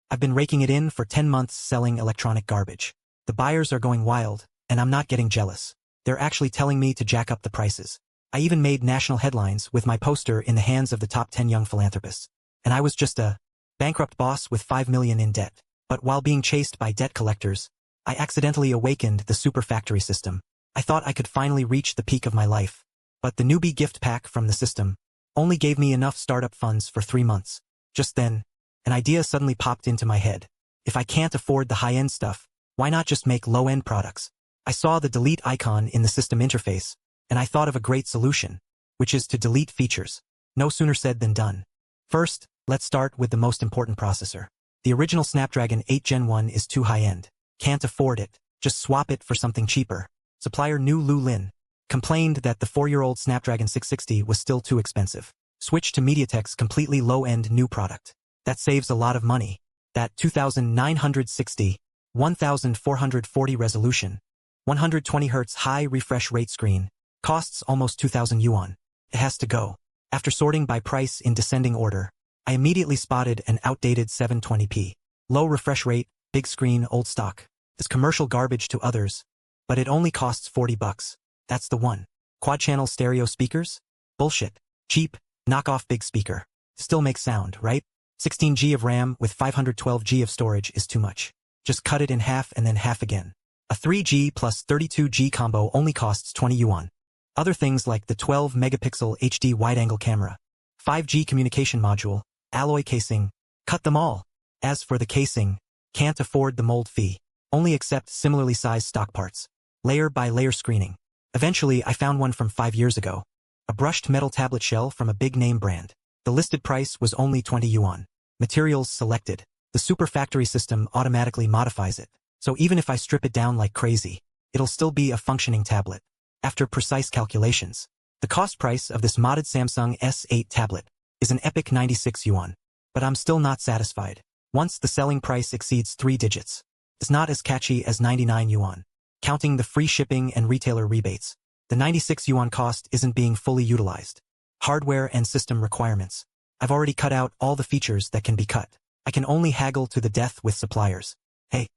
I've been raking it in for 10 months selling electronic garbage. The buyers are going wild, and I'm not getting jealous. They're actually telling me to jack up the prices. I even made national headlines with my poster in the hands of the top 10 young philanthropists. And I was just a bankrupt boss with 5 million in debt. But while being chased by debt collectors, I accidentally awakened the super factory system. I thought I could finally reach the peak of my life. But the newbie gift pack from the system only gave me enough startup funds for 3 months. Just then, an idea suddenly popped into my head. If I can't afford the high-end stuff, why not just make low-end products? I saw the delete icon in the system interface, and I thought of a great solution, which is to delete features. No sooner said than done. First, let's start with the most important processor. The original Snapdragon 8 Gen 1 is too high-end. Can't afford it. Just swap it for something cheaper. Supplier New Lu Lin complained that the 4-year-old Snapdragon 660 was still too expensive. Switch to MediaTek's completely low-end new product. That saves a lot of money. That 2960, 1440 resolution, 120 Hz high refresh rate screen costs almost 2,000 yuan. It has to go. After sorting by price in descending order, I immediately spotted an outdated 720p. Low refresh rate, big screen, old stock. It's commercial garbage to others, but it only costs 40 bucks. That's the one. Quad-channel stereo speakers? Bullshit. Cheap, knockoff big speaker. Still makes sound, right? 16GB of RAM with 512GB of storage is too much. Just cut it in half and then half again. A 3G plus 32G combo only costs 20 yuan. Other things like the 12-megapixel HD wide-angle camera, 5G communication module, alloy casing, cut them all. As for the casing, can't afford the mold fee. Only accept similarly sized stock parts. Layer by layer screening. Eventually, I found one from 5 years ago. A brushed metal tablet shell from a big name brand. The listed price was only 20 yuan. Materials selected. The super factory system automatically modifies it. So even if I strip it down like crazy, it'll still be a functioning tablet. After precise calculations, the cost price of this modded Samsung S8 tablet is an epic 96 yuan. But I'm still not satisfied. Once the selling price exceeds 3 digits, it's not as catchy as 99 yuan. Counting the free shipping and retailer rebates, the 96 yuan cost isn't being fully utilized. Hardware and system requirements. I've already cut out all the features that can be cut. I can only haggle to the death with suppliers. Hey.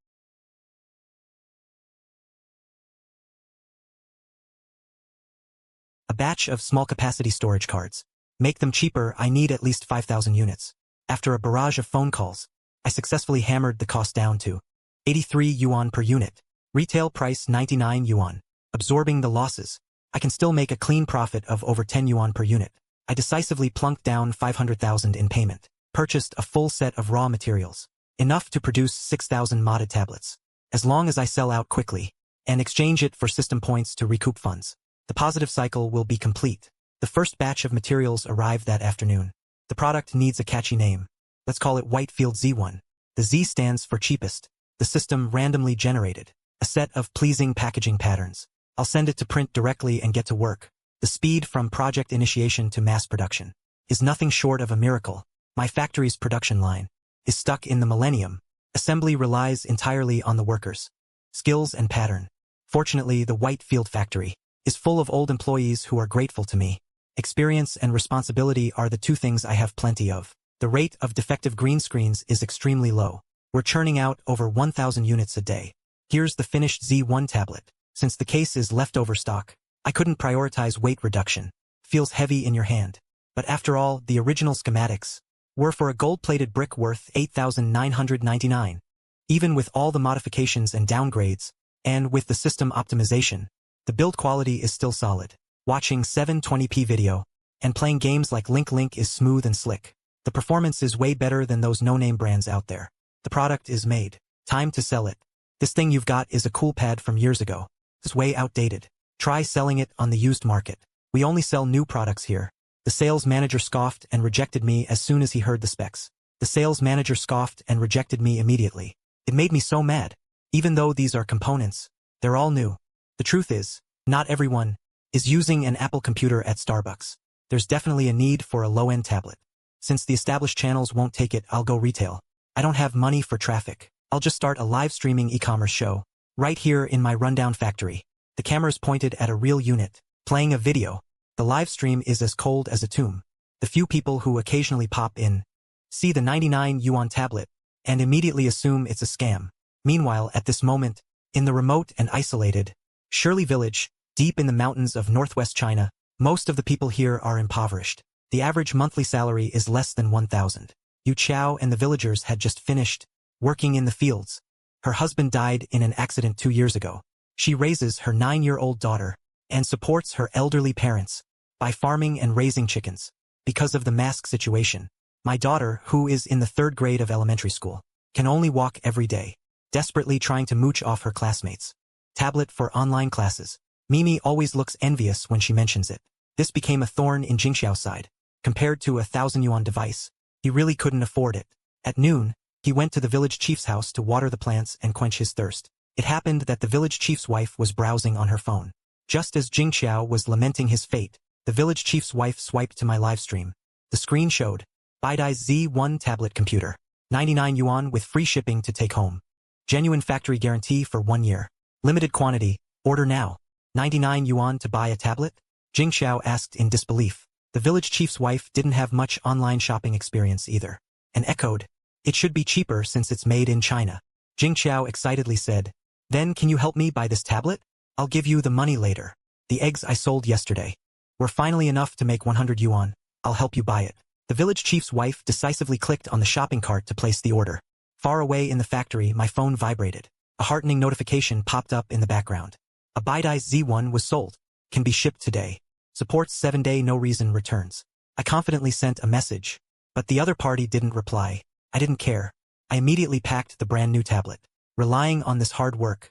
A batch of small capacity storage cards. Make them cheaper, I need at least 5,000 units. After a barrage of phone calls, I successfully hammered the cost down to 83 yuan per unit. Retail price 99 yuan. Absorbing the losses, I can still make a clean profit of over 10 yuan per unit. I decisively plunked down 500,000 in payment. Purchased a full set of raw materials. Enough to produce 6,000 modded tablets. As long as I sell out quickly, and exchange it for system points to recoup funds, the positive cycle will be complete. The first batch of materials arrived that afternoon. The product needs a catchy name. Let's call it Whitefield Z1. The Z stands for cheapest. The system randomly generated a set of pleasing packaging patterns. I'll send it to print directly and get to work. The speed from project initiation to mass production is nothing short of a miracle. My factory's production line is stuck in the millennium. Assembly relies entirely on the workers' skills and pattern. Fortunately, the Whitefield factory is full of old employees who are grateful to me. Experience and responsibility are the two things I have plenty of. The rate of defective green screens is extremely low. We're churning out over 1,000 units a day. Here's the finished Z1 tablet. Since the case is leftover stock, I couldn't prioritize weight reduction. Feels heavy in your hand. But after all, the original schematics were for a gold-plated brick worth 8,999. Even with all the modifications and downgrades, and with the system optimization, the build quality is still solid. Watching 720p video and playing games like Link Link is smooth and slick. The performance is way better than those no-name brands out there. The product is made. Time to sell it. This thing you've got is a cool pad from years ago. It's way outdated. Try selling it on the used market. We only sell new products here. The sales manager scoffed and rejected me as soon as he heard the specs. The sales manager scoffed and rejected me immediately. It made me so mad. Even though these are components, they're all new. The truth is, not everyone is using an Apple computer at Starbucks. There's definitely a need for a low-end tablet. Since the established channels won't take it, I'll go retail. I don't have money for traffic. I'll just start a live streaming e-commerce show. Right here in my rundown factory. The camera's pointed at a real unit, playing a video. The live stream is as cold as a tomb. The few people who occasionally pop in see the 99 yuan tablet and immediately assume it's a scam. Meanwhile, at this moment, in the remote and isolated Shirley village, deep in the mountains of northwest China, most of the people here are impoverished. The average monthly salary is less than 1,000. Yu Chao and the villagers had just finished working in the fields. Her husband died in an accident 2 years ago. She raises her 9-year-old daughter and supports her elderly parents by farming and raising chickens. Because of the mask situation, my daughter, who is in the 3rd grade of elementary school, can only walk every day, desperately trying to mooch off her classmates. Tablet for online classes. Mimi always looks envious when she mentions it. This became a thorn in Jingxiao's side. Compared to a 1,000 yuan device, he really couldn't afford it. At noon, he went to the village chief's house to water the plants and quench his thirst. It happened that the village chief's wife was browsing on her phone. Just as Jingxiao was lamenting his fate, the village chief's wife swiped to my livestream. The screen showed, Baidai's Z1 tablet computer. 99 yuan with free shipping to take home. Genuine factory guarantee for 1 year. Limited quantity, order now. 99 yuan to buy a tablet? Jingxiao asked in disbelief. The village chief's wife didn't have much online shopping experience either, and echoed, it should be cheaper since it's made in China. Jingxiao excitedly said, then can you help me buy this tablet? I'll give you the money later. The eggs I sold yesterday were finally enough to make 100 yuan. I'll help you buy it. The village chief's wife decisively clicked on the shopping cart to place the order. Far away in the factory, my phone vibrated. A heartening notification popped up in the background. A Baidai's Z1 was sold. Can be shipped today. Supports 7-day no reason returns. I confidently sent a message, but the other party didn't reply. I didn't care. I immediately packed the brand new tablet. Relying on this hard work,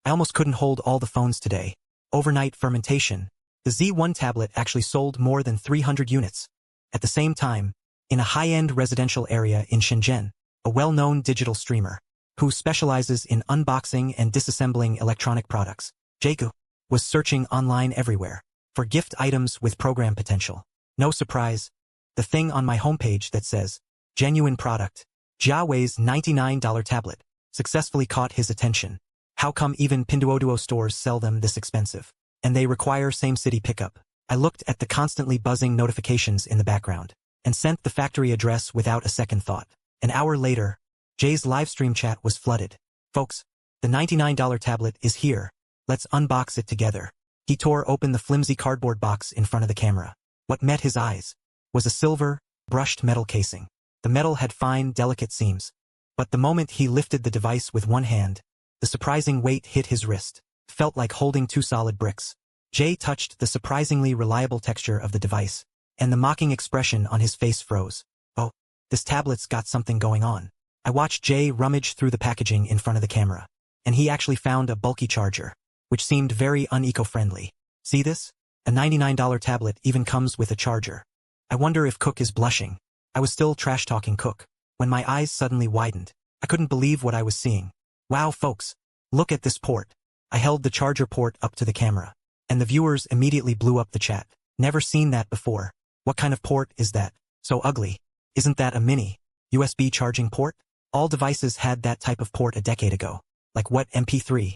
I almost couldn't hold all the phones today. Overnight fermentation. The Z1 tablet actually sold more than 300 units. At the same time, in a high-end residential area in Shenzhen, a well-known digital streamer, who specializes in unboxing and disassembling electronic products, Jaku, was searching online everywhere for gift items with program potential. No surprise, the thing on my homepage that says, genuine product, Jiawei's $99 tablet, successfully caught his attention. How come even Pinduoduo stores sell them this expensive? And they require same-city pickup. I looked at the constantly buzzing notifications in the background and sent the factory address without a second thought. An hour later, Jay's livestream chat was flooded. Folks, the $99 tablet is here. Let's unbox it together. He tore open the flimsy cardboard box in front of the camera. What met his eyes was a silver, brushed metal casing. The metal had fine, delicate seams. But the moment he lifted the device with one hand, the surprising weight hit his wrist. Felt like holding 2 solid bricks. Jay touched the surprisingly reliable texture of the device, and the mocking expression on his face froze. Oh, this tablet's got something going on. I watched Jay rummage through the packaging in front of the camera, and he actually found a bulky charger, which seemed very uneco-friendly. See this? A $99 tablet even comes with a charger. I wonder if Cook is blushing. I was still trash-talking Cook when my eyes suddenly widened. I couldn't believe what I was seeing. Wow, folks, look at this port. I held the charger port up to the camera, and the viewers immediately blew up the chat. Never seen that before. What kind of port is that? So ugly. Isn't that a mini USB charging port? All devices had that type of port a decade ago. Like what? MP3,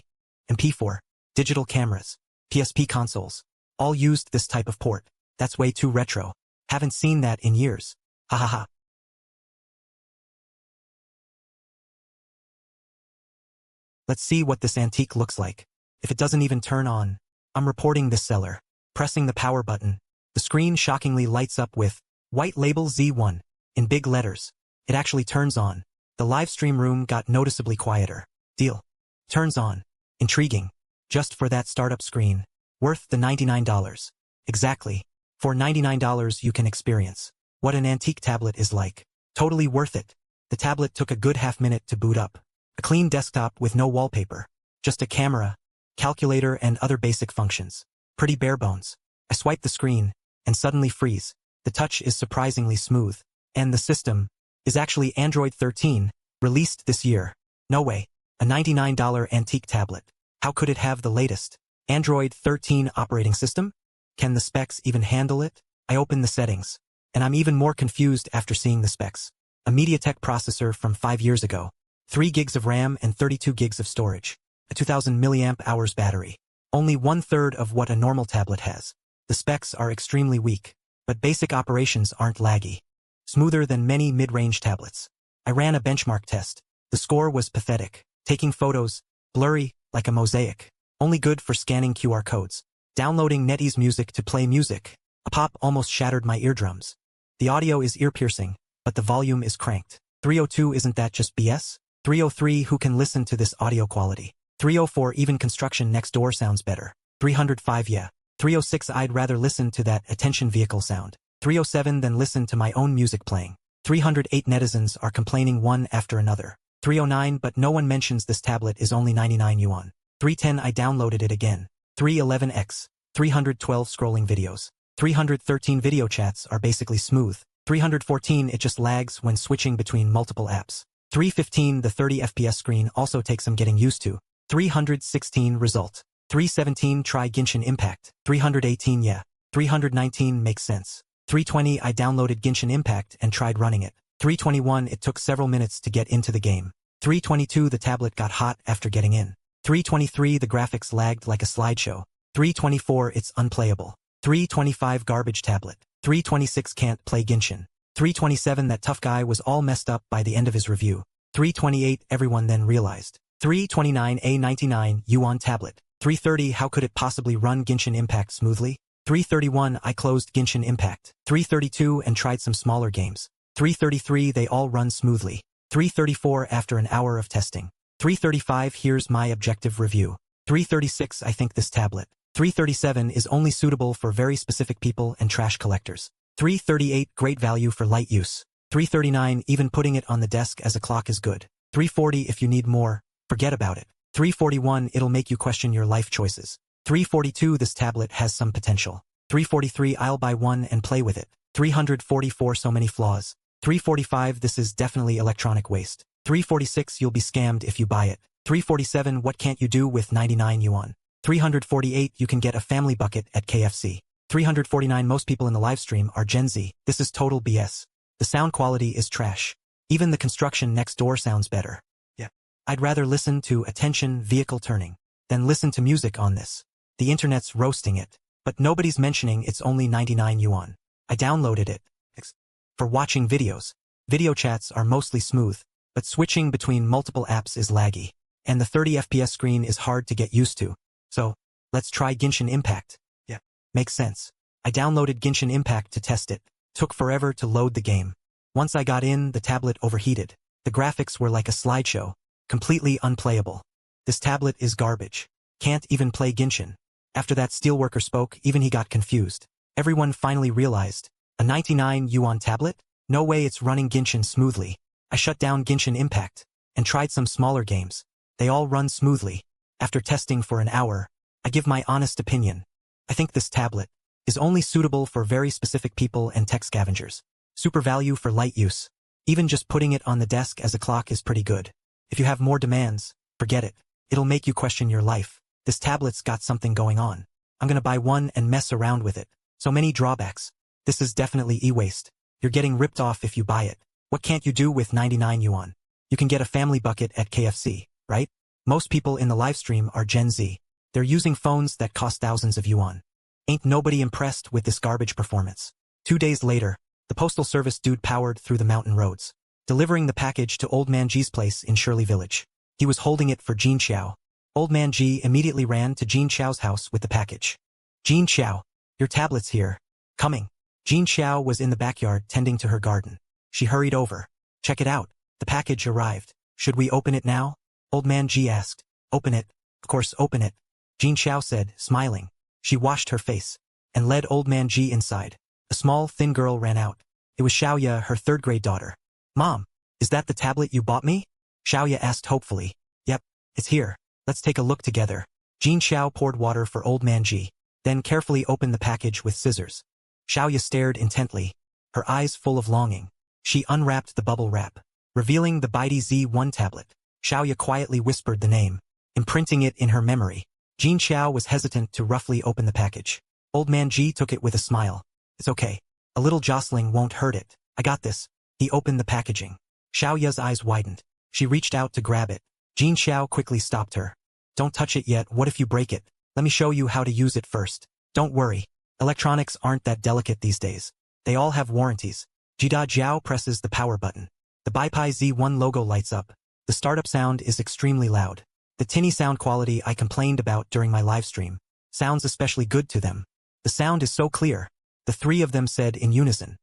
MP4, digital cameras, PSP consoles, all used this type of port. That's way too retro. Haven't seen that in years. Ha ha ha. Let's see what this antique looks like. If it doesn't even turn on, I'm reporting this seller. Pressing the power button, the screen shockingly lights up with white label Z1 in big letters. It actually turns on. The live stream room got noticeably quieter. Deal. Turns on. Intriguing. Just for that startup screen. Worth the $99. Exactly. For $99 you can experience what an antique tablet is like. Totally worth it. The tablet took a good half-minute to boot up. A clean desktop with no wallpaper. Just a camera, calculator and other basic functions. Pretty bare bones. I swipe the screen and suddenly freeze. The touch is surprisingly smooth. And the system is actually Android 13, released this year. No way. A $99 antique tablet. How could it have the latest Android 13 operating system? Can the specs even handle it? I open the settings, and I'm even more confused after seeing the specs. A MediaTek processor from 5 years ago. 3 gigs of RAM and 32 gigs of storage. A 2000 mAh battery. Only 1/3 of what a normal tablet has. The specs are extremely weak, but basic operations aren't laggy. Smoother than many mid-range tablets. I ran a benchmark test. The score was pathetic. Taking photos, blurry, like a mosaic. Only good for scanning QR codes. Downloading NetEase Music to play music. A pop almost shattered my eardrums. The audio is ear-piercing, but the volume is cranked. 302 isn't that just BS? 303 who can listen to this audio quality? 304 even construction next door sounds better. 305 yeah. 306 I'd rather listen to that attention vehicle sound. 307 than listen to my own music playing. 308 netizens are complaining one after another. 309 but no one mentions this tablet is only 99 yuan. 310 I downloaded it again. 311x. 312 scrolling videos. 313 video chats are basically smooth. 314 it just lags when switching between multiple apps. 315 the 30 FPS screen also takes some getting used to. 316 result. 317 try Genshin Impact. 318 yeah. 319 makes sense. 320 I downloaded Genshin Impact and tried running it. 321 it took several minutes to get into the game. 322 the tablet got hot after getting in. 323 the graphics lagged like a slideshow. 324 it's unplayable. 325 garbage tablet. 326 can't play Genshin. 327 that tough guy was all messed up by the end of his review. 328 everyone then realized. 329 a 99 yuan tablet. 330 how could it possibly run Genshin Impact smoothly? 331 I closed Genshin Impact. 332 and tried some smaller games. 333 they all run smoothly. 334 after an hour of testing. 335 here's my objective review. 336 I think this tablet. 337 is only suitable for very specific people and trash collectors. 338 great value for light use. 339 even putting it on the desk as a clock is good. 340 if you need more, forget about it. 341 it'll make you question your life choices. 342 this tablet has some potential. 343 I'll buy one and play with it. 344 so many flaws. 345 this is definitely electronic waste. 346 you'll be scammed if you buy it. 347 what can't you do with 99 yuan? 348 you can get a family bucket at KFC. 349 most people in the livestream are Gen Z. This is total BS. The sound quality is trash. Even the construction next door sounds better. Yeah. I'd rather listen to attention vehicle turning than listen to music on this. The internet's roasting it. But nobody's mentioning it's only 99 yuan. I downloaded it. For watching videos. Video chats are mostly smooth, but switching between multiple apps is laggy. And the 30 FPS screen is hard to get used to. So, let's try Genshin Impact. Yeah. Makes sense. I downloaded Genshin Impact to test it. Took forever to load the game. Once I got in, the tablet overheated. The graphics were like a slideshow. Completely unplayable. This tablet is garbage. Can't even play Genshin. After that steelworker spoke, even he got confused. Everyone finally realized. A 99 yuan tablet? No way it's running Genshin smoothly. I shut down Genshin Impact. And tried some smaller games. They all run smoothly. After testing for an hour, I give my honest opinion. I think this tablet is only suitable for very specific people and tech scavengers. Super value for light use. Even just putting it on the desk as a clock is pretty good. If you have more demands, forget it. It'll make you question your life. This tablet's got something going on. I'm gonna buy one and mess around with it. So many drawbacks. This is definitely e-waste. You're getting ripped off if you buy it. What can't you do with 99 yuan? You can get a family bucket at KFC, right? Most people in the livestream are Gen Z. They're using phones that cost thousands of yuan. Ain't nobody impressed with this garbage performance. 2 days later, the postal service dude powered through the mountain roads, delivering the package to Old Man G's place in Shirley Village. He was holding it for Jean Xiao. Old Man G immediately ran to Jean Xiao's house with the package. Jean Xiao, your tablet's here. Coming. Jean Xiao was in the backyard tending to her garden. She hurried over. Check it out. The package arrived. Should we open it now? Old Man G asked. Open it. Of course, open it. Jean Xiao said, smiling. She washed her face and led Old Man G inside. A small, thin girl ran out. It was Xiaoya, her third-grade daughter. Mom, is that the tablet you bought me? Xiaoya asked hopefully. Yep, it's here. Let's take a look together. Jean Xiao poured water for Old Man G, then carefully opened the package with scissors. Xiaoya stared intently, her eyes full of longing. She unwrapped the bubble wrap, revealing the Baidu Z1 tablet. Xiaoya quietly whispered the name, imprinting it in her memory. Jean Xiao was hesitant to roughly open the package. Old Man G took it with a smile. It's okay. A little jostling won't hurt it. I got this. He opened the packaging. Xiaoya's eyes widened. She reached out to grab it. Jean Xiao quickly stopped her. Don't touch it yet. What if you break it? Let me show you how to use it first. Don't worry. Electronics aren't that delicate these days. They all have warranties. Jida Jiao presses the power button. The Baipai Z1 logo lights up. The startup sound is extremely loud. The tinny sound quality I complained about during my live stream sounds especially good to them. The sound is so clear. The three of them said in unison.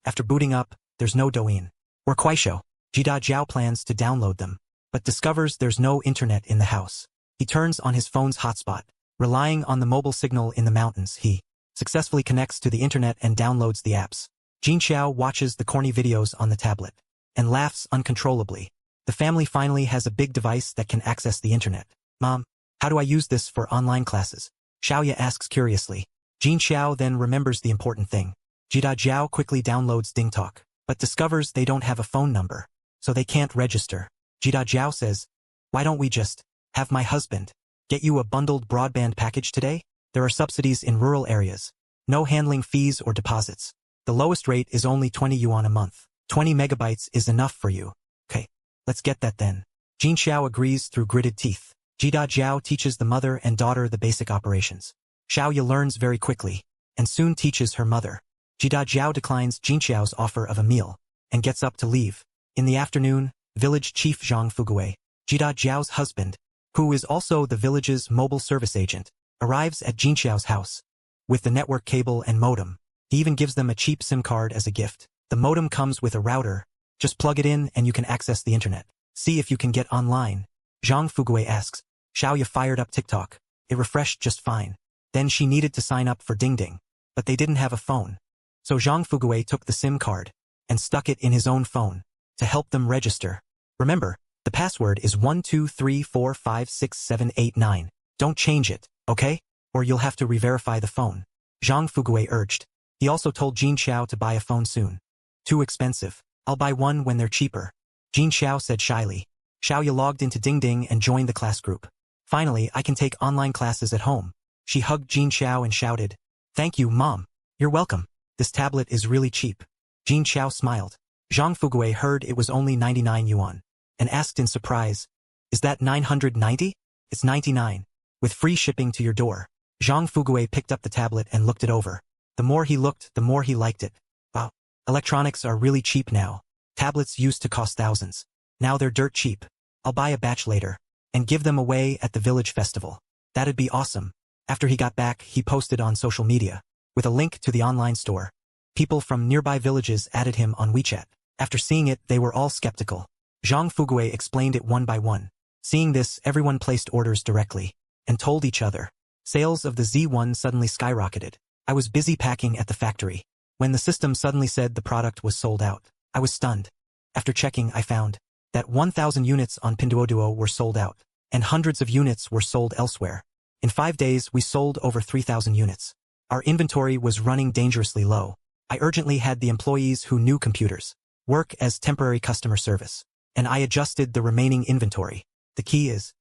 After booting up, there's no Douyin or Kuaishou. Jida Jiao plans to download them, but discovers there's no internet in the house. He turns on his phone's hotspot. Relying on the mobile signal in the mountains, he successfully connects to the internet and downloads the apps. Jin Xiao watches the corny videos on the tablet and laughs uncontrollably. The family finally has a big device that can access the internet. Mom, how do I use this for online classes? Xiaoya asks curiously. Jin Xiao then remembers the important thing. Jida Jiao quickly downloads DingTalk, but discovers they don't have a phone number, so they can't register. Jida Jiao says, why don't we just have my husband get you a bundled broadband package today? There are subsidies in rural areas. No handling fees or deposits. The lowest rate is only 20 yuan a month. 20 megabytes is enough for you. Okay, let's get that then. Jin Xiao agrees through gritted teeth. Jida Jiao teaches the mother and daughter the basic operations. Xiaoya learns very quickly, and soon teaches her mother. Jida Jiao declines Jin Xiao's offer of a meal, and gets up to leave. In the afternoon, village chief Zhang Fugui, Jida Jiao's husband, who is also the village's mobile service agent, arrives at Jin Xiao's house. With the network cable and modem, he even gives them a cheap SIM card as a gift. The modem comes with a router. Just plug it in and you can access the internet. See if you can get online. Zhang Fugui asks. Xiaoya fired up TikTok. It refreshed just fine. Then she needed to sign up for Ding, but they didn't have a phone. So Zhang Fugui took the SIM card and stuck it in his own phone to help them register. Remember, the password is 1234567889. Don't change it, okay? Or you'll have to re-verify the phone. Zhang Fugui urged. He also told Jin Xiao to buy a phone soon. Too expensive. I'll buy one when they're cheaper. Jin Xiao said shyly. Xiaoya logged into Ding and joined the class group. Finally, I can take online classes at home. She hugged Jin Xiao and shouted, thank you, Mom. You're welcome. This tablet is really cheap. Jin Xiao smiled. Zhang Fugui heard it was only 99 yuan, and asked in surprise, is that 990? It's 99, with free shipping to your door. Zhang Fugui picked up the tablet and looked it over. The more he looked, the more he liked it. Wow, electronics are really cheap now. Tablets used to cost thousands. Now they're dirt cheap. I'll buy a batch later, and give them away at the village festival. That'd be awesome. After he got back, he posted on social media, with a link to the online store. People from nearby villages added him on WeChat. After seeing it, they were all skeptical. Zhang Fugui explained it one by one. Seeing this, everyone placed orders directly, and told each other. Sales of the Z1 suddenly skyrocketed. I was busy packing at the factory. When the system suddenly said the product was sold out, I was stunned. After checking, I found that 1,000 units on Pinduoduo were sold out, and hundreds of units were sold elsewhere. In 5 days, we sold over 3,000 units. Our inventory was running dangerously low. I urgently had the employees who knew computers work as temporary customer service, and I adjusted the remaining inventory. The key is...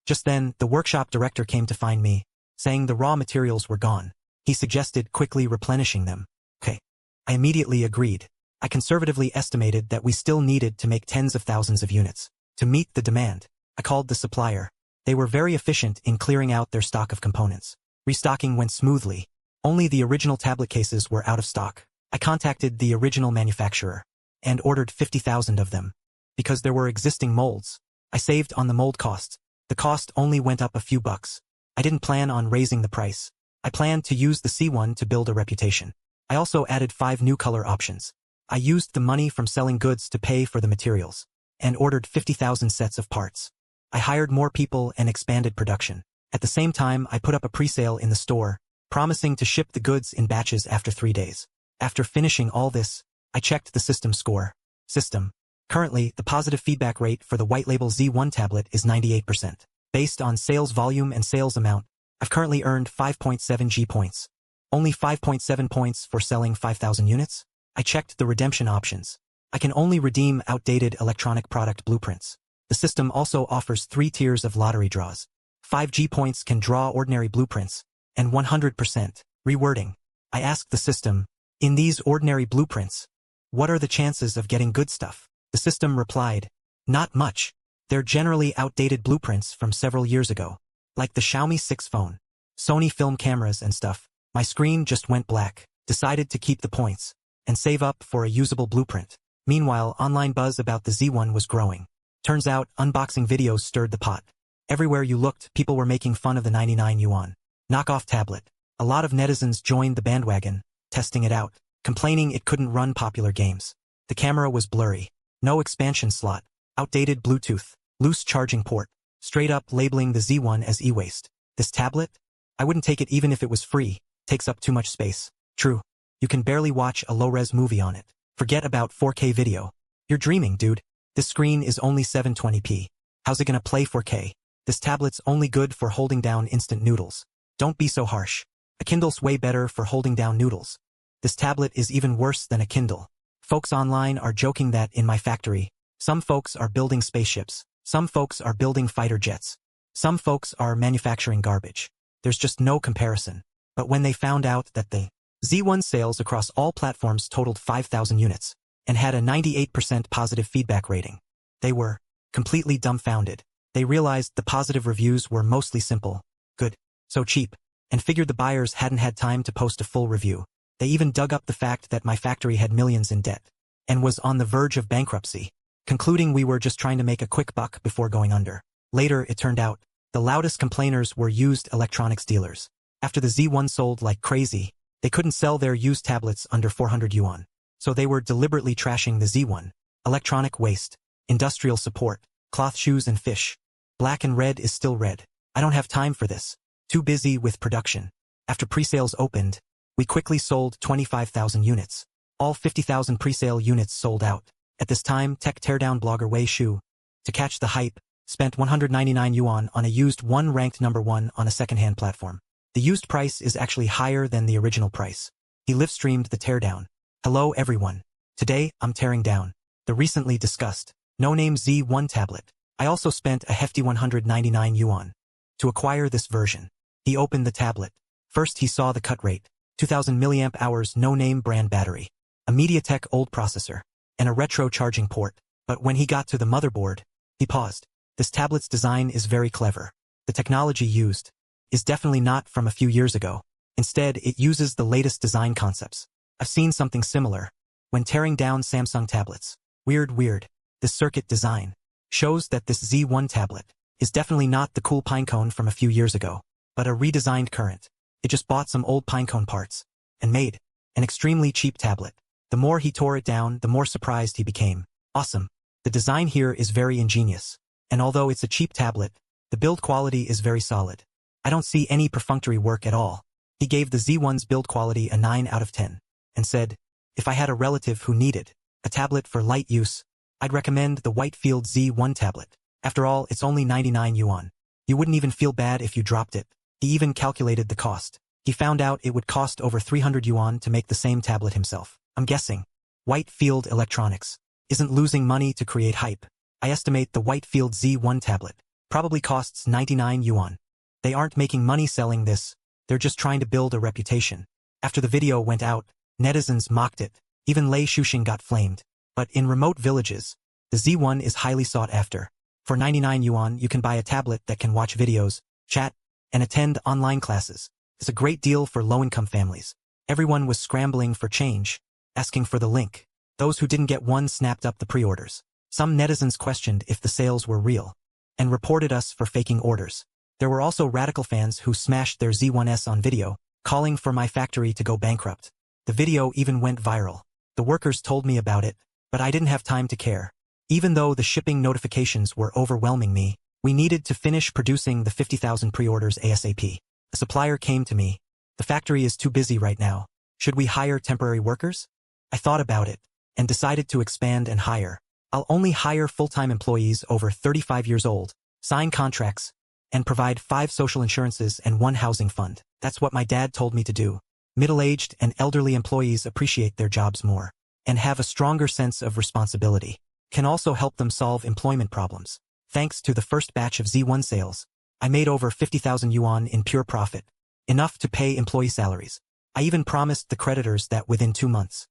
Just then, the workshop director came to find me, saying the raw materials were gone. He suggested quickly replenishing them. Okay. I immediately agreed. I conservatively estimated that we still needed to make tens of thousands of units to meet the demand. I called the supplier. They were very efficient in clearing out their stock of components. Restocking went smoothly. Only the original tablet cases were out of stock. I contacted the original manufacturer and ordered 50,000 of them. Because there were existing molds, I saved on the mold costs. The cost only went up a few bucks. I didn't plan on raising the price. I planned to use the C1 to build a reputation. I also added 5 new color options. I used the money from selling goods to pay for the materials, and ordered 50,000 sets of parts. I hired more people and expanded production. At the same time, I put up a pre-sale in the store, promising to ship the goods in batches after 3 days. After finishing all this, I checked the system score. System. Currently, the positive feedback rate for the white label Z1 tablet is 98%. Based on sales volume and sales amount, I've currently earned 5.7 G points. Only 5.7 points for selling 5,000 units? I checked the redemption options. I can only redeem outdated electronic product blueprints. The system also offers 3 tiers of lottery draws. 5 G points can draw ordinary blueprints, and 100% rewording. I asked the system, in these ordinary blueprints, what are the chances of getting good stuff? The system replied, not much. They're generally outdated blueprints from several years ago, like the Xiaomii 6 phone, Sony film cameras and stuff. My screen just went black, decided to keep the points, and save up for a usable blueprint. Meanwhile, online buzz about the Z1 was growing. Turns out, unboxing videos stirred the pot. Everywhere you looked, people were making fun of the 99 yuan knockoff tablet. A lot of netizens joined the bandwagon, testing it out, complaining it couldn't run popular games. The camera was blurry, no expansion slot, outdated Bluetooth, loose charging port, straight up labeling the Z1 as e-waste. This tablet? I wouldn't take it even if it was free, takes up too much space. True, you can barely watch a low-res movie on it. Forget about 4K video. You're dreaming, dude. This screen is only 720p. How's it gonna play 4K? This tablet's only good for holding down instant noodles. Don't be so harsh. A Kindle's way better for holding down noodles. This tablet is even worse than a Kindle. Folks online are joking that in my factory, some folks are building spaceships, some folks are building fighter jets, some folks are manufacturing garbage. There's just no comparison. But when they found out that the Z1 sales across all platforms totaled 5,000 units and had a 98% positive feedback rating, they were completely dumbfounded. They realized the positive reviews were mostly simple, good, so cheap, and figured the buyers hadn't had time to post a full review. They even dug up the fact that my factory had millions in debt and was on the verge of bankruptcy, concluding we were just trying to make a quick buck before going under. Later, it turned out, the loudest complainers were used electronics dealers. After the Z1 sold like crazy, they couldn't sell their used tablets under 400 yuan. So they were deliberately trashing the Z1. Electronic waste, industrial support, cloth shoes and fish. Black and red is still red. I don't have time for this. Too busy with production. After pre-sales opened, we quickly sold 25,000 units. All 50,000 pre-sale units sold out. At this time, tech teardown blogger Wei Shu, to catch the hype, spent 199 yuan on a used one ranked number 1 on a second-hand platform. The used price is actually higher than the original price. He live-streamed the teardown. Hello everyone. Today, I'm tearing down the recently discussed no-name Z1 tablet. I also spent a hefty 199 yuan to acquire this version. He opened the tablet. First he saw the cut rate, 2000 mAh no-name brand battery, a MediaTek old processor, and a retro charging port. But when he got to the motherboard, he paused. This tablet's design is very clever. The technology used is definitely not from a few years ago. Instead, it uses the latest design concepts. I've seen something similar when tearing down Samsung tablets. Weird. This circuit design shows that this Z1 tablet is definitely not the cool pinecone from a few years ago, but a redesigned current. It just bought some old pinecone parts and made an extremely cheap tablet. The more he tore it down, the more surprised he became. Awesome. The design here is very ingenious, and although it's a cheap tablet, the build quality is very solid. I don't see any perfunctory work at all. He gave the Z1's build quality a 9 out of 10, and said, if I had a relative who needed a tablet for light use, I'd recommend the Whitefield Z1 tablet. After all, it's only 99 yuan. You wouldn't even feel bad if you dropped it. He even calculated the cost. He found out it would cost over 300 yuan to make the same tablet himself. I'm guessing Whitefield Electronics isn't losing money to create hype. I estimate the Whitefield Z1 tablet probably costs 99 yuan. They aren't making money selling this, they're just trying to build a reputation. After the video went out, netizens mocked it. Even Lei Shuxing got flamed. But in remote villages, the Z1 is highly sought after. For 99 yuan, you can buy a tablet that can watch videos, chat, and attend online classes. It's a great deal for low-income families. Everyone was scrambling for change, asking for the link. Those who didn't get one snapped up the pre-orders. Some netizens questioned if the sales were real, and reported us for faking orders. There were also radical fans who smashed their Z1S on video, calling for my factory to go bankrupt. The video even went viral. The workers told me about it, but I didn't have time to care. Even though the shipping notifications were overwhelming me, we needed to finish producing the 50,000 pre-orders ASAP. A supplier came to me. The factory is too busy right now. Should we hire temporary workers? I thought about it, and decided to expand and hire. I'll only hire full-time employees over 35 years old, sign contracts, and provide 5 social insurances and 1 housing fund. That's what my dad told me to do. Middle-aged and elderly employees appreciate their jobs more, and have a stronger sense of responsibility. Can also help them solve employment problems. Thanks to the first batch of Z1 sales, I made over 50,000 yuan in pure profit, enough to pay employee salaries. I even promised the creditors that within 2 months,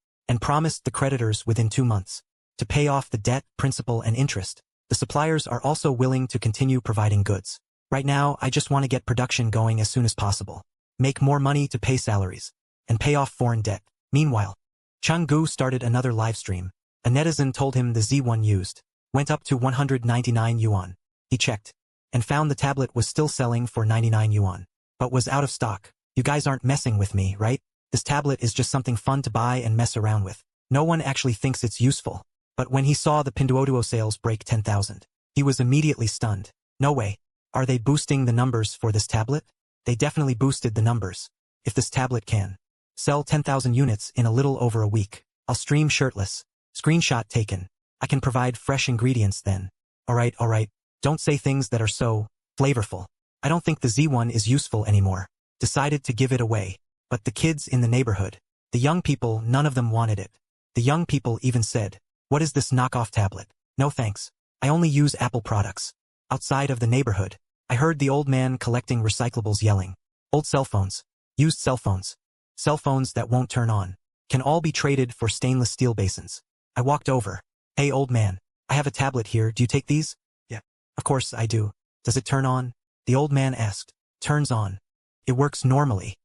to pay off the debt, principal, and interest. The suppliers are also willing to continue providing goods. Right now, I just want to get production going as soon as possible. make more money to pay salaries, and pay off foreign debt. Meanwhile, Chang-gu started another live stream. A netizen told him the Z1 used went up to 199 yuan. He checked and found the tablet was still selling for 99 yuan, but was out of stock. You guys aren't messing with me, right? This tablet is just something fun to buy and mess around with. No one actually thinks it's useful. But when he saw the Pinduoduo sales break 10,000, he was immediately stunned. No way. Are they boosting the numbers for this tablet? They definitely boosted the numbers. If this tablet can sell 10,000 units in a little over a week, I'll stream shirtless. Screenshot taken. I can provide fresh ingredients then. Alright. Don't say things that are so flavorful. I don't think the Z1 is useful anymore. Decided to give it away. But the kids in the neighborhood, the young people, none of them wanted it. The young people even said, "What is this knockoff tablet? No thanks. I only use Apple products." Outside of the neighborhood, I heard the old man collecting recyclables yelling, "Old cell phones. Used cell phones. Cell phones that won't turn on. Can all be traded for stainless steel basins." I walked over. "Hey old man, I have a tablet here, do you take these?" "Yeah, of course I do. Does it turn on?" The old man asked. "Turns on. It works normally."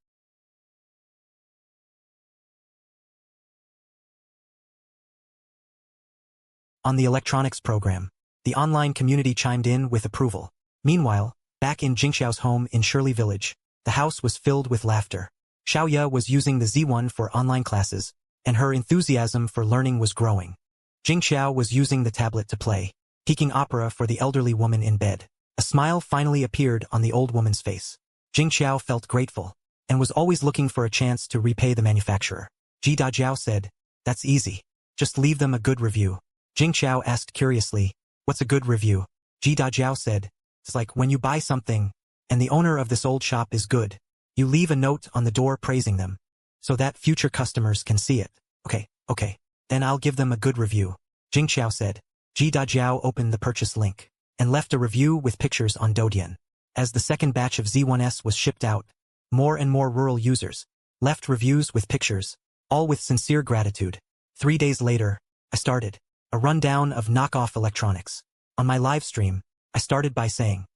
On the electronics program, the online community chimed in with approval. Meanwhile, back in Jingxiao's home in Shirley Village, the house was filled with laughter. Xiaoye was using the Z1 for online classes, and her enthusiasm for learning was growing. Jingxiao was using the tablet to play, peeking opera for the elderly woman in bed. A smile finally appeared on the old woman's face. Jingxiao felt grateful, and was always looking for a chance to repay the manufacturer. Ji Dajiao said, "That's easy. Just leave them a good review." Jingxiao asked curiously, "What's a good review?" Ji Dajiao said, "It's like when you buy something, and the owner of this old shop is good. You leave a note on the door praising them, so that future customers can see it." Okay, then I'll give them a good review," Jingxiao said. Ji Dajiao opened the purchase link, and left a review with pictures on Doudian. As the second batch of Z1S was shipped out, more and more rural users left reviews with pictures, all with sincere gratitude. 3 days later, I started a rundown of knockoff electronics. On my live stream, I started by saying,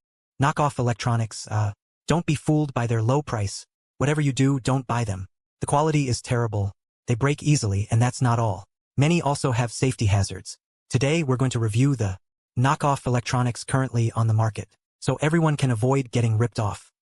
"Knockoff electronics, don't be fooled by their low price. Whatever you do, don't buy them. The quality is terrible. They break easily, and that's not all. Many also have safety hazards." Today we're going to review the knockoff electronics currently on the market, so everyone can avoid getting ripped off.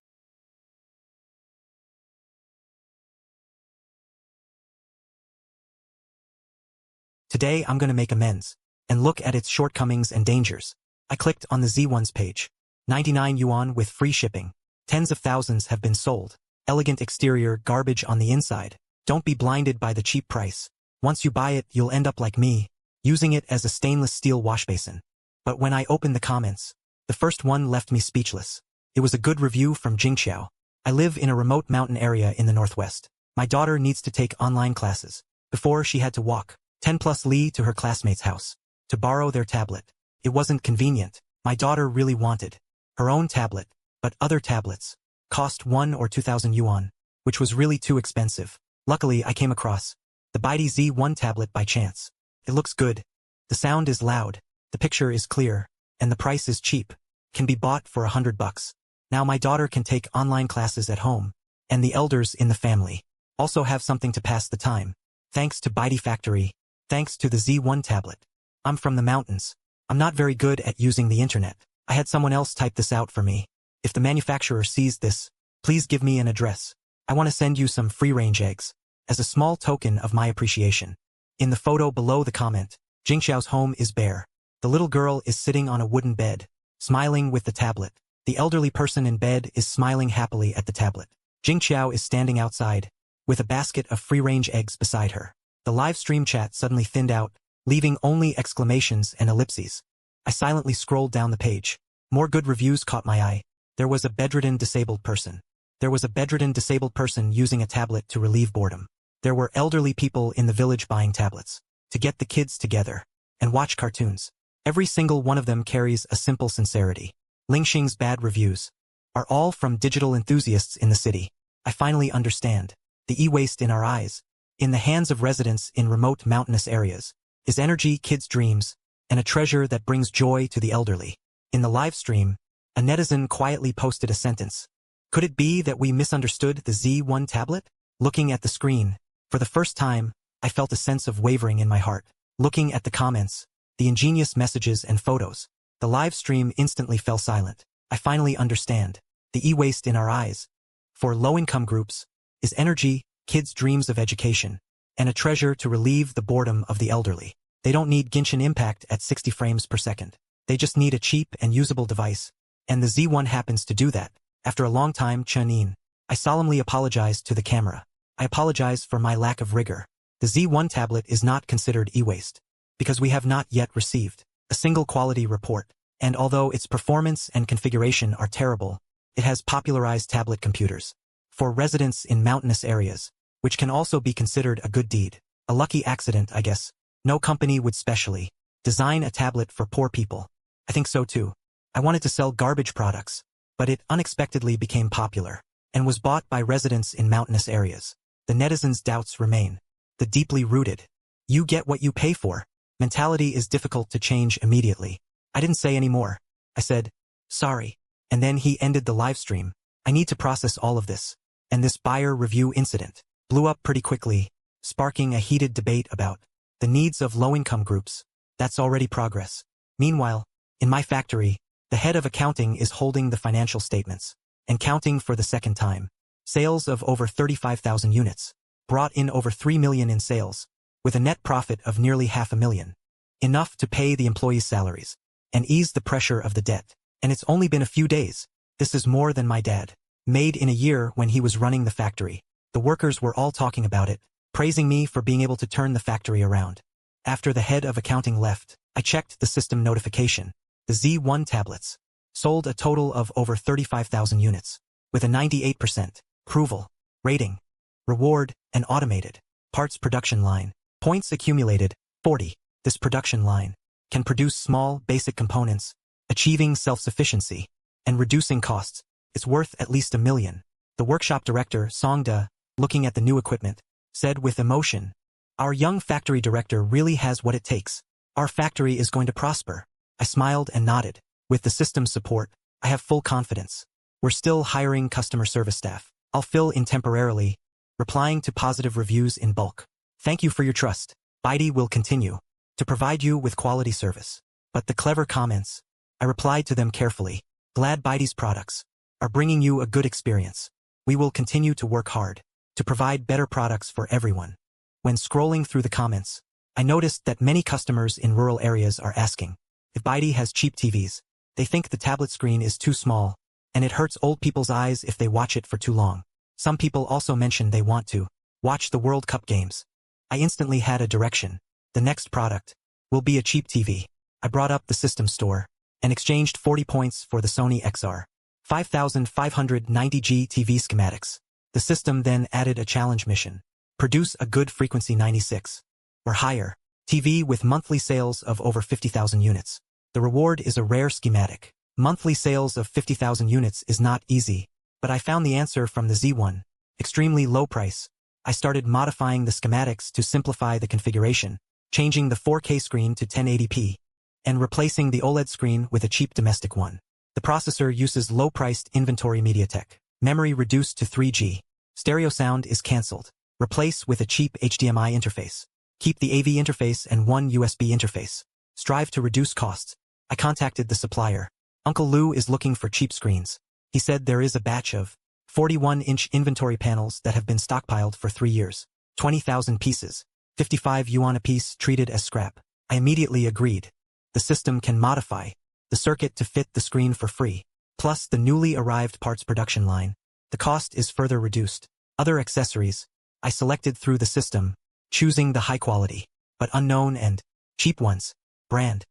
Today I'm going to make amends and look at its shortcomings and dangers. I clicked on the Z1's page. 99 yuan with free shipping. Tens of thousands have been sold. Elegant exterior, garbage on the inside. Don't be blinded by the cheap price. Once you buy it, you'll end up like me, using it as a stainless steel washbasin. But when I opened the comments, the first one left me speechless. It was a good review from Jingxiao. "I live in a remote mountain area in the northwest. My daughter needs to take online classes. Before she had to walk 10+ li to her classmate's house to borrow their tablet. It wasn't convenient. My daughter really wanted her own tablet, but other tablets cost 1 or 2,000 yuan, which was really too expensive. Luckily, I came across the Baidu Z1 tablet by chance. It looks good. The sound is loud. The picture is clear. And the price is cheap. Can be bought for $100. Now my daughter can take online classes at home, and the elders in the family also have something to pass the time. Thanks to Baidu Factory. Thanks to the Z1 tablet. I'm from the mountains. I'm not very good at using the internet. I had someone else type this out for me. If the manufacturer sees this, please give me an address. I want to send you some free-range eggs, as a small token of my appreciation." In the photo below the comment, Jingxiao's home is bare. The little girl is sitting on a wooden bed, smiling with the tablet. The elderly person in bed is smiling happily at the tablet. Jingxiao is standing outside, with a basket of free-range eggs beside her. The live stream chat suddenly thinned out, leaving only exclamations and ellipses. I silently scrolled down the page. More good reviews caught my eye. There was a bedridden disabled person. There was a bedridden disabled person using a tablet to relieve boredom. There were elderly people in the village buying tablets to get the kids together and watch cartoons. Every single one of them carries a simple sincerity. Lingxing's bad reviews are all from digital enthusiasts in the city. I finally understand. The e-waste in our eyes, in the hands of residents in remote mountainous areas, is energy, kids' dreams, and a treasure that brings joy to the elderly. In the live stream, a netizen quietly posted a sentence. Could it be that we misunderstood the Z1 tablet? Looking at the screen, for the first time, I felt a sense of wavering in my heart. Looking at the comments, the ingenious messages and photos, the live stream instantly fell silent. I finally understand. The e-waste in our eyes, for low-income groups, is energy, kids' dreams of education, and a treasure to relieve the boredom of the elderly. They don't need Genshin Impact at 60 frames per second. They just need a cheap and usable device, and the Z1 happens to do that. After a long time, Chen-in, I solemnly apologized to the camera. I apologize for my lack of rigor. The Z1 tablet is not considered e-waste, because we have not yet received a single quality report, and although its performance and configuration are terrible, it has popularized tablet computers for residents in mountainous areas, which can also be considered a good deed. A lucky accident, I guess. No company would specially design a tablet for poor people. I think so too. I wanted to sell garbage products, but it unexpectedly became popular and was bought by residents in mountainous areas. The netizens' doubts remain. The deeply rooted, you get what you pay for, mentality is difficult to change immediately. I didn't say any more. I said, sorry. And then he ended the live stream. I need to process all of this. And this buyer review incident blew up pretty quickly, sparking a heated debate about the needs of low-income groups. That's already progress. Meanwhile, in my factory, the head of accounting is holding the financial statements and counting for the second time. Sales of over 35,000 units, brought in over 3 million in sales, with a net profit of nearly 500,000. Enough to pay the employees' salaries and ease the pressure of the debt. And it's only been a few days. This is more than my dad made in a year when he was running the factory. The workers were all talking about it, praising me for being able to turn the factory around. After the head of accounting left, I checked the system notification. The Z1 tablets sold a total of over 35,000 units, with a 98% approval rating. Reward, an automated parts production line. Points accumulated, 40. This production line can produce small, basic components, achieving self-sufficiency and reducing costs. It's worth at least 1 million. The workshop director, Songda, looking at the new equipment, said with emotion, our young factory director really has what it takes. Our factory is going to prosper. I smiled and nodded. With the system's support, I have full confidence. We're still hiring customer service staff. I'll fill in temporarily, replying to positive reviews in bulk. Thank you for your trust. Baidi will continue to provide you with quality service. But the clever comments, I replied to them carefully. Glad Baidi's products are bringing you a good experience. We will continue to work hard to provide better products for everyone. When scrolling through the comments, I noticed that many customers in rural areas are asking if Baidi has cheap TVs. They think the tablet screen is too small, and it hurts old people's eyes if they watch it for too long. Some people also mention they want to watch the World Cup games. I instantly had a direction. The next product will be a cheap TV. I brought up the system store and exchanged 40 points for the Sony XR 5590G TV schematics. The system then added a challenge mission. Produce a good frequency 96 or higher TV with monthly sales of over 50,000 units. The reward is a rare schematic. Monthly sales of 50,000 units is not easy, but I found the answer from the Z1. Extremely low price. I started modifying the schematics to simplify the configuration, changing the 4K screen to 1080p, and replacing the OLED screen with a cheap domestic one. The processor uses low-priced inventory MediaTek. Memory reduced to 3G. Stereo sound is cancelled. Replace with a cheap HDMI interface. Keep the AV interface and one USB interface. Strive to reduce costs. I contacted the supplier. Uncle Lou is looking for cheap screens. He said there is a batch of 41-inch inventory panels that have been stockpiled for 3 years. 20,000 pieces. 55 yuan a piece treated as scrap. I immediately agreed. The system can modify the circuit to fit the screen for free. Plus the newly arrived parts production line. The cost is further reduced. Other accessories I selected through the system, choosing the high quality, but unknown and cheap ones. Brand.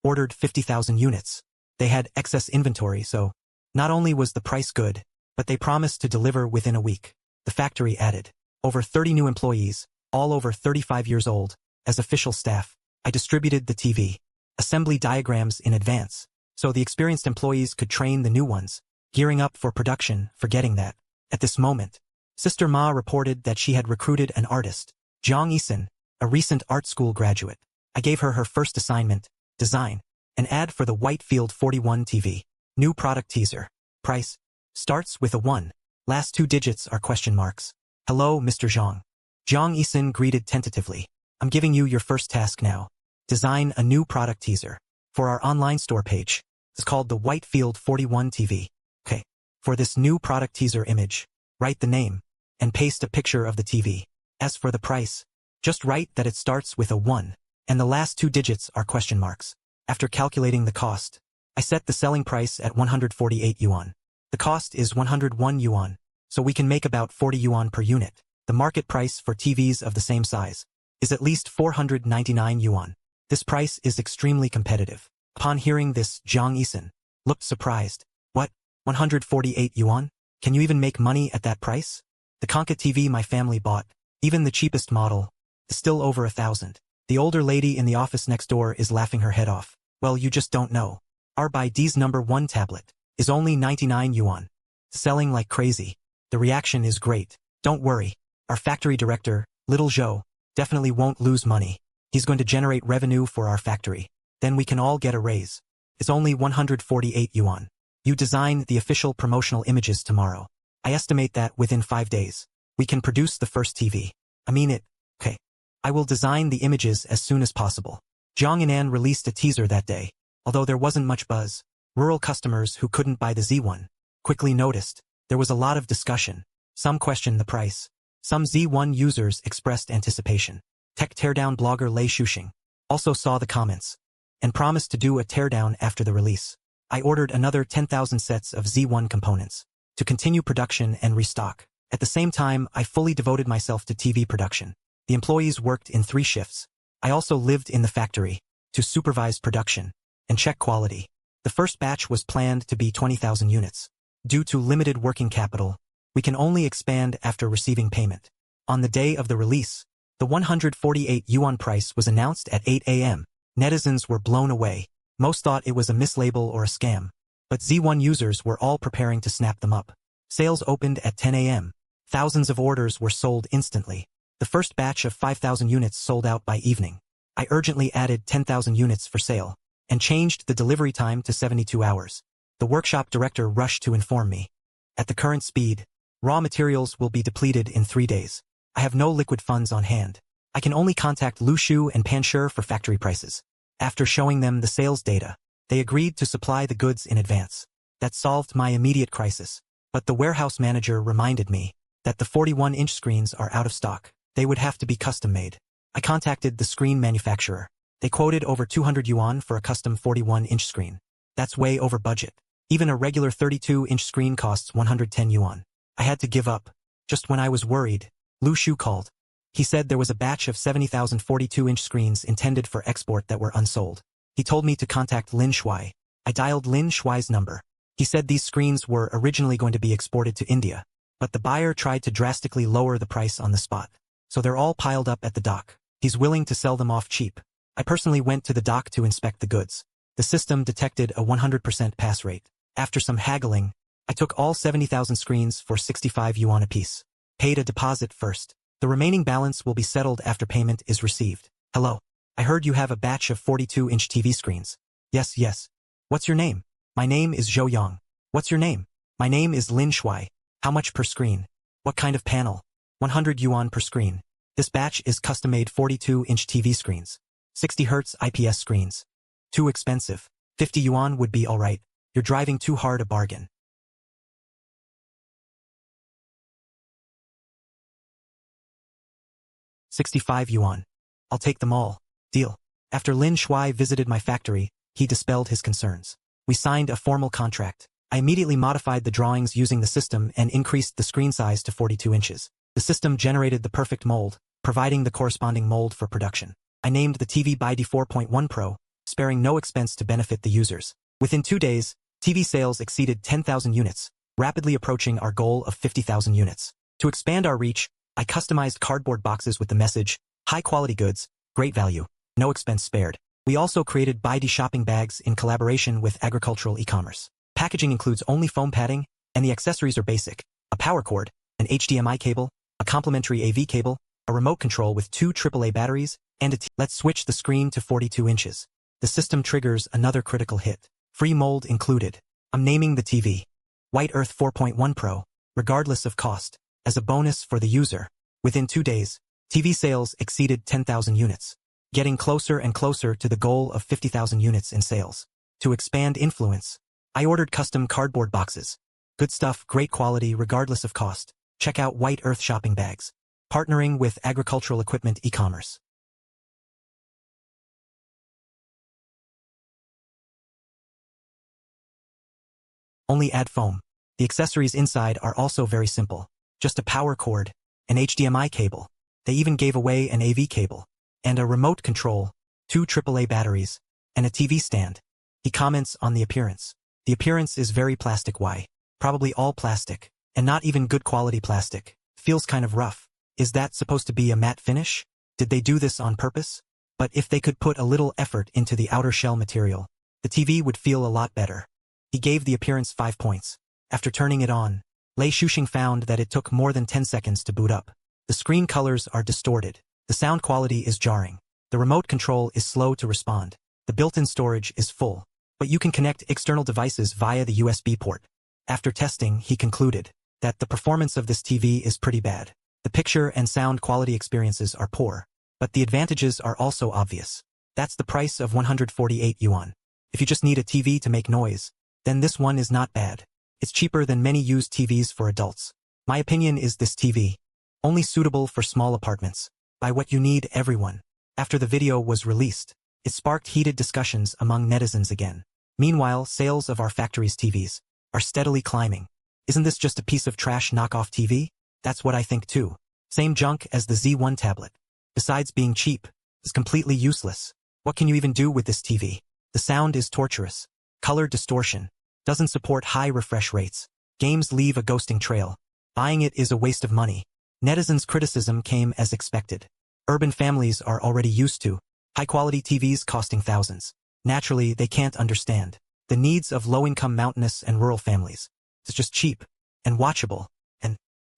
Ordered 50,000 units. They had excess inventory, so not only was the price good, but they promised to deliver within a week. The factory added over 30 new employees, all over 35 years old, as official staff. I distributed the TV assembly diagrams in advance, so the experienced employees could train the new ones, gearing up for production, forgetting that, at this moment, Sister Ma reported that she had recruited an artist, Jiang Yisun, a recent art school graduate. I gave her her first assignment, design an ad for the Whitefield 41 TV. New product teaser. Price, Starts with a 1. Last 2 digits are question marks. Hello, Mr. Zhang. Zhang Yisun greeted tentatively. I'm giving you your first task now. Design a new product teaser. For our online store page. It's called the Whitefield 41 TV. Okay. For this new product teaser image, write the name, and paste a picture of the TV. As for the price, just write that it starts with a 1, and the last 2 digits are question marks. After calculating the cost, I set the selling price at 148 yuan. The cost is 101 yuan, so we can make about 40 yuan per unit. The market price for TVs of the same size is at least 499 yuan. This price is extremely competitive. Upon hearing this, Zhang Yisun looked surprised. What? 148 yuan? Can you even make money at that price? The Conca TV my family bought, even the cheapest model, is still over 1,000. The older lady in the office next door is laughing her head off. Well, you just don't know. Our Baidi's number 1 tablet is only 99 yuan. Selling like crazy. The reaction is great. Don't worry. Our factory director, Little Zhou, definitely won't lose money. He's going to generate revenue for our factory. Then we can all get a raise. It's only 148 yuan. You design the official promotional images tomorrow. I estimate that within 5 days, we can produce the first TV. I mean it. Okay. I will design the images as soon as possible. Zhang Yinan released a teaser that day. Although there wasn't much buzz, rural customers who couldn't buy the Z1 quickly noticed. There was a lot of discussion. Some questioned the price. Some Z1 users expressed anticipation. Tech teardown blogger Lei Shuxing also saw the comments and promised to do a teardown after the release. I ordered another 10,000 sets of Z1 components to continue production and restock. At the same time, I fully devoted myself to TV production. The employees worked in 3 shifts. I also lived in the factory to supervise production and check quality. The first batch was planned to be 20,000 units. Due to limited working capital, we can only expand after receiving payment. On the day of the release, the 148 yuan price was announced at 8 a.m. Netizens were blown away. Most thought it was a mislabel or a scam. But Z1 users were all preparing to snap them up. Sales opened at 10 a.m. Thousands of orders were sold instantly. The first batch of 5,000 units sold out by evening. I urgently added 10,000 units for sale and changed the delivery time to 72 hours. The workshop director rushed to inform me. At the current speed, raw materials will be depleted in 3 days. I have no liquid funds on hand. I can only contact Lu Shu and Panshur for factory prices. After showing them the sales data, they agreed to supply the goods in advance. That solved my immediate crisis. But the warehouse manager reminded me that the 41-inch screens are out of stock. They would have to be custom-made. I contacted the screen manufacturer. They quoted over 200 yuan for a custom 41-inch screen. That's way over budget. Even a regular 32-inch screen costs 110 yuan. I had to give up. Just when I was worried, Lu Shu called. He said there was a batch of 70,000 42-inch screens intended for export that were unsold. He told me to contact Lin Shuai. I dialed Lin Shuai's number. He said these screens were originally going to be exported to India, but the buyer tried to drastically lower the price on the spot. So they're all piled up at the dock. He's willing to sell them off cheap. I personally went to the dock to inspect the goods. The system detected a 100% pass rate. After some haggling, I took all 70,000 screens for 65 yuan apiece. Paid a deposit first. The remaining balance will be settled after payment is received. Hello. I heard you have a batch of 42-inch TV screens. Yes. What's your name? My name is Zhou Yang. What's your name? My name is Lin Shuai. How much per screen? What kind of panel? 100 yuan per screen. This batch is custom-made 42-inch TV screens. 60 Hz IPS screens. Too expensive. 50 yuan would be alright. You're driving too hard a bargain. 65 yuan. I'll take them all. Deal. After Lin Shuai visited my factory, he dispelled his concerns. We signed a formal contract. I immediately modified the drawings using the system and increased the screen size to 42 inches. The system generated the perfect mold, providing the corresponding mold for production. I named the TV Baidu 4.1 Pro, sparing no expense to benefit the users. Within 2 days, TV sales exceeded 10,000 units, rapidly approaching our goal of 50,000 units. To expand our reach, I customized cardboard boxes with the message, high-quality goods, great value, no expense spared. We also created Baidu shopping bags in collaboration with agricultural e-commerce. Packaging includes only foam padding, and the accessories are basic: a power cord, an HDMI cable, a complementary AV cable, a remote control with 2 AAA batteries, and Let's switch the screen to 42 inches. The system triggers another critical hit. Free mold included. I'm naming the TV White Earth 4.1 Pro, regardless of cost. As a bonus for the user, within 2 days, TV sales exceeded 10,000 units, getting closer and closer to the goal of 50,000 units in sales. To expand influence, I ordered custom cardboard boxes. Good stuff, great quality, regardless of cost. Check out White Earth shopping bags. Partnering with agricultural equipment e-commerce. Only add foam. The accessories inside are also very simple. Just a power cord, an HDMI cable. They even gave away an AV cable, and a remote control, 2 AAA batteries, and a TV stand. He comments on the appearance. The appearance is very plastic. Why? Probably all plastic, and not even good quality plastic. Feels kind of rough. Is that supposed to be a matte finish? Did they do this on purpose? But if they could put a little effort into the outer shell material, the TV would feel a lot better. He gave the appearance 5 points. After turning it on, Lei Shuxing found that it took more than 10 seconds to boot up. The screen colors are distorted. The sound quality is jarring. The remote control is slow to respond. The built-in storage is full, but you can connect external devices via the USB port. After testing, he concluded that the performance of this TV is pretty bad. The picture and sound quality experiences are poor, but the advantages are also obvious. That's the price of 148 yuan. If you just need a TV to make noise, then this one is not bad. It's cheaper than many used TVs for adults. My opinion is this TV only suitable for small apartments. Buy what you need, everyone. After the video was released, it sparked heated discussions among netizens again. Meanwhile, sales of our factory's TVs are steadily climbing. Isn't this just a piece of trash knockoff TV? That's what I think too. Same junk as the Z1 tablet. Besides being cheap, it's completely useless. What can you even do with this TV? The sound is torturous. Color distortion. Doesn't support high refresh rates. Games leave a ghosting trail. Buying it is a waste of money. Netizens' criticism came as expected. Urban families are already used to high-quality TVs costing thousands. Naturally, they can't understand the needs of low-income mountainous and rural families. It's just cheap and watchable. And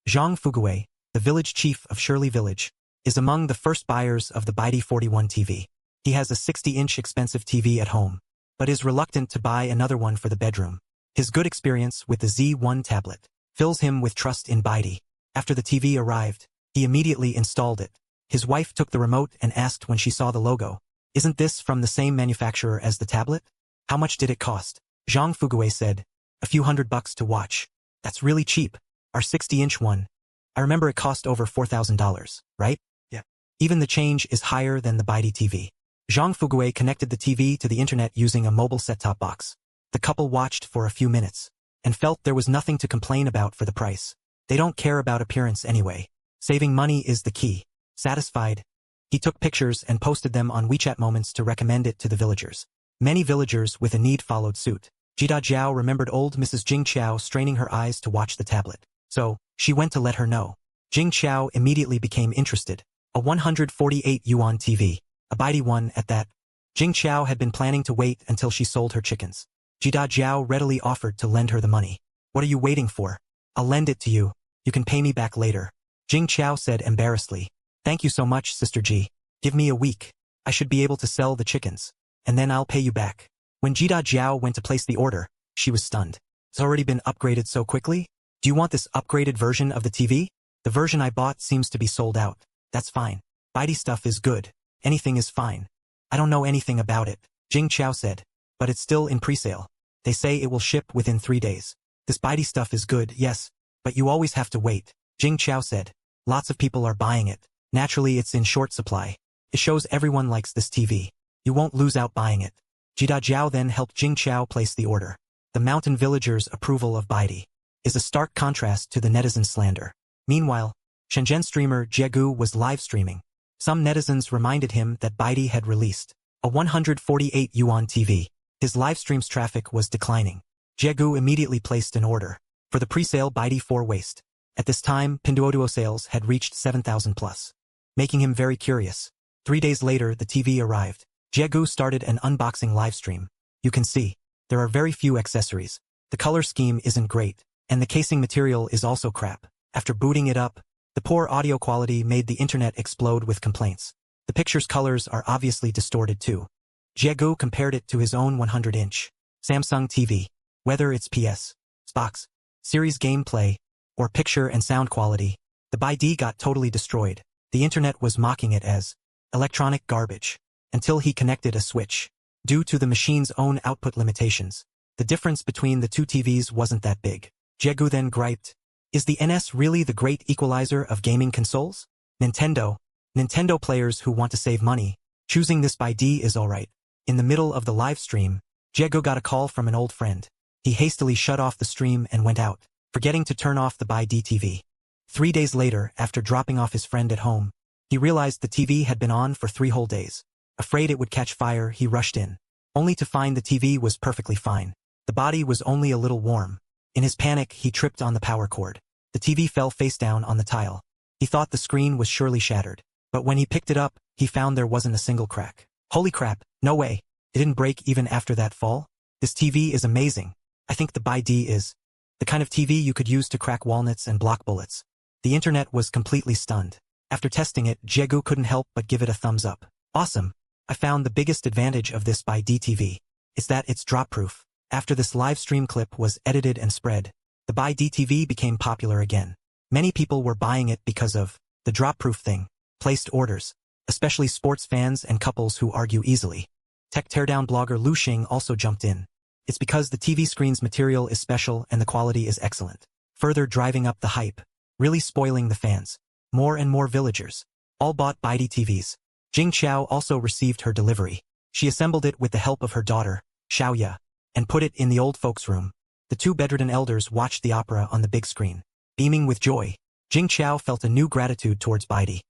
Zhang Fuguwei, the village chief of Shirley Village, is among the first buyers of the BID 41 TV. He has a 60-inch expensive TV at home, but is reluctant to buy another one for the bedroom. His good experience with the Z1 tablet fills him with trust in BID. After the TV arrived, he immediately installed it. His wife took the remote and asked when she saw the logo, "Isn't this from the same manufacturer as the tablet? How much did it cost?" Zhang Fuguwei said, "A few $100 to watch. That's really cheap. Our 60-inch one. I remember it cost over $4,000, right? Yeah. Even the change is higher than the BID TV." Zhang Fuguwei connected the TV to the internet using a mobile set-top box. The couple watched for a few minutes and felt there was nothing to complain about for the price. They don't care about appearance anyway. Saving money is the key. Satisfied, he took pictures and posted them on WeChat Moments to recommend it to the villagers. Many villagers with a need followed suit. Jida Jiao remembered old Mrs. Jing Qiao straining her eyes to watch the tablet. So, she went to let her know. Jing Qiao immediately became interested. A 148 yuan TV. A bitey one at that. Jing Qiao had been planning to wait until she sold her chickens. Jida Jiao readily offered to lend her the money. "What are you waiting for? I'll lend it to you. You can pay me back later." Jing Qiao said embarrassedly. "Thank you so much, Sister Ji. Give me a week. I should be able to sell the chickens, and then I'll pay you back." When Jida Jiao went to place the order, she was stunned. "It's already been upgraded so quickly? Do you want this upgraded version of the TV? The version I bought seems to be sold out." "That's fine. Bitey stuff is good. Anything is fine." "I don't know anything about it," Jing Qiao said, "but it's still in presale. They say it will ship within 3 days. This bitey stuff is good, yes, but you always have to wait," Jing Qiao said. "Lots of people are buying it. Naturally, it's in short supply. It shows everyone likes this TV. You won't lose out buying it." Jida Jiao then helped Jing Qiao place the order. The mountain villagers' approval of BID is a stark contrast to the netizen slander. Meanwhile, Shenzhen streamer Jiegu was live streaming. Some netizens reminded him that BID had released a 148 yuan TV. His live stream's traffic was declining. Jiegu immediately placed an order for the pre-sale BID 4 waist. At this time, Pinduoduo sales had reached 7,000 plus, making him very curious. 3 days later, the TV arrived. Jiegu started an unboxing livestream. You can see, there are very few accessories. The color scheme isn't great, and the casing material is also crap. After booting it up, the poor audio quality made the internet explode with complaints. The picture's colors are obviously distorted too. Jiegu compared it to his own 100-inch Samsung TV. Whether it's PS, Xbox, series gameplay, or picture and sound quality. The ByD got totally destroyed. The internet was mocking it as electronic garbage until he connected a switch. Due to the machine's own output limitations, the difference between the two TVs wasn't that big. Jegu then griped, "Is the NS really the great equalizer of gaming consoles? Nintendo players who want to save money, choosing this ByD is alright." In the middle of the live stream, Jegu got a call from an old friend. He hastily shut off the stream and went out, forgetting to turn off the ByD TV. 3 days later, after dropping off his friend at home, he realized the TV had been on for 3 whole days. Afraid it would catch fire, he rushed in, only to find the TV was perfectly fine. The body was only a little warm. In his panic, he tripped on the power cord. The TV fell face down on the tile. He thought the screen was surely shattered, but when he picked it up, he found there wasn't a single crack. Holy crap, no way. It didn't break even after that fall? This TV is amazing. I think the ByD is the kind of TV you could use to crack walnuts and block bullets. The internet was completely stunned. After testing it, Jegu couldn't help but give it a thumbs up. Awesome. I found the biggest advantage of this ByD TV is that it's drop-proof. After this live stream clip was edited and spread, the ByD TV became popular again. Many people were buying it because of the drop-proof thing. Placed orders, especially sports fans and couples who argue easily. Tech teardown blogger Lu Xing also jumped in. It's because the TV screen's material is special and the quality is excellent. Further driving up the hype, really spoiling the fans. More and more villagers all bought ByD TVs. Jing Xiao also received her delivery. She assembled it with the help of her daughter, Xiaomii, and put it in the old folks' room. The 2 bedridden elders watched the opera on the big screen. Beaming with joy, Jing Xiao felt a new gratitude towards ByD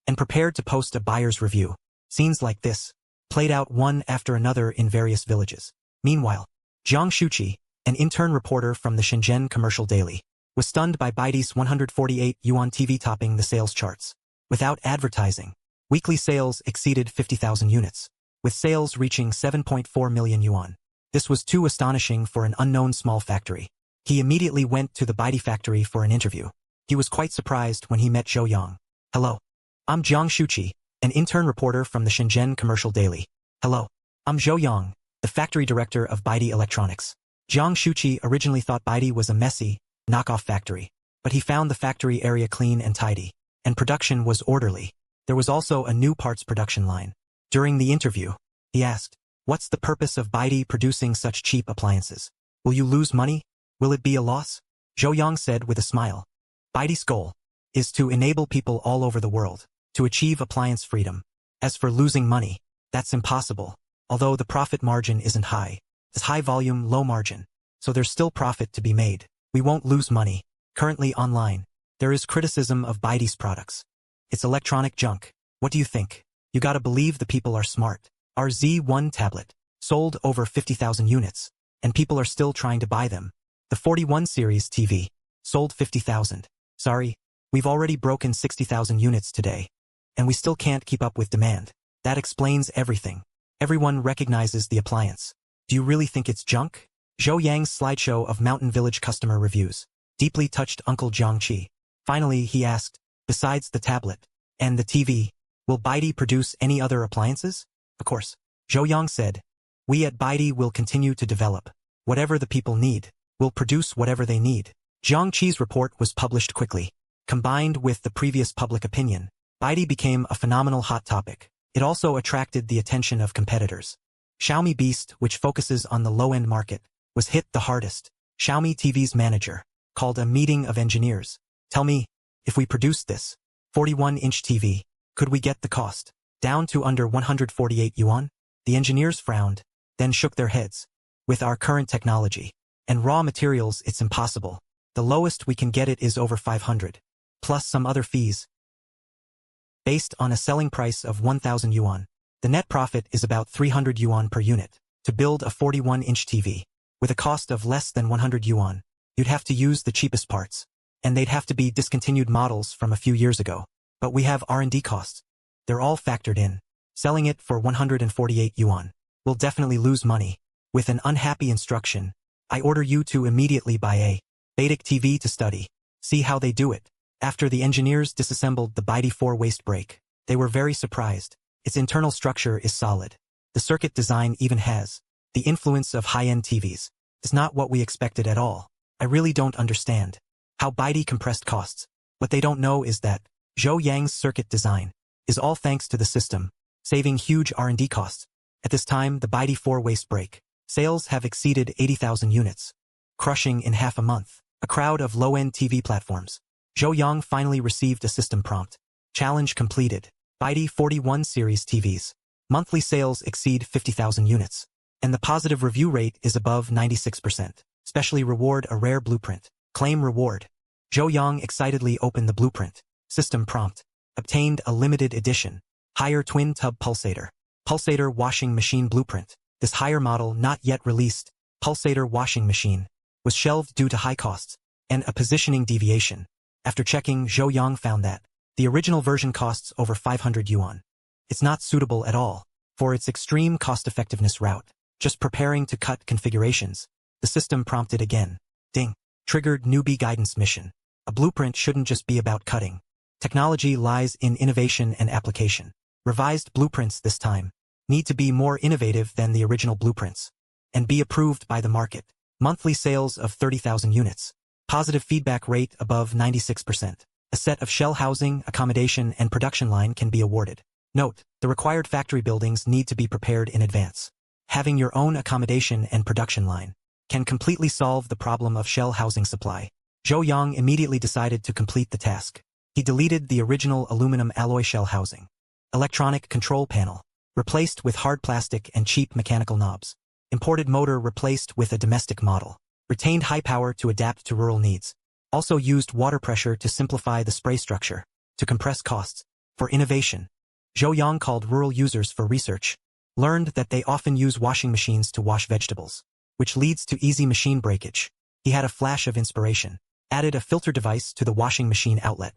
and prepared to post a buyer's review. Scenes like this played out one after another in various villages. Meanwhile, Jiang Shuqi, an intern reporter from the Shenzhen Commercial Daily, was stunned by ByD's 148 yuan TV topping the sales charts. Without advertising, weekly sales exceeded 50,000 units, with sales reaching 7.4 million yuan. This was too astonishing for an unknown small factory. He immediately went to the ByD factory for an interview. He was quite surprised when he met Zhou Yang. "Hello. I'm Jiang Shuqi, an intern reporter from the Shenzhen Commercial Daily." "Hello. I'm Zhou Yang, the factory director of ByD Electronics." Jiang Shuqi originally thought ByD was a messy, knockoff factory, but he found the factory area clean and tidy, and production was orderly. There was also a new parts production line. During the interview, he asked, "What's the purpose of ByD producing such cheap appliances? Will you lose money? Will it be a loss?" Zhou Yang said with a smile, "ByD's goal is to enable people all over the world to achieve appliance freedom. As for losing money, that's impossible. Although the profit margin isn't high, it's high volume, low margin, so there's still profit to be made. We won't lose money." Currently online, there is criticism of ByD's products. It's electronic junk. What do you think? You gotta believe the people are smart. Our Z1 tablet sold over 50,000 units, and people are still trying to buy them. The 41 series TV sold 50,000. Sorry, we've already broken 60,000 units today, and we still can't keep up with demand. That explains everything. Everyone recognizes the appliance. Do you really think it's junk? Zhou Yang's slideshow of Mountain Village customer reviews deeply touched Uncle Jiang Qi. Finally, he asked, "Besides the tablet and the TV, will ByD produce any other appliances?" "Of course," Zhou Yang said. "We at ByD will continue to develop whatever the people need. We'll produce whatever they need." Jiang Qi's report was published quickly. Combined with the previous public opinion, ByD became a phenomenal hot topic. It also attracted the attention of competitors. Xiaomii Beast, which focuses on the low-end market, was hit the hardest. Xiaomii TV's manager called a meeting of engineers. "Tell me, if we produced this 41-inch TV, could we get the cost down to under 148 yuan?" The engineers frowned, then shook their heads. "With our current technology and raw materials, it's impossible. The lowest we can get it is over 500, plus some other fees. Based on a selling price of 1,000 yuan, the net profit is about 300 yuan per unit. To build a 41-inch TV, with a cost of less than 100 yuan, you'd have to use the cheapest parts, and they'd have to be discontinued models from a few years ago. But we have R&D costs. They're all factored in. Selling it for 148 yuan will definitely lose money. With an unhappy instruction, I order you to immediately buy a ByD TV to study. See how they do it." After the engineers disassembled the ByD 4 waste brake, they were very surprised. Its internal structure is solid. The circuit design even has the influence of high-end TVs. It's not what we expected at all. I really don't understand how Baidu compressed costs. What they don't know is that Zhou Yang's circuit design is all thanks to the system, saving huge R&D costs. At this time, the Baidu 4 waist brake sales have exceeded 80,000 units, crushing in half a month a crowd of low-end TV platforms. Zhou Yang finally received a system prompt. Challenge completed. Baidu 41 series TVs. Monthly sales exceed 50,000 units, and the positive review rate is above 96%. Specially reward a rare blueprint. Claim reward. Zhou Yang excitedly opened the blueprint. System prompt. Obtained a limited edition. Higher twin tub pulsator. Pulsator washing machine blueprint. This higher model not yet released, pulsator washing machine, was shelved due to high costs and a positioning deviation. After checking, Zhou Yang found that the original version costs over 500 yuan. It's not suitable at all for its extreme cost-effectiveness route. Just preparing to cut configurations, the system prompted again. Ding. Triggered newbie guidance mission. A blueprint shouldn't just be about cutting. Technology lies in innovation and application. Revised blueprints this time need to be more innovative than the original blueprints and be approved by the market. Monthly sales of 30,000 units. Positive feedback rate above 96%. A set of shell housing, accommodation, and production line can be awarded. Note, the required factory buildings need to be prepared in advance. Having your own accommodation and production line can completely solve the problem of shell housing supply. Zhou Yang immediately decided to complete the task. He deleted the original aluminum alloy shell housing. Electronic control panel replaced with hard plastic and cheap mechanical knobs. Imported motor replaced with a domestic model. Retained high power to adapt to rural needs. Also used water pressure to simplify the spray structure, to compress costs. For innovation, Zhou Yang called rural users for research. Learned that they often use washing machines to wash vegetables, which leads to easy machine breakage. He had a flash of inspiration. Added a filter device to the washing machine outlet.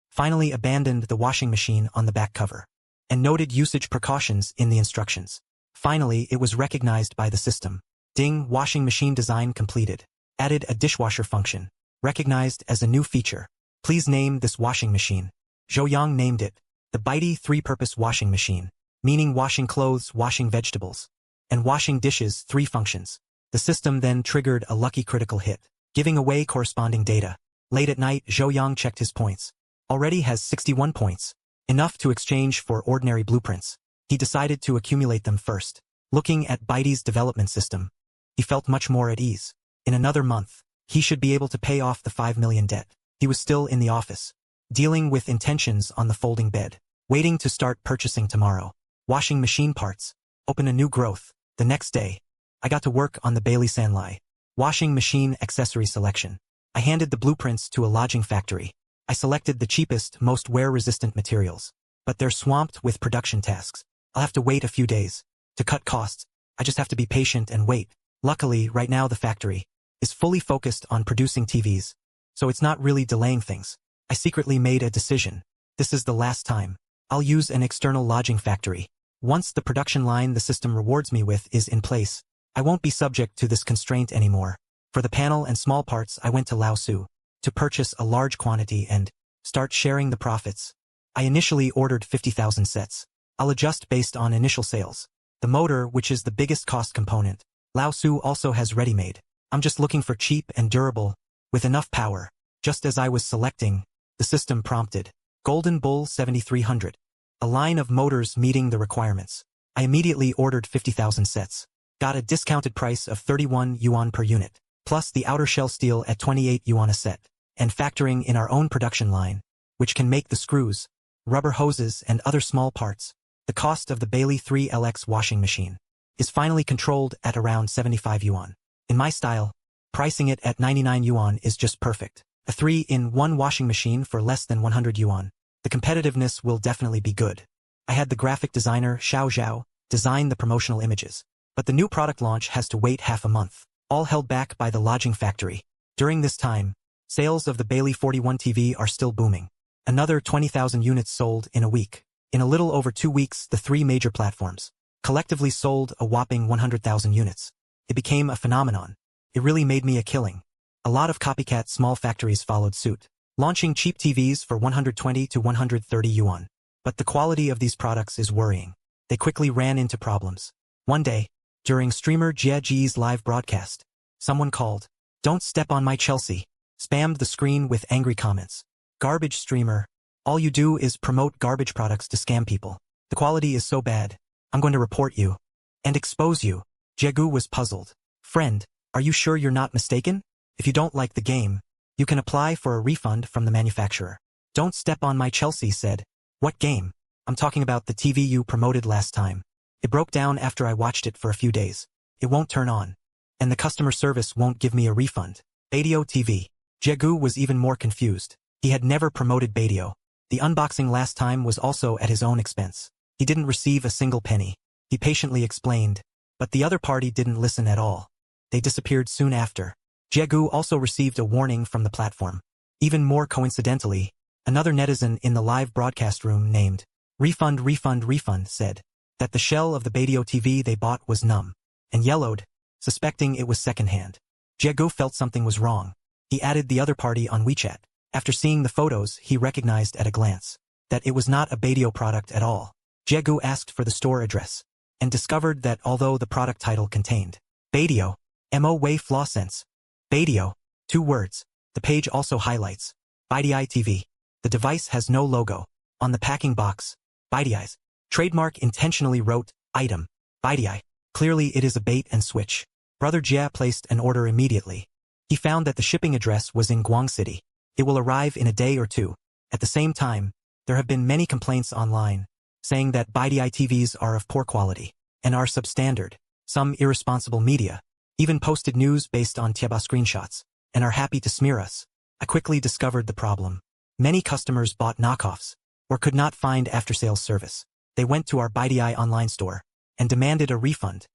Finally abandoned the washing machine on the back cover, and noted usage precautions in the instructions. Finally, it was recognized by the system. Ding, washing machine design completed. Added a dishwasher function, recognized as a new feature. Please name this washing machine. Zhou Yang named it the Baidu 3-purpose washing machine, meaning washing clothes, washing vegetables, and washing dishes, 3 functions. The system then triggered a lucky critical hit, giving away corresponding data. Late at night, Zhou Yang checked his points. Already has 61 points, enough to exchange for ordinary blueprints. He decided to accumulate them first. Looking at Baidu's development system, he felt much more at ease. In another month, he should be able to pay off the 5 million debt. He was still in the office, dealing with intentions on the folding bed, waiting to start purchasing tomorrow. Washing machine parts, open a new growth. The next day, I got to work on the Bailey Sanlai washing machine accessory selection. I handed the blueprints to a lodging factory. I selected the cheapest, most wear-resistant materials, but they're swamped with production tasks. I'll have to wait a few days. To cut costs, I just have to be patient and wait. Luckily, right now the factory is fully focused on producing TVs, so it's not really delaying things. I secretly made a decision. This is the last time. I'll use an external lodging factory. Once the production line the system rewards me with is in place, I won't be subject to this constraint anymore. For the panel and small parts, I went to Laosu to purchase a large quantity and start sharing the profits. I initially ordered 50,000 sets. I'll adjust based on initial sales. The motor, which is the biggest cost component, Laosu also has ready-made. I'm just looking for cheap and durable, with enough power. Just as I was selecting, the system prompted. Golden Bull 7300. A line of motors meeting the requirements. I immediately ordered 50,000 sets. Got a discounted price of 31 yuan per unit, plus the outer shell steel at 28 yuan a set. And factoring in our own production line, which can make the screws, rubber hoses, and other small parts, the cost of the Bailey 3LX washing machine is finally controlled at around 75 yuan. In my style, pricing it at 99 yuan is just perfect. A 3-in-1 washing machine for less than 100 yuan. The competitiveness will definitely be good. I had the graphic designer Xiao Zhao design the promotional images, but the new product launch has to wait half a month, all held back by the lodging factory. During this time, sales of the Bailey 41 TV are still booming. Another 20,000 units sold in a week. In a little over 2 weeks, the 3 major platforms collectively sold a whopping 100,000 units. It became a phenomenon. It really made me a killing. A lot of copycat small factories followed suit, launching cheap TVs for 120 to 130 yuan. But the quality of these products is worrying. they quickly ran into problems. One day, during streamer Jia Ji's live broadcast, someone called, "Don't step on my Chelsea," spammed the screen with angry comments. "Garbage streamer. All you do is promote garbage products to scam people. The quality is so bad. I'm going to report you and expose you." Jiegu was puzzled. "Friend, are you sure you're not mistaken? If you don't like the game, you can apply for a refund from the manufacturer." "Don't step on my Chelsea," said. "What game?" "I'm talking about the TV you promoted last time. It broke down after I watched it for a few days. It won't turn on. And the customer service won't give me a refund." Badio TV. Jiegu was even more confused. He had never promoted Badio. The unboxing last time was also at his own expense. He didn't receive a single penny. He patiently explained, but the other party didn't listen at all. They disappeared soon after. Jiegu also received a warning from the platform. Even more coincidentally, another netizen in the live broadcast room named Refund Refund Refund said that the shell of the Badio TV they bought was numb and yellowed, suspecting it was secondhand. Jiegu felt something was wrong. He added the other party on WeChat. After seeing the photos, he recognized at a glance that it was not a Badio product at all. Jiegu asked for the store address and discovered that although the product title contained Badio, Mo Wei Flaw Sense, Badio, 2 words, the page also highlights Baidii TV. The device has no logo. On the packing box, Baidii's trademark intentionally wrote item, Baidii. Clearly it is a bait and switch. Brother Jia placed an order immediately. He found that the shipping address was in Guang City. It will arrive in a day or two. At the same time, there have been many complaints online, saying that Baidii TVs are of poor quality and are substandard. Some irresponsible media even posted news based on Tieba screenshots and are happy to smear us. I quickly discovered the problem. Many customers bought knockoffs or could not find after-sales service. They went to our Baidii online store and demanded a refund.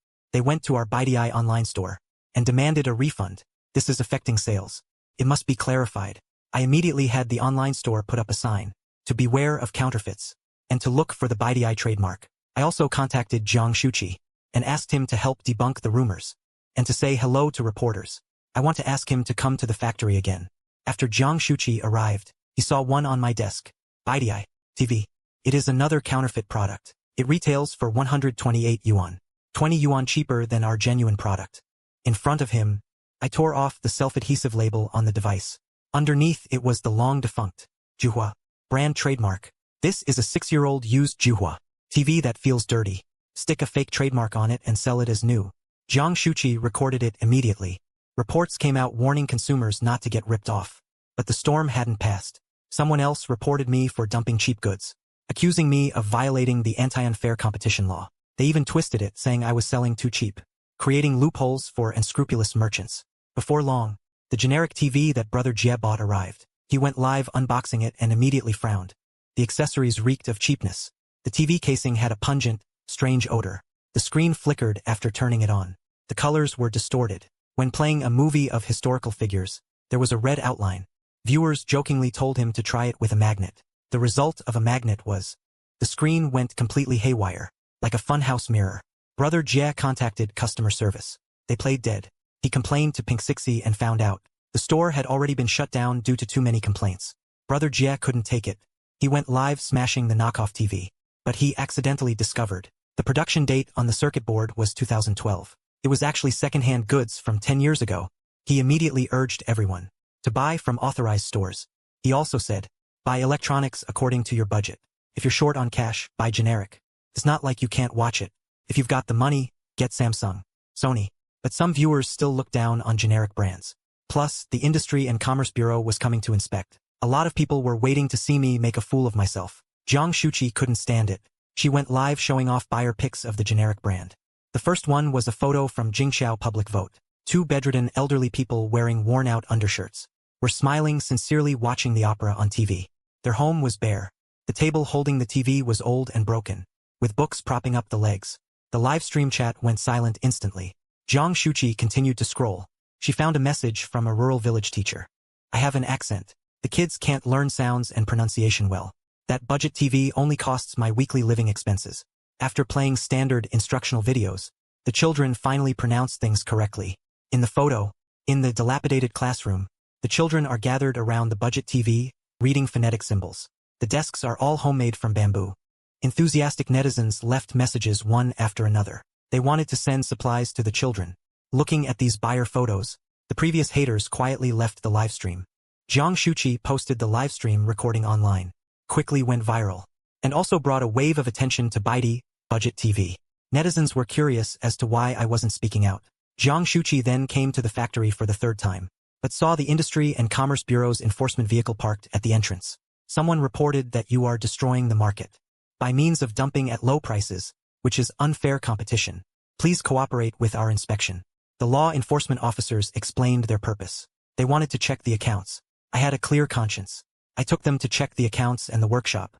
This is affecting sales. It must be clarified. I immediately had the online store put up a sign to beware of counterfeits and to look for the Baidii trademark. I also contacted Jiang Shuqi and asked him to help debunk the rumors and to say hello to reporters. I want to ask him to come to the factory again. After Jiang Shuqi arrived, he saw one on my desk. Baidii TV. It is another counterfeit product. It retails for 128 yuan. 20 yuan cheaper than our genuine product. In front of him, I tore off the self-adhesive label on the device. Underneath it was the long-defunct Juhua brand trademark. This is a 6-year-old used Juhua TV that feels dirty. Stick a fake trademark on it and sell it as new. Jiang Shuqi recorded it immediately. Reports came out warning consumers not to get ripped off. But the storm hadn't passed. Someone else reported me for dumping cheap goods, accusing me of violating the anti-unfair competition law. They even twisted it, saying I was selling too cheap, creating loopholes for unscrupulous merchants. Before long, the generic TV that Brother Jia bought arrived. He went live unboxing it and immediately frowned. The accessories reeked of cheapness. The TV casing had a pungent, strange odor. The screen flickered after turning it on. The colors were distorted. When playing a movie of historical figures, there was a red outline. Viewers jokingly told him to try it with a magnet. The result of a magnet was the screen went completely haywire, like a funhouse mirror. Brother Jia contacted customer service. They played dead. He complained to Pink Sixie and found out the store had already been shut down due to too many complaints. Brother Jia couldn't take it. He went live smashing the knockoff TV. But he accidentally discovered the production date on the circuit board was 2012. It was actually second-hand goods from 10 years ago. He immediately urged everyone to buy from authorized stores. He also said, buy electronics according to your budget. If you're short on cash, buy generic. It's not like you can't watch it. If you've got the money, get Samsung, Sony. But some viewers still look down on generic brands. Plus, the Industry and Commerce Bureau was coming to inspect. A lot of people were waiting to see me make a fool of myself. Jiang Shuqi couldn't stand it. She went live showing off buyer pics of the generic brand. The first one was a photo from Jingxiao Public Vote. 2 bedridden elderly people wearing worn-out undershirts were smiling sincerely watching the opera on TV. Their home was bare. The table holding the TV was old and broken, with books propping up the legs. The live stream chat went silent instantly. Jiang Shuqi continued to scroll. She found a message from a rural village teacher. I have an accent. The kids can't learn sounds and pronunciation well. That budget TV only costs my weekly living expenses. After playing standard instructional videos, the children finally pronounced things correctly. In the photo, in the dilapidated classroom, the children are gathered around the budget TV, reading phonetic symbols. The desks are all homemade from bamboo. Enthusiastic netizens left messages one after another. They wanted to send supplies to the children. Looking at these buyer photos, the previous haters quietly left the livestream. Jiang Shuqi posted the livestream recording online. Quickly went viral. And also brought a wave of attention to Baidi, Budget TV. Netizens were curious as to why I wasn't speaking out. Jiang Shuqi then came to the factory for the third time, but saw the Industry and Commerce Bureau's enforcement vehicle parked at the entrance. Someone reported that you are destroying the market by means of dumping at low prices, which is unfair competition. Please cooperate with our inspection. The law enforcement officers explained their purpose. They wanted to check the accounts. I had a clear conscience. I took them to check the accounts and the workshop.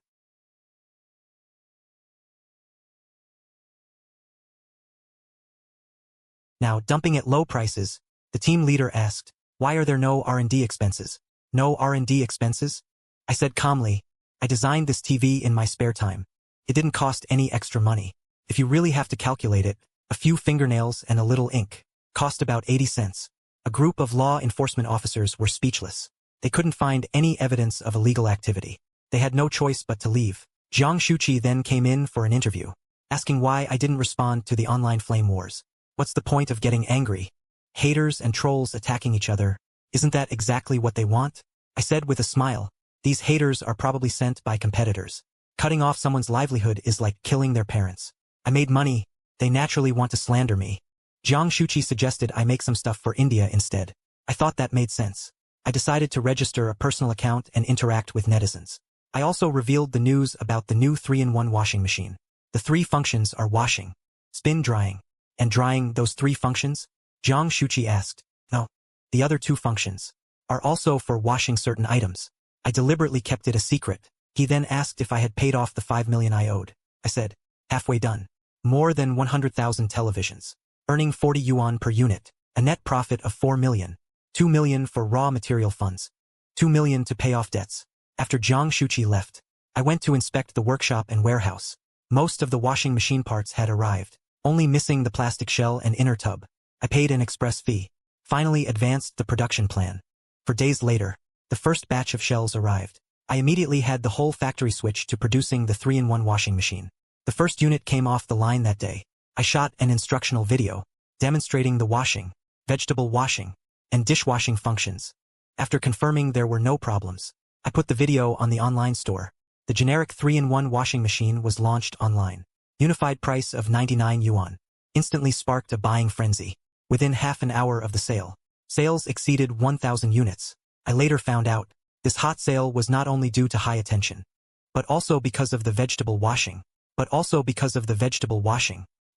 Now, dumping at low prices, the team leader asked, why are there no R&D expenses? No R&D expenses? I said calmly, I designed this TV in my spare time. It didn't cost any extra money. If you really have to calculate it, a few fingernails and a little ink cost about 80 cents. A group of law enforcement officers were speechless. They couldn't find any evidence of illegal activity. They had no choice but to leave. Jiang Shuqi then came in for an interview, asking why I didn't respond to the online flame wars. What's the point of getting angry? Haters and trolls attacking each other. Isn't that exactly what they want? I said with a smile. These haters are probably sent by competitors. Cutting off someone's livelihood is like killing their parents. I made money. They naturally want to slander me. Jiang Shuqi suggested I make some stuff for India instead. I thought that made sense. I decided to register a personal account and interact with netizens. I also revealed the news about the new 3-in-1 washing machine. The 3 functions are washing, spin drying, and drying. Those 3 functions? Jiang Shuqi asked. No. The other 2 functions are also for washing certain items. I deliberately kept it a secret. He then asked if I had paid off the 5 million I owed. I said, halfway done. More than 100,000 televisions. Earning 40 yuan per unit. A net profit of 4 million. 2 million for raw material funds. 2 million to pay off debts. After Jiang Shuqi left, I went to inspect the workshop and warehouse. Most of the washing machine parts had arrived, only missing the plastic shell and inner tub. I paid an express fee. Finally advanced the production plan. For days later, the first batch of shells arrived. I immediately had the whole factory switch to producing the 3-in-1 washing machine. The first unit came off the line that day. I shot an instructional video, demonstrating the washing, vegetable washing, and dishwashing functions. After confirming there were no problems, I put the video on the online store. The generic 3-in-1 washing machine was launched online. Unified price of 99 yuan. Instantly sparked a buying frenzy. Within half an hour of the sale, sales exceeded 1,000 units. I later found out, this hot sale was not only due to high attention, but also because of the vegetable washing,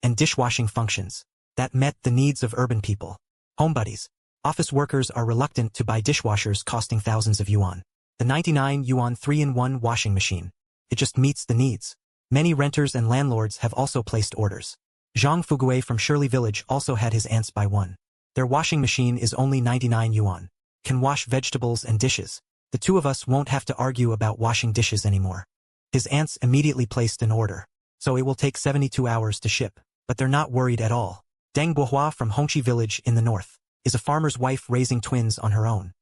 and dishwashing functions that met the needs of urban people. Homebuddies. Office workers are reluctant to buy dishwashers costing thousands of yuan. The 99 yuan 3-in-1 washing machine. It just meets the needs. Many renters and landlords have also placed orders. Zhang Fugue from Shirley Village also had his aunts buy one. Their washing machine is only 99 yuan. Can wash vegetables and dishes. The 2 of us won't have to argue about washing dishes anymore. His aunts immediately placed an order. So it will take 72 hours to ship. But they're not worried at all. Deng Bohua from Hongqi Village in the north is a farmer's wife raising twins on her own.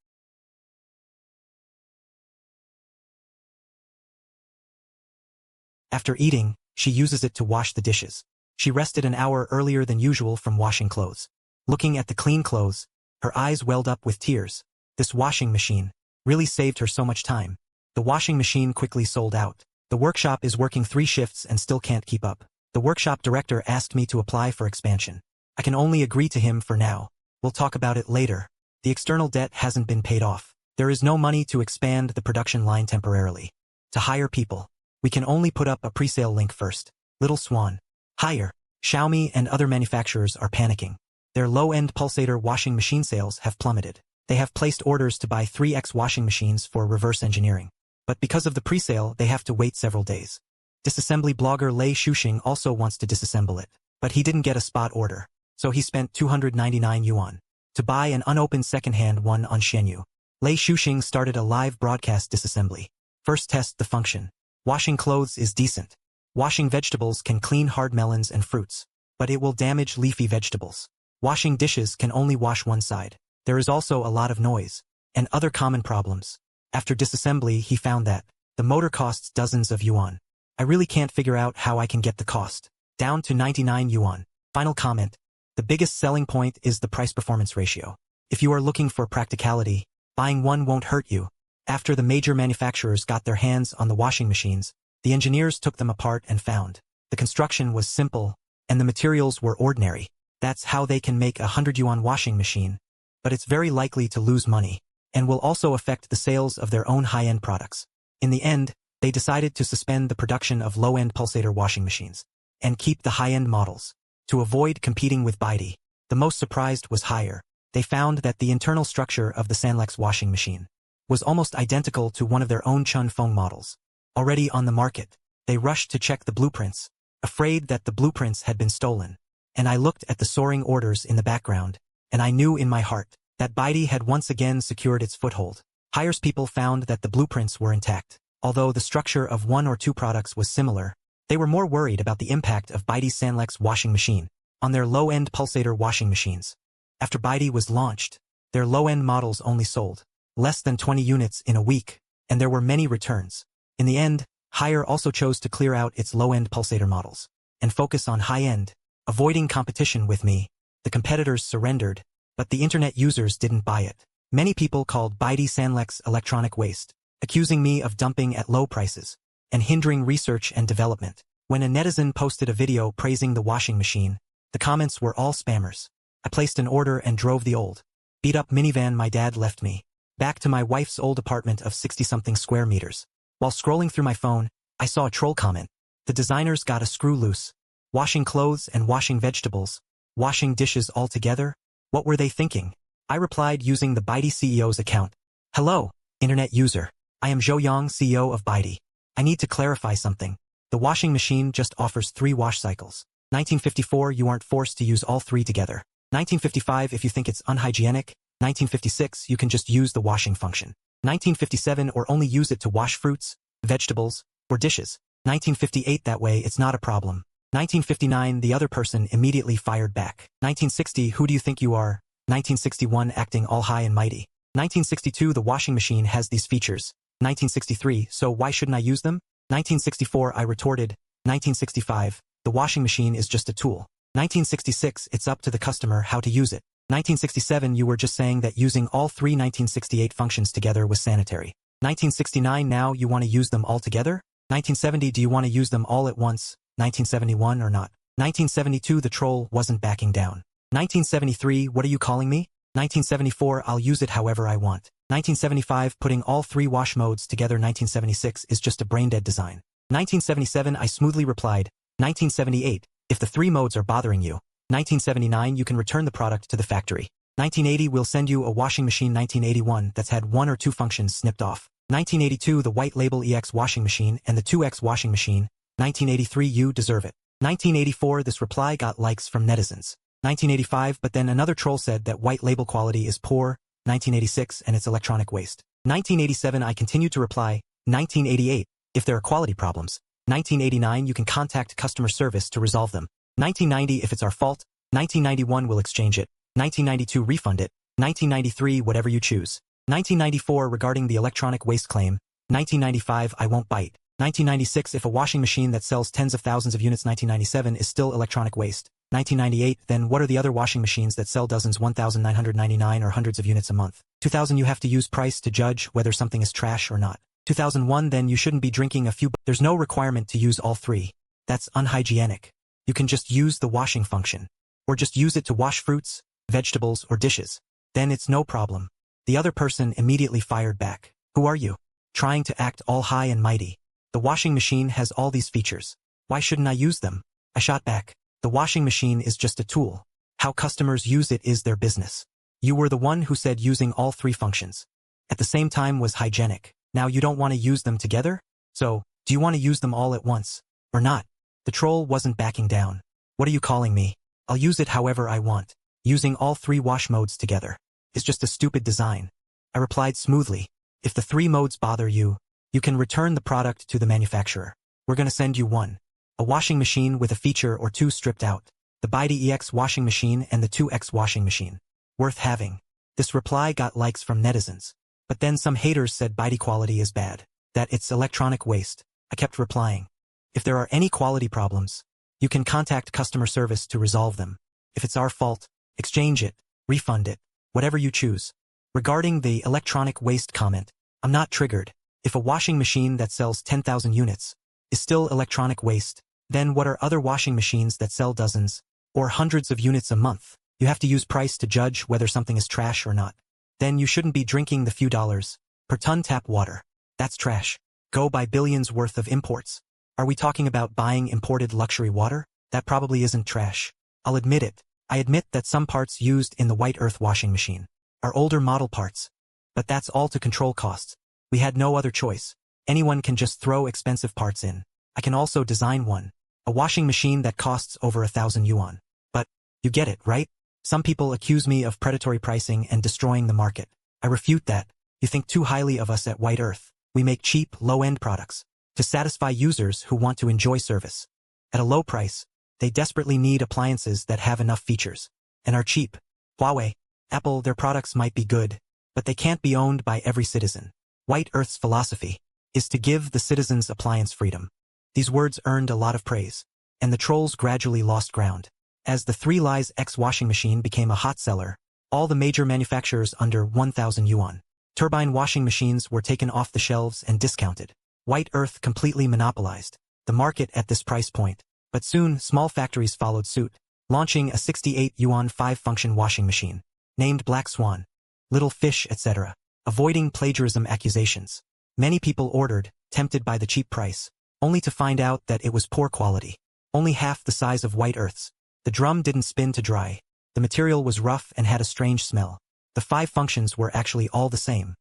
After eating, she uses it to wash the dishes. She rested an hour earlier than usual from washing clothes. Looking at the clean clothes, her eyes welled up with tears. This washing machine really saved her so much time. The washing machine quickly sold out. The workshop is working 3 shifts and still can't keep up. The workshop director asked me to apply for expansion. I can only agree to him for now. We'll talk about it later. The external debt hasn't been paid off. There is no money to expand the production line temporarily. To hire people, we can only put up a pre-sale link first. Little Swan. Hire. Xiaomii and other manufacturers are panicking. Their low-end pulsator washing machine sales have plummeted. They have placed orders to buy 3x washing machines for reverse engineering. But because of the pre-sale, they have to wait several days. Disassembly blogger Lei Shuxing also wants to disassemble it, but he didn't get a spot order, so he spent 299 yuan to buy an unopened second-hand one on Shenyu. Lei Shuxing started a live broadcast disassembly. First test the function. Washing clothes is decent. Washing vegetables can clean hard melons and fruits, but it will damage leafy vegetables. Washing dishes can only wash one side. There is also a lot of noise and other common problems. After disassembly, he found that the motor costs dozens of yuan. I really can't figure out how I can get the cost down to 99 yuan. Final comment. The biggest selling point is the price-performance ratio. If you are looking for practicality, buying one won't hurt you. After the major manufacturers got their hands on the washing machines, the engineers took them apart and found the construction was simple, and the materials were ordinary. That's how they can make a 100 yuan washing machine, but it's very likely to lose money, and will also affect the sales of their own high-end products. In the end, they decided to suspend the production of low-end pulsator washing machines, and keep the high-end models, to avoid competing with Baidu. The most surprised was Haier. They found that the internal structure of the Sanlex washing machine was almost identical to one of their own Chun Feng models, already on the market. They rushed to check the blueprints, afraid that the blueprints had been stolen. And I looked at the soaring orders in the background, and I knew in my heart that Baidu had once again secured its foothold. Haier's people found that the blueprints were intact. Although the structure of one or two products was similar, they were more worried about the impact of Baidu's Sanlex washing machine on their low-end pulsator washing machines. After Baidu was launched, their low-end models only sold less than 20 units in a week, and there were many returns. In the end, Haier also chose to clear out its low-end pulsator models and focus on high-end, avoiding competition with me. The competitors surrendered, but the internet users didn't buy it. Many people called Baidu Sanlex electronic waste, accusing me of dumping at low prices and hindering research and development. When a netizen posted a video praising the washing machine, the comments were all spammers. I placed an order and drove the old, beat-up minivan my dad left me back to my wife's old apartment of 60-something square meters. While scrolling through my phone, I saw a troll comment. The designers got a screw loose. Washing clothes and washing vegetables, washing dishes all together? What were they thinking? I replied using the Baidu CEO's account. Hello, internet user. I am Zhou Yang, CEO of Baidu. I need to clarify something. The washing machine just offers 3 wash cycles. 1954, you aren't forced to use all 3 together. 1955, if you think it's unhygienic. 1956, you can just use the washing function. 1957, or only use it to wash fruits, vegetables, or dishes. 1958, that way it's not a problem. 1959, the other person immediately fired back. 1960, who do you think you are? 1961, acting all high and mighty. 1962, the washing machine has these features. 1963, so why shouldn't I use them? 1964, I retorted. 1965, the washing machine is just a tool. 1966, it's up to the customer how to use it. 1967, you were just saying that using all 3 1968 functions together was sanitary. 1969, now you want to use them all together? 1970, do you want to use them all at once? 1971 or not? 1972, the troll wasn't backing down. 1973, what are you calling me? 1974, I'll use it however I want. 1975, putting all 3 wash modes together. 1976 is just a brain-dead design. 1977, I smoothly replied. 1978, if the 3 modes are bothering you. 1979, you can return the product to the factory. 1980, we'll send you a washing machine. 1981, that's had 1 or 2 functions snipped off. 1982, the white label EX washing machine and the 2X washing machine. 1983, you deserve it. 1984, this reply got likes from netizens. 1985, but then another troll said that white label quality is poor. 1986, and it's electronic waste. 1987, I continued to reply. 1988, if there are quality problems. 1989, you can contact customer service to resolve them. 1990, if it's our fault. 1991, we'll exchange it. 1992, refund it. 1993, whatever you choose. 1994, regarding the electronic waste claim. 1995, I won't bite. 1996, if a washing machine that sells tens of thousands of units. 1997 is still electronic waste. 1998, then what are the other washing machines that sell dozens? 1,999 or hundreds of units a month. 2000, you have to use price to judge whether something is trash or not. 2001, then you shouldn't be drinking a few. There's no requirement to use all 3. That's unhygienic. You can just use the washing function. Or just use it to wash fruits, vegetables, or dishes. Then it's no problem. The other person immediately fired back. Who are you? Trying to act all high and mighty. The washing machine has all these features. Why shouldn't I use them? I shot back. The washing machine is just a tool. How customers use it is their business. You were the one who said using all 3 functions at the same time was hygienic. Now you don't want to use them together? So, do you want to use them all at once? Or not? The troll wasn't backing down. What are you calling me? I'll use it however I want. Using all 3 wash modes together is just a stupid design. I replied smoothly. If the 3 modes bother you, you can return the product to the manufacturer. We're going to send you one. A washing machine with a feature or 2 stripped out. The Baidu EX washing machine and the 2X washing machine. Worth having. This reply got likes from netizens. But then some haters said Baidu quality is bad. That it's electronic waste. I kept replying. If there are any quality problems, you can contact customer service to resolve them. If it's our fault, exchange it, refund it, whatever you choose. Regarding the electronic waste comment, I'm not triggered. If a washing machine that sells 10,000 units is still electronic waste, then what are other washing machines that sell dozens or hundreds of units a month? You have to use price to judge whether something is trash or not. Then you shouldn't be drinking the few dollars per ton tap water. That's trash. Go buy billions worth of imports. Are we talking about buying imported luxury water? That probably isn't trash. I'll admit it. I admit that some parts used in the White Earth washing machine are older model parts. But that's all to control costs. We had no other choice. Anyone can just throw expensive parts in. I can also design one. A washing machine that costs over 1,000 yuan. But, you get it, right? Some people accuse me of predatory pricing and destroying the market. I refute that. You think too highly of us at White Earth. We make cheap, low-end products to satisfy users who want to enjoy service. At a low price, they desperately need appliances that have enough features and are cheap. Huawei, Apple, their products might be good, but they can't be owned by every citizen. White Earth's philosophy is to give the citizens appliance freedom. These words earned a lot of praise, and the trolls gradually lost ground. As the 3 Lies X washing machine became a hot seller, all the major manufacturers under 1,000 yuan turbine washing machines were taken off the shelves and discounted. White Earth completely monopolized the market at this price point, but soon small factories followed suit, launching a 68 yuan 5-function washing machine, named Black Swan, Little Fish, etc., avoiding plagiarism accusations. Many people ordered, tempted by the cheap price, only to find out that it was poor quality, only half the size of White Earth's. The drum didn't spin to dry. The material was rough and had a strange smell. The 5 functions were actually all the same.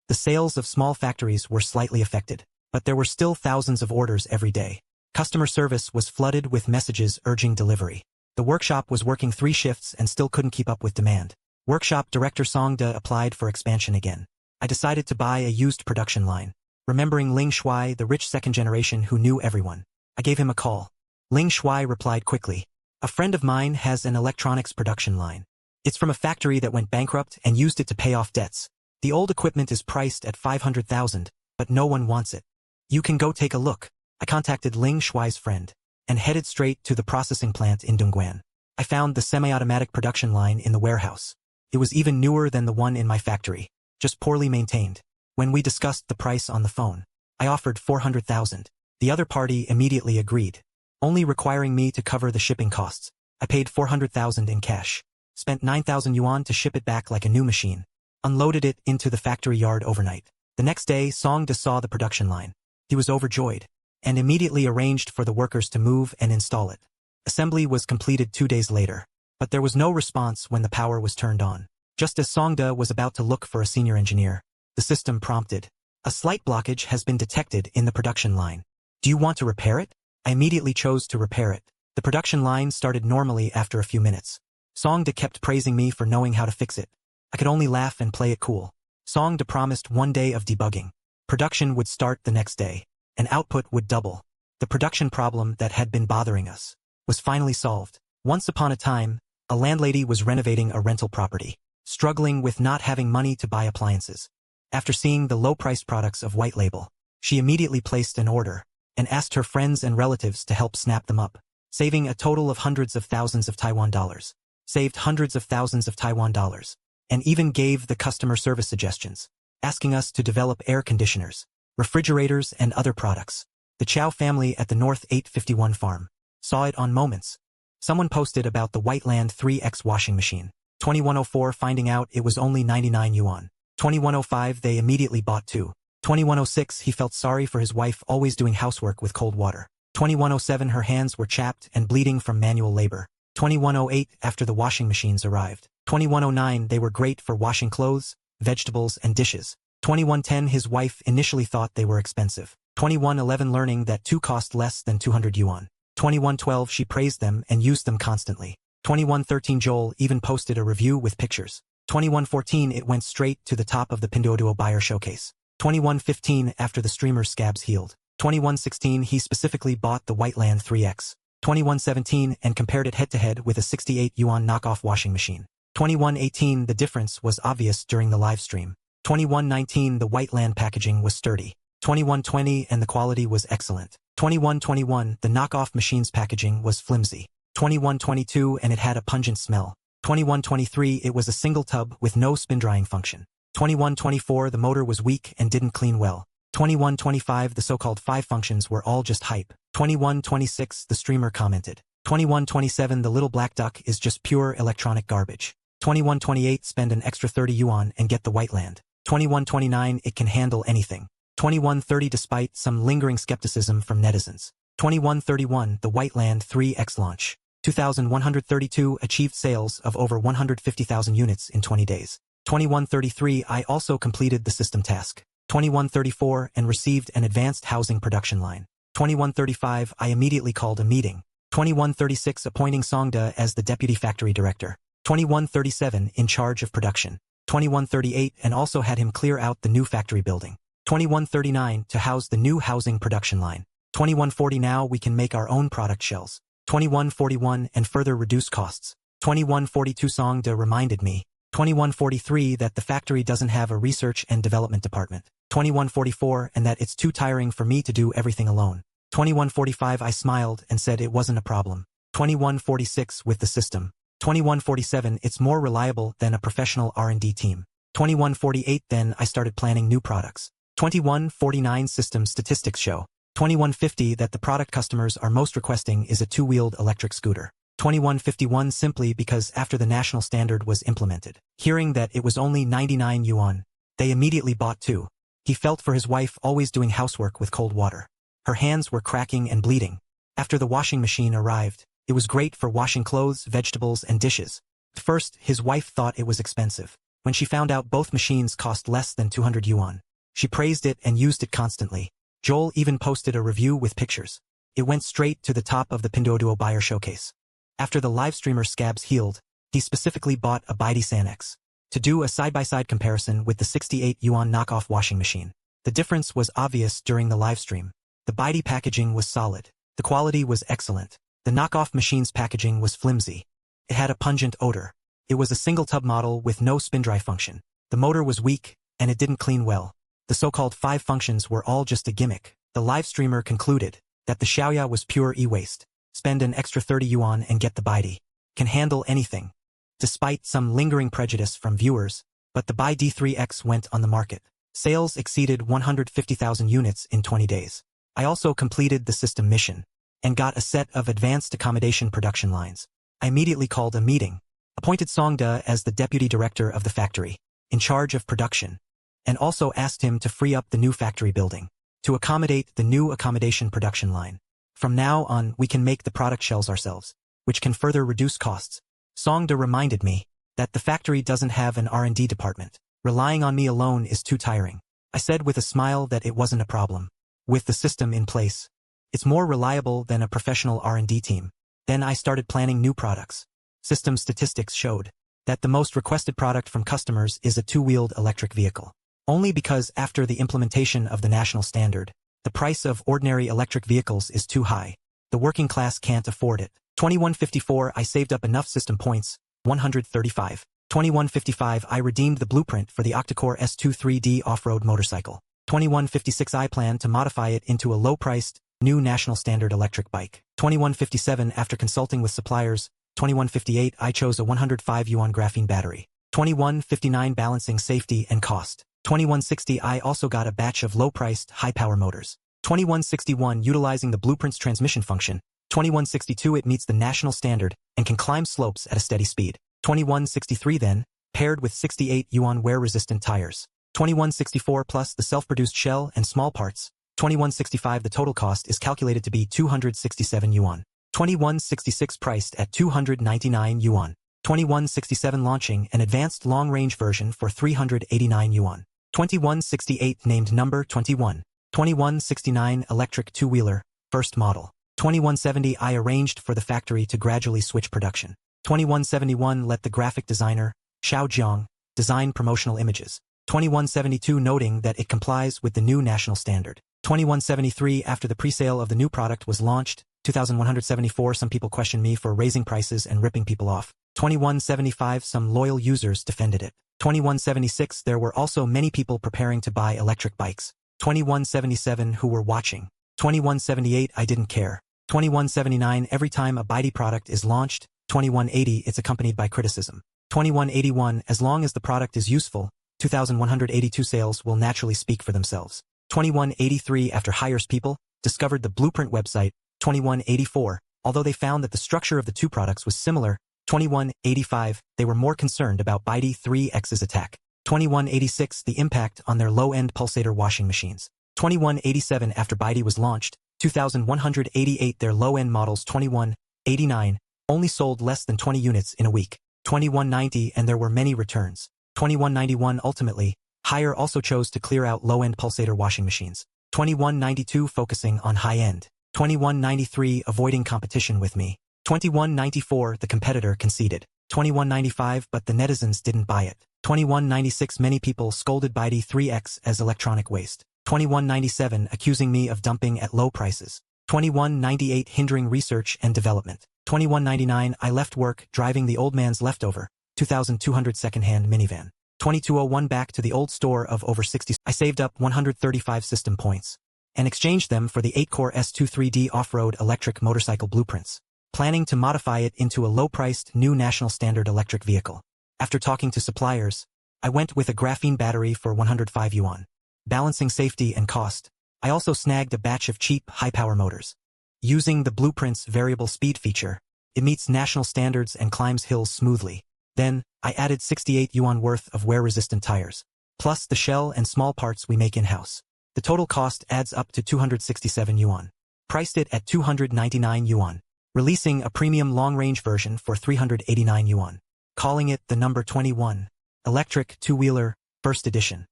The sales of small factories were slightly affected, but there were still thousands of orders every day. Customer service was flooded with messages urging delivery. The workshop was working 3 shifts and still couldn't keep up with demand. Workshop director Song De applied for expansion again. I decided to buy a used production line. Remembering Ling Shuai, the rich second generation who knew everyone, I gave him a call. Ling Shuai replied quickly. A friend of mine has an electronics production line. It's from a factory that went bankrupt and used it to pay off debts. The old equipment is priced at 500,000, but no one wants it. You can go take a look. I contacted Ling Shuai's friend and headed straight to the processing plant in Dongguan. I found the semi-automatic production line in the warehouse. It was even newer than the one in my factory, just poorly maintained. When we discussed the price on the phone, I offered 400,000. The other party immediately agreed, only requiring me to cover the shipping costs. I paid 400,000 in cash, spent 9,000 yuan to ship it back like a new machine, unloaded it into the factory yard overnight. The next day, Song De saw the production line. He was overjoyed, and immediately arranged for the workers to move and install it. Assembly was completed 2 days later, but there was no response when the power was turned on. Just as Song De was about to look for a senior engineer, the system prompted, "A slight blockage has been detected in the production line. Do you want to repair it?" I immediately chose to repair it. The production line started normally after a few minutes. Song De kept praising me for knowing how to fix it. I could only laugh and play it cool. Song De promised 1 day of debugging. Production would start the next day, and output would double. The production problem that had been bothering us was finally solved. Once upon a time, a landlady was renovating a rental property, struggling with not having money to buy appliances. After seeing the low-priced products of White Label, she immediately placed an order and asked her friends and relatives to help snap them up, saving a total of hundreds of thousands of Taiwan dollars. Saved hundreds of thousands of Taiwan dollars, and even gave the customer service suggestions, asking us to develop air conditioners, refrigerators, and other products. The Chow family at the North 851 farm saw it on Moments. Someone posted about the Whiteland 3X washing machine. 2104, finding out it was only 99 yuan. 2105, they immediately bought 2. 2106, he felt sorry for his wife always doing housework with cold water. 2107, her hands were chapped and bleeding from manual labor. 2108, after the washing machines arrived. 2109, they were great for washing clothes, vegetables, and dishes. 2110, his wife initially thought they were expensive. 2111, learning that 2 cost less than 200 yuan. 2112, she praised them and used them constantly. 2113, Joel even posted a review with pictures. 2114, it went straight to the top of the Pinduoduo buyer showcase. 2115, after the streamer's scabs healed. 2116, he specifically bought the Whiteland 3X. 2117, and compared it head-to-head with a 68 yuan knockoff washing machine. 2118 The difference was obvious during the live stream. 2119 The white land packaging was sturdy. 2120 and the quality was excellent. 2121 The knockoff machine's packaging was flimsy. 2122 and it had a pungent smell. 2123 it was a single tub with no spin drying function. 2124 the motor was weak and didn't clean well. 2125 the so-called 5 functions were all just hype. 2126 the streamer commented. 2127 the little black duck is just pure electronic garbage. 2128 spend an extra 30 yuan and get the white land. 2129 it can handle anything. 2130 despite some lingering skepticism from netizens. 2131 the white land 3x launch. 2132 achieved sales of over 150,000 units in 20 days. 2133 I also completed the system task. 2134 and received an advanced housing production line. 2135 I immediately called a meeting. 2136 appointing Songda as the deputy factory director. 2137 in charge of production. 2138 and also had him clear out the new factory building. 2139 to house the new housing production line. 2140 now we can make our own product shells. 2141 and further reduce costs. 2142 Songda reminded me. 2143 that the factory doesn't have a research and development department. 2144 and that it's too tiring for me to do everything alone. 2145 I smiled and said it wasn't a problem. 2146 with the system. 2147 it's more reliable than a professional R&D team. 2148 then I started planning new products. 2149 system statistics show. 2150 that the product customers are most requesting is a two-wheeled electric scooter. 2151 simply because after the national standard was implemented, hearing that it was only 99 yuan, they immediately bought two. He felt for his wife always doing housework with cold water. Her hands were cracking and bleeding. After the washing machine arrived, it was great for washing clothes, vegetables, and dishes. At first, his wife thought it was expensive. When she found out both machines cost less than 200 yuan, she praised it and used it constantly. Joel even posted a review with pictures. It went straight to the top of the Pinduoduo buyer showcase. After the live streamer scabs healed, he specifically bought a Baidu Sanex to do a side-by-side comparison with the 68 yuan knockoff washing machine. The difference was obvious during the live stream. The Baidu packaging was solid. The quality was excellent. The knockoff machine's packaging was flimsy. It had a pungent odor. It was a single tub model with no spin dry function. The motor was weak, and it didn't clean well. The so-called 5 functions were all just a gimmick. The live streamer concluded that the Xiaomii was pure e-waste. Spend an extra 30 yuan and get the Baidu. Can handle anything. Despite some lingering prejudice from viewers, but the Baidu 3X went on the market. Sales exceeded 150,000 units in 20 days. I also completed the system mission and got a set of advanced accommodation production lines. I immediately called a meeting, appointed Songda as the deputy director of the factory, in charge of production, and also asked him to free up the new factory building to accommodate the new accommodation production line. From now on, we can make the product shells ourselves, which can further reduce costs. Songda reminded me that the factory doesn't have an R&D department. Relying on me alone is too tiring. I said with a smile that it wasn't a problem. With the system in place, it's more reliable than a professional R&D team. Then I started planning new products. System statistics showed that the most requested product from customers is a two-wheeled electric vehicle. Only because after the implementation of the national standard, the price of ordinary electric vehicles is too high. The working class can't afford it. 2154 I saved up enough system points, 135. 2155 I redeemed the blueprint for the Octocore S2 3D off-road motorcycle. 2156 I plan to modify it into a low-priced, new national standard electric bike. 2157 after consulting with suppliers. 2158 I chose a 105 yuan graphene battery. 2159 balancing safety and cost. 2160 I also got a batch of low-priced, high-power motors. 2161 utilizing the blueprint's transmission function. 2162 it meets the national standard and can climb slopes at a steady speed. 2163 then, paired with 68 yuan wear-resistant tires. 2164 plus the self-produced shell and small parts. 2165 the total cost is calculated to be 267 yuan. 2166 priced at 299 yuan. 2167 launching an advanced long-range version for 389 yuan. 2168 named number 21. 2169 electric two-wheeler, first model. 2170 I arranged for the factory to gradually switch production. 2171 let the graphic designer, Xiao Jiang, design promotional images. 2172 noting that it complies with the new national standard. 2173 after the pre-sale of the new product was launched. 2174 some people question me for raising prices and ripping people off. 2175 Some loyal users defended it. 2176 There were also many people preparing to buy electric bikes. 2177 Who were watching. 2178 I didn't care. 2179 Every time a Baidi product is launched. 2180 It's accompanied by criticism. 2181 As long as the product is useful. 2182 Sales will naturally speak for themselves. 2183 After hires people discovered the blueprint website. 2184 Although they found that the structure of the two products was similar. 2185 They were more concerned about Baidi 3X's attack. 2186 The impact on their low-end pulsator washing machines. 2187 After Baidi was launched. 2188 Their low-end models. 2189 Only sold less than 20 units in a week. 2190 And there were many returns. 2191 Ultimately, Haier also chose to clear out low-end pulsator washing machines. 2192 Focusing on high-end. 2193 Avoiding competition with me. 2194 The competitor conceded. 2195 But the netizens didn't buy it. 2196 Many people scolded Baidi 3X as electronic waste. 2197 Accusing me of dumping at low prices. 2198 Hindering research and development. 2199 I left work driving the old man's leftover. 2200 second-hand minivan. 2201 Back to the old store of over 60. I saved up 135 system points and exchanged them for the 8-core S23D off-road electric motorcycle blueprints, planning to modify it into a low-priced new national standard electric vehicle. After talking to suppliers, I went with a graphene battery for 105 yuan. Balancing safety and cost, I also snagged a batch of cheap, high-power motors. Using the blueprint's variable speed feature, it meets national standards and climbs hills smoothly. Then, I added 68 yuan worth of wear-resistant tires, plus the shell and small parts we make in-house. The total cost adds up to 267 yuan. Priced it at 299 yuan. Releasing a premium long-range version for 389 yuan. Calling it the number 21. Electric two-wheeler, first edition.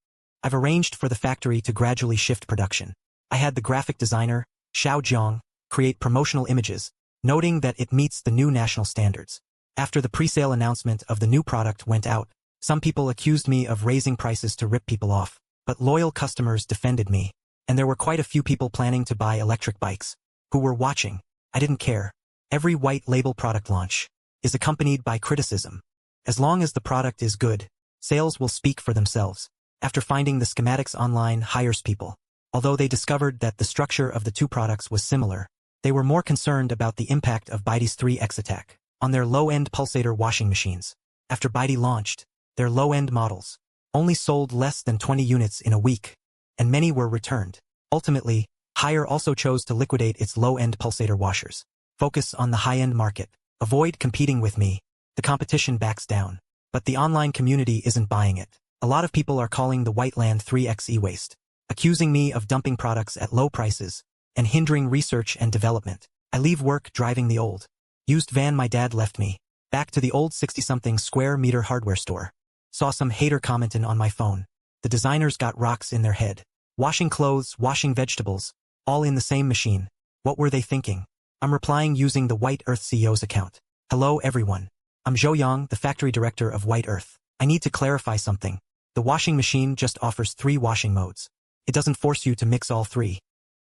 I've arranged for the factory to gradually shift production. I had the graphic designer, Xiao Jiang, create promotional images, noting that it meets the new national standards. After the pre-sale announcement of the new product went out, some people accused me of raising prices to rip people off, but loyal customers defended me, and there were quite a few people planning to buy electric bikes, who were watching. I didn't care. Every white label product launch is accompanied by criticism. As long as the product is good, sales will speak for themselves. After finding the schematics online hires people. Although they discovered that the structure of the two products was similar, they were more concerned about the impact of Baidi's 3X attack on their low-end pulsator washing machines. After Baidi launched, their low-end models only sold less than 20 units in a week, and many were returned. Ultimately, Haier also chose to liquidate its low-end pulsator washers. Focus on the high-end market. Avoid competing with me. The competition backs down. But the online community isn't buying it. A lot of people are calling the Whiteland 3X e-waste, accusing me of dumping products at low prices, and hindering research and development. I leave work driving the old used van my dad left me, back to the old 60-something square meter hardware store. Saw some hater commenting on my phone. The designers got rocks in their head. Washing clothes, washing vegetables, all in the same machine. What were they thinking? I'm replying using the White Earth CEO's account. Hello everyone. I'm Zhou Yang, the factory director of White Earth. I need to clarify something. The washing machine just offers 3 washing modes. It doesn't force you to mix all 3.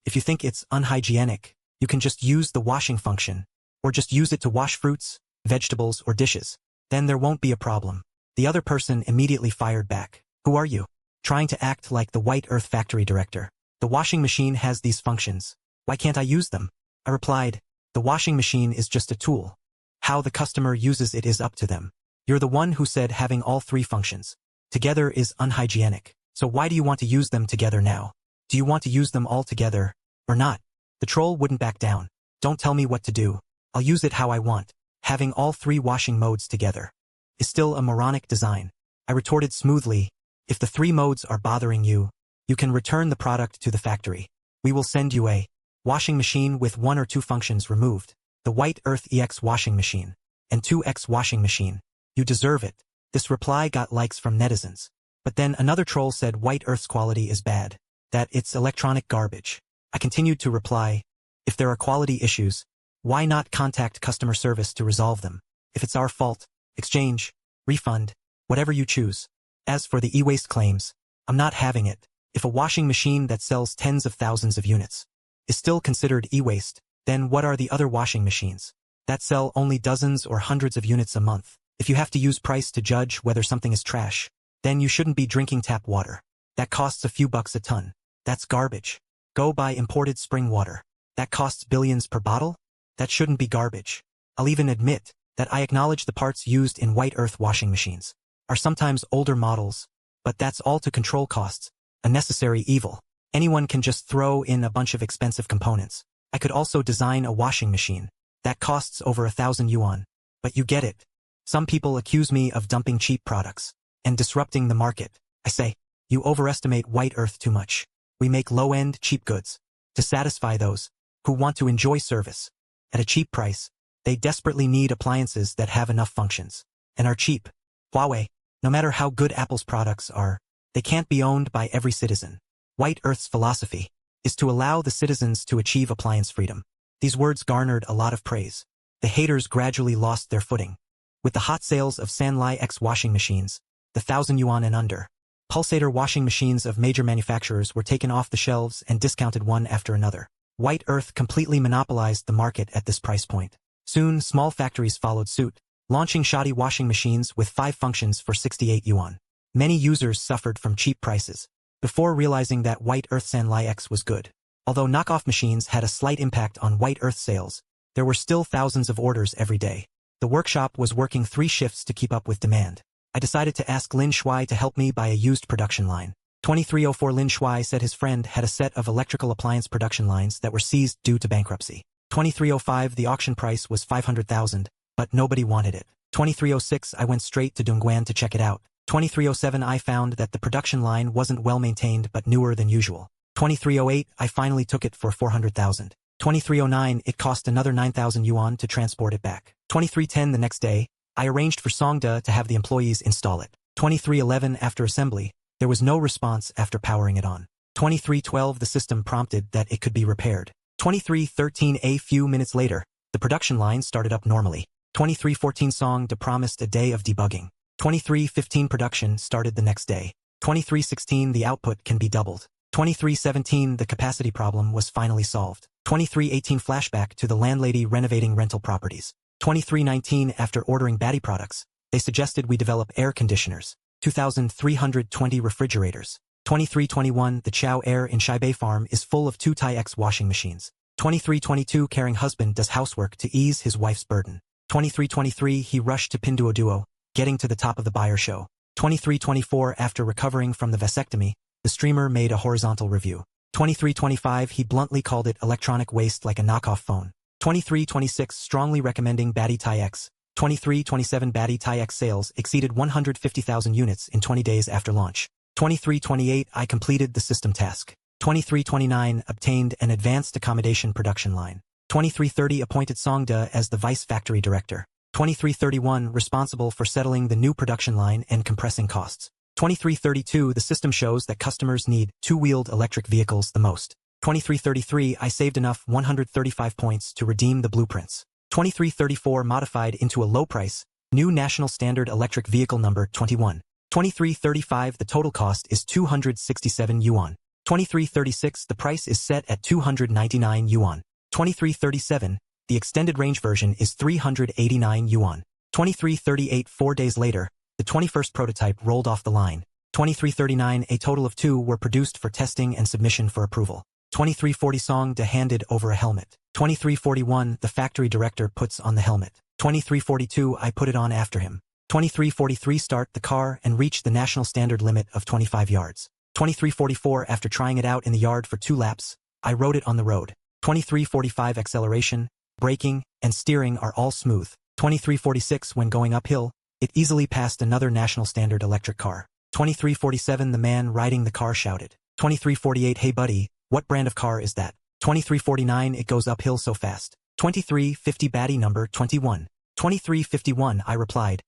If you think it's unhygienic, you can just use the washing function, or just use it to wash fruits, vegetables, or dishes. Then there won't be a problem. The other person immediately fired back. Who are you? Trying to act like the White Earth factory director. The washing machine has these functions. Why can't I use them? I replied, the washing machine is just a tool. How the customer uses it is up to them. You're the one who said having all 3 functions together is unhygienic. So why do you want to use them together now? Do you want to use them all together, or not? The troll wouldn't back down. Don't tell me what to do. I'll use it how I want. Having all 3 washing modes together is still a moronic design. I retorted smoothly, if the 3 modes are bothering you, you can return the product to the factory. We will send you a washing machine with 1 or 2 functions removed. The White Earth EX washing machine and 2X washing machine. You deserve it. This reply got likes from netizens. But then another troll said White Earth's quality is bad, that it's electronic garbage. I continued to reply, if there are quality issues, why not contact customer service to resolve them? If it's our fault, exchange, refund, whatever you choose. As for the e-waste claims, I'm not having it. If a washing machine that sells tens of thousands of units is still considered e-waste, then what are the other washing machines that sell only dozens or hundreds of units a month? If you have to use price to judge whether something is trash, then you shouldn't be drinking tap water. That costs a few bucks a ton. That's garbage. Go buy imported spring water. That costs billions per bottle? That shouldn't be garbage. I'll even admit that I acknowledge the parts used in white earth washing machines are sometimes older models, but that's all to control costs, a necessary evil. Anyone can just throw in a bunch of expensive components. I could also design a washing machine that costs over 1,000 yuan. But you get it. Some people accuse me of dumping cheap products and disrupting the market. I say, you overestimate white earth too much. We make low-end, cheap goods to satisfy those who want to enjoy service at a cheap price. They desperately need appliances that have enough functions and are cheap. Huawei, no matter how good Apple's products are, they can't be owned by every citizen. White Earth's philosophy is to allow the citizens to achieve appliance freedom. These words garnered a lot of praise. The haters gradually lost their footing. With the hot sales of Sanlai X washing machines, the 1,000 yuan and under, pulsator washing machines of major manufacturers were taken off the shelves and discounted one after another. White Earth completely monopolized the market at this price point. Soon, small factories followed suit, launching shoddy washing machines with 5 functions for 68 yuan. Many users suffered from cheap prices before realizing that White Earth Sanlai X was good. Although knockoff machines had a slight impact on White Earth sales, there were still thousands of orders every day. The workshop was working 3 shifts to keep up with demand. I decided to ask Lin Shuai to help me buy a used production line. 2304 Lin Shuai said his friend had a set of electrical appliance production lines that were seized due to bankruptcy. 2305 the auction price was 500,000, but nobody wanted it. 2306 I went straight to Dongguan to check it out. 2307 I found that the production line wasn't well maintained but newer than usual. 2308 I finally took it for 400,000. 2309 it cost another 9,000 yuan to transport it back. 2310 the next day, I arranged for Songda to have the employees install it. 2311 after assembly, there was no response after powering it on. 2312 the system prompted that it could be repaired. 2313 a few minutes later, the production line started up normally. 2314 Songda promised a day of debugging. 2315 production started the next day. 2316 the output can be doubled. 2317 the capacity problem was finally solved. 2318 flashback to the landlady renovating rental properties. 2319 after ordering baddie products, they suggested we develop air conditioners. 2,320 refrigerators. 2321 the Chow Air in Shaibei Farm is full of 2 Tai X washing machines. 2322 caring husband does housework to ease his wife's burden. 2323 he rushed to Pinduoduo, getting to the top of the buyer show. 2324 after recovering from the vasectomy, the streamer made a horizontal review. 2325 he bluntly called it electronic waste like a knockoff phone. 2326 strongly recommending baddie Tai X. 2327 baddie Tai X sales exceeded 150,000 units in 20 days after launch. 2328 I completed the system task. 2329 obtained an advanced accommodation production line. 2330 appointed Songda as the vice factory director. 2331 responsible for settling the new production line and compressing costs. 2332 the system shows that customers need 2-wheeled electric vehicles the most. 2333 I saved enough 135 points to redeem the blueprints. 2334 modified into a low-price, new national standard electric vehicle number 21. 2335 the total cost is 267 yuan. 2336 the price is set at 299 yuan. 2337 the extended range version is 389 yuan. 2338 4 days later, the 21st prototype rolled off the line. 2339 a total of 2 were produced for testing and submission for approval. 2340 Songda handed over a helmet. 2341 the factory director puts on the helmet. 2342 I put it on after him. 2343 start the car and reach the national standard limit of 25 yards. 2344 after trying it out in the yard for 2 laps, I rode it on the road. 2345 acceleration, braking, and steering are all smooth. 2346 when going uphill, it easily passed another national standard electric car. 2347 the man riding the car shouted. 2348 hey buddy, what brand of car is that? 2349 it goes uphill so fast. 2350 baddie number 21. 2351 I replied.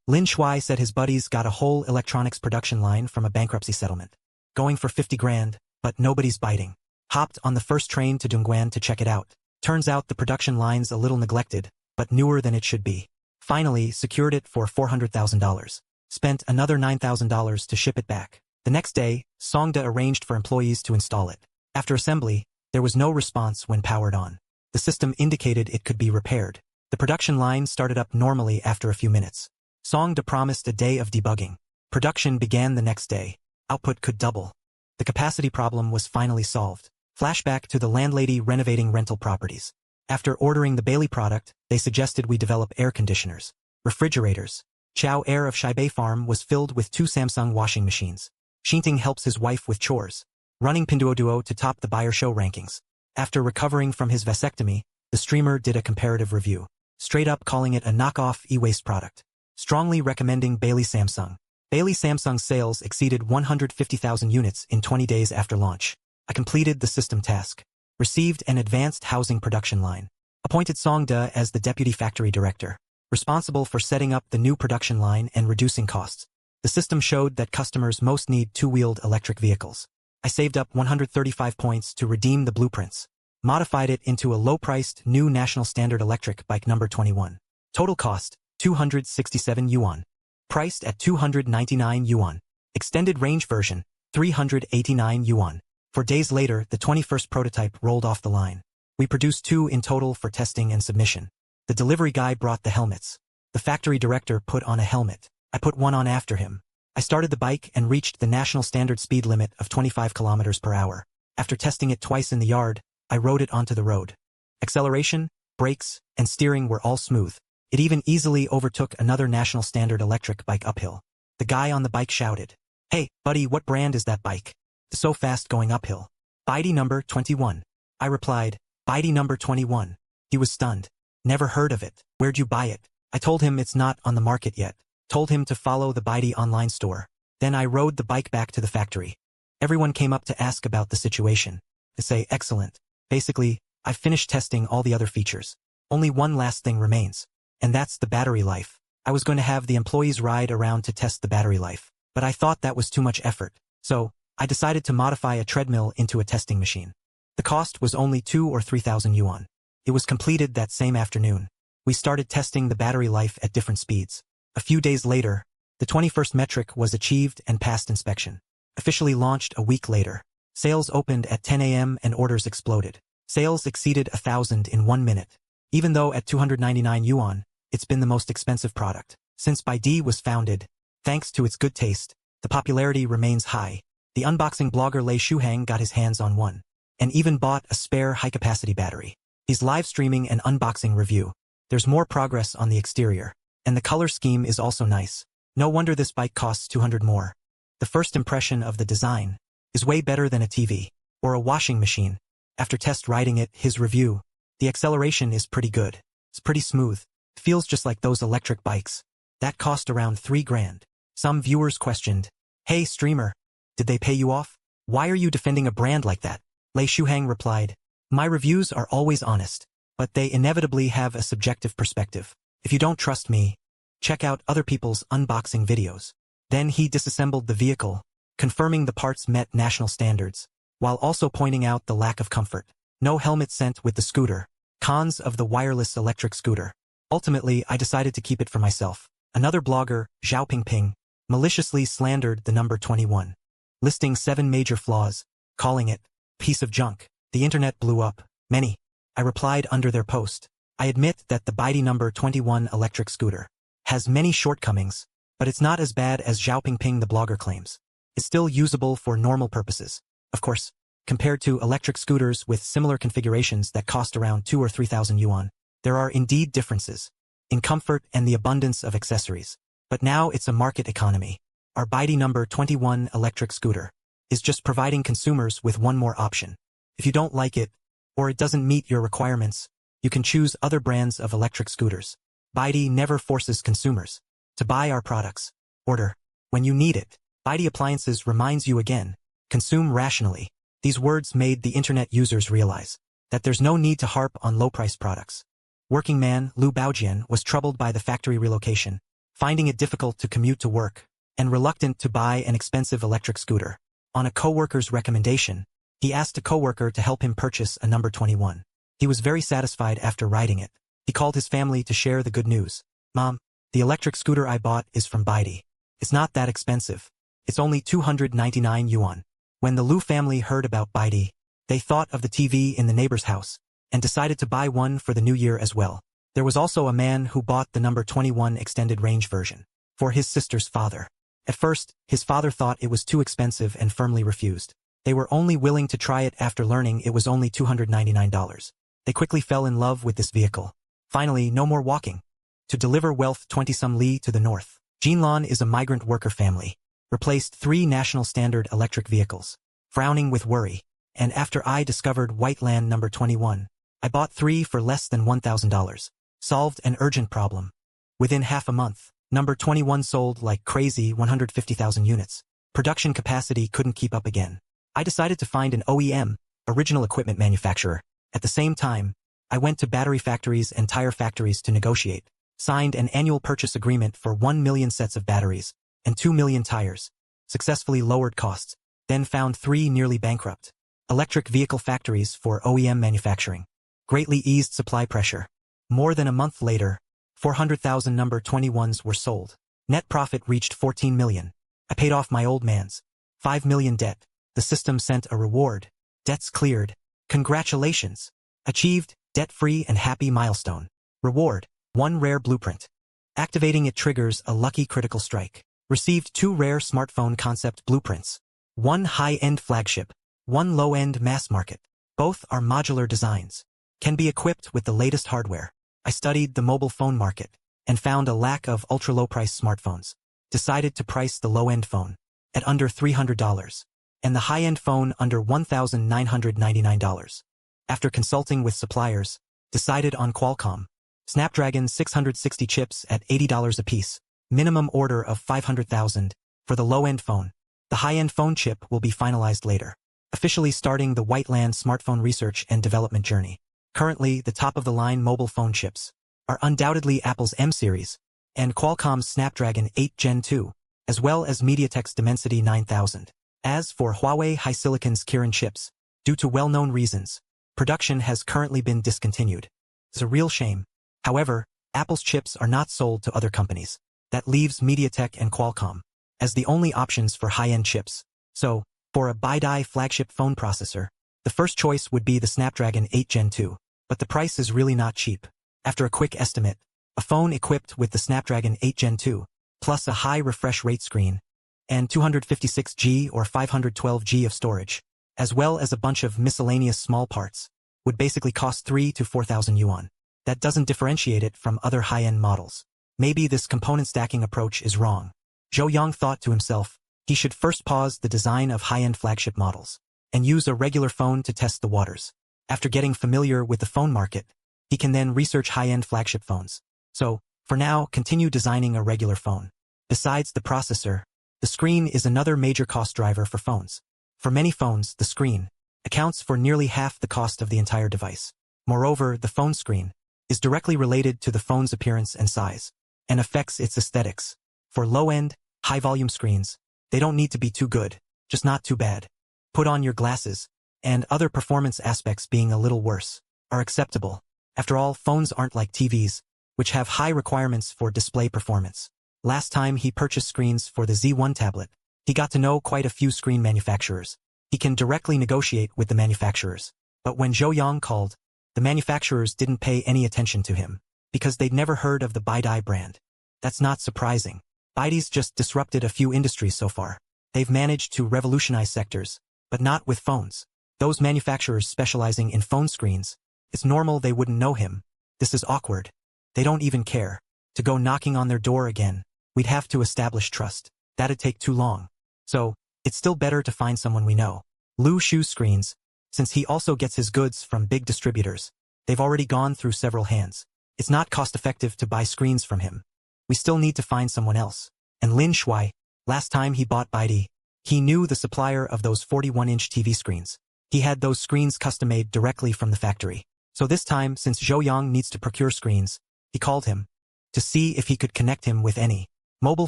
Lin Shuai said his buddies got a whole electronics production line from a bankruptcy settlement. Going for 50 grand, but nobody's biting. Hopped on the first train to Dongguan to check it out. Turns out the production line's a little neglected, but newer than it should be. Finally, secured it for $400,000. Spent another $9,000 to ship it back. The next day, Songda arranged for employees to install it. After assembly, there was no response when powered on. The system indicated it could be repaired. The production line started up normally after a few minutes. Songda promised a day of debugging. Production began the next day. Output could double. The capacity problem was finally solved. Flashback to the landlady renovating rental properties. After ordering the Bailey product, they suggested we develop air conditioners, refrigerators. Chow Air of Shibei Farm was filled with 2 Samsung washing machines. Shinting helps his wife with chores. Running Pinduoduo to top the buyer show rankings. After recovering from his vasectomy, the streamer did a comparative review, straight up calling it a knockoff e-waste product. Strongly recommending Bailey Samsung. Bailey Samsung sales exceeded 150,000 units in 20 days after launch. I completed the system task. Received an advanced housing production line. Appointed Songda as the deputy factory director, responsible for setting up the new production line and reducing costs. The system showed that customers most need 2-wheeled electric vehicles. I saved up 135 points to redeem the blueprints. Modified it into a low-priced new national standard electric bike number 21. Total cost, 267 yuan. Priced at 299 yuan. Extended range version, 389 yuan. 4 days later, the 21st prototype rolled off the line. We produced 2 in total for testing and submission. The delivery guy brought the helmets. The factory director put on a helmet. I put one on after him. I started the bike and reached the national standard speed limit of 25 kilometers per hour. After testing it twice in the yard, I rode it onto the road. Acceleration, brakes, and steering were all smooth. It even easily overtook another national standard electric bike uphill. The guy on the bike shouted, "Hey, buddy, what brand is that bike? It's so fast going uphill." "Bidey number 21. I replied, "Bidey number 21. He was stunned. "Never heard of it. Where'd you buy it?" I told him it's not on the market yet. Told him to follow the Bidey online store. Then I rode the bike back to the factory. Everyone came up to ask about the situation. They say, "Excellent. Basically, I've finished testing all the other features. Only one last thing remains. And that's the battery life." I was going to have the employees ride around to test the battery life, but I thought that was too much effort. So, I decided to modify a treadmill into a testing machine. The cost was only 2 or 3,000 yuan. It was completed that same afternoon. We started testing the battery life at different speeds. A few days later, the 21st metric was achieved and passed inspection. Officially launched a week later. Sales opened at 10 a.m. and orders exploded. Sales exceeded 1,000 in 1 minute. Even though at 299 yuan, it's been the most expensive product. Since Bidey was founded, thanks to its good taste, the popularity remains high. The unboxing blogger Lei Shuhang got his hands on one, and even bought a spare high-capacity battery. He's live streaming an unboxing review. There's more progress on the exterior, and the color scheme is also nice. No wonder this bike costs 200 more. The first impression of the design is way better than a TV or a washing machine. After test riding it, his review, the acceleration is pretty good. It's pretty smooth. Feels just like those electric bikes. That cost around 3 grand. Some viewers questioned, "Hey streamer, did they pay you off? Why are you defending a brand like that?" Lei Shuhang replied, "My reviews are always honest, but they inevitably have a subjective perspective. If you don't trust me, check out other people's unboxing videos." Then he disassembled the vehicle, confirming the parts met national standards, while also pointing out the lack of comfort. No helmet sent with the scooter. Cons of the wireless electric scooter. Ultimately, I decided to keep it for myself. Another blogger, Xiaomii, maliciously slandered the number 21, listing 7 major flaws, calling it piece of junk. The internet blew up. Many. I replied under their post. I admit that the Bidey number 21 electric scooter has many shortcomings, but it's not as bad as Xiaomii the blogger claims. It's still usable for normal purposes. Of course, compared to electric scooters with similar configurations that cost around 2 or 3,000 yuan, there are indeed differences in comfort and the abundance of accessories. But now it's a market economy. Our Bidey number 21 electric scooter is just providing consumers with one more option. If you don't like it, or it doesn't meet your requirements, you can choose other brands of electric scooters. Bidey never forces consumers to buy our products. Order when you need it. Bidey Appliances reminds you again, consume rationally. These words made the internet users realize that there's no need to harp on low-price products. Working man Lu Baojian was troubled by the factory relocation, finding it difficult to commute to work, and reluctant to buy an expensive electric scooter. On a coworker's recommendation, he asked a coworker to help him purchase a number 21. He was very satisfied after riding it. He called his family to share the good news. "Mom, the electric scooter I bought is from Bidey. It's not that expensive. It's only 299 yuan. When the Lu family heard about Bidey, they thought of the TV in the neighbor's house, and decided to buy one for the new year as well. There was also a man who bought the number 21 extended range version. for his sister's father. At first, his father thought it was too expensive and firmly refused. They were only willing to try it after learning it was only $299. They quickly fell in love with this vehicle. Finally, no more walking. To deliver wealth 20-some li to the north, Jinlan is a migrant worker family. Replaced 3 national standard electric vehicles. Frowning with worry. And after I discovered White Land number 21, I bought 3 for less than $1,000. Solved an urgent problem. Within half a month, number 21 sold like crazy 150,000 units. Production capacity couldn't keep up again. I decided to find an OEM, original equipment manufacturer. At the same time, I went to battery factories and tire factories to negotiate. Signed an annual purchase agreement for 1 million sets of batteries and 2 million tires. Successfully lowered costs. Then found 3 nearly bankrupt electric vehicle factories for OEM manufacturing. Greatly eased supply pressure. More than a month later, 400,000 number 21s were sold. Net profit reached 14 million. I paid off my old man's 5 million debt. The system sent a reward. Debts cleared. Congratulations. Achieved, debt-free and happy milestone. Reward, 1 rare blueprint. Activating it triggers a lucky critical strike. Received 2 rare smartphone concept blueprints. 1 high-end flagship, 1 low-end mass market. Both are modular designs. Can be equipped with the latest hardware. I studied the mobile phone market and found a lack of ultra-low-price smartphones. Decided to price the low-end phone at under $300 and the high-end phone under $1,999. After consulting with suppliers, decided on Qualcomm. Snapdragon 660 chips at $80 apiece. Minimum order of 500,000 for the low-end phone. The high-end phone chip will be finalized later. Officially starting the White Land smartphone research and development journey. Currently, the top-of-the-line mobile phone chips are undoubtedly Apple's M series and Qualcomm's Snapdragon 8 Gen 2, as well as MediaTek's Dimensity 9000. As for Huawei HiSilicon's Kirin chips, due to well-known reasons, production has currently been discontinued. It's a real shame. However, Apple's chips are not sold to other companies. That leaves MediaTek and Qualcomm as the only options for high-end chips. So, for a BiDi flagship phone processor, the first choice would be the Snapdragon 8 Gen 2, but the price is really not cheap. After a quick estimate, a phone equipped with the Snapdragon 8 Gen 2, plus a high refresh rate screen, and 256GB or 512GB of storage, as well as a bunch of miscellaneous small parts, would basically cost 3,000 to 4,000 yuan. That doesn't differentiate it from other high-end models. Maybe this component stacking approach is wrong. Zhou Yang thought to himself, he should first pause the design of high-end flagship models and use a regular phone to test the waters. After getting familiar with the phone market, he can then research high-end flagship phones. So, for now, continue designing a regular phone. Besides the processor, the screen is another major cost driver for phones. For many phones, the screen accounts for nearly half the cost of the entire device. Moreover, the phone screen is directly related to the phone's appearance and size, and affects its aesthetics. For low-end, high-volume screens, they don't need to be too good, just not too bad. Put on your glasses, and other performance aspects being a little worse, are acceptable. After all, phones aren't like TVs, which have high requirements for display performance. Last time he purchased screens for the Z1 tablet, he got to know quite a few screen manufacturers. He can directly negotiate with the manufacturers. But when Zhou Yang called, the manufacturers didn't pay any attention to him, because they'd never heard of the BiDi brand. That's not surprising. BiDi's just disrupted a few industries so far. They've managed to revolutionize sectors, but not with phones. Those manufacturers specializing in phone screens, it's normal they wouldn't know him. This is awkward. They don't even care. To go knocking on their door again, we'd have to establish trust. That'd take too long. So, it's still better to find someone we know. Lu Shu's screens, since he also gets his goods from big distributors, they've already gone through several hands. It's not cost-effective to buy screens from him. We still need to find someone else. And Lin Shuai, last time he bought BiDi, he knew the supplier of those 41-inch TV screens. He had those screens custom-made directly from the factory. So this time, since Zhou Yang needs to procure screens, he called him to see if he could connect him with any mobile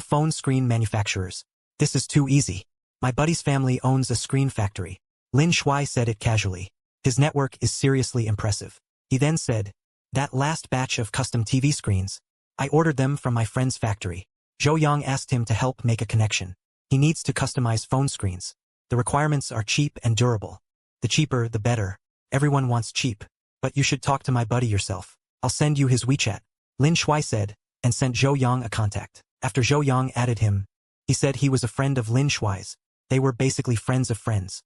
phone screen manufacturers. This is too easy. My buddy's family owns a screen factory. Lin Shuai said it casually. His network is seriously impressive. He then said, that last batch of custom TV screens, I ordered them from my friend's factory. Zhou Yang asked him to help make a connection. He needs to customize phone screens. The requirements are cheap and durable. The cheaper, the better. Everyone wants cheap. But you should talk to my buddy yourself. I'll send you his WeChat. Lin Shuai said, and sent Zhou Yang a contact. After Zhou Yang added him, he said he was a friend of Lin Shuai's. They were basically friends of friends.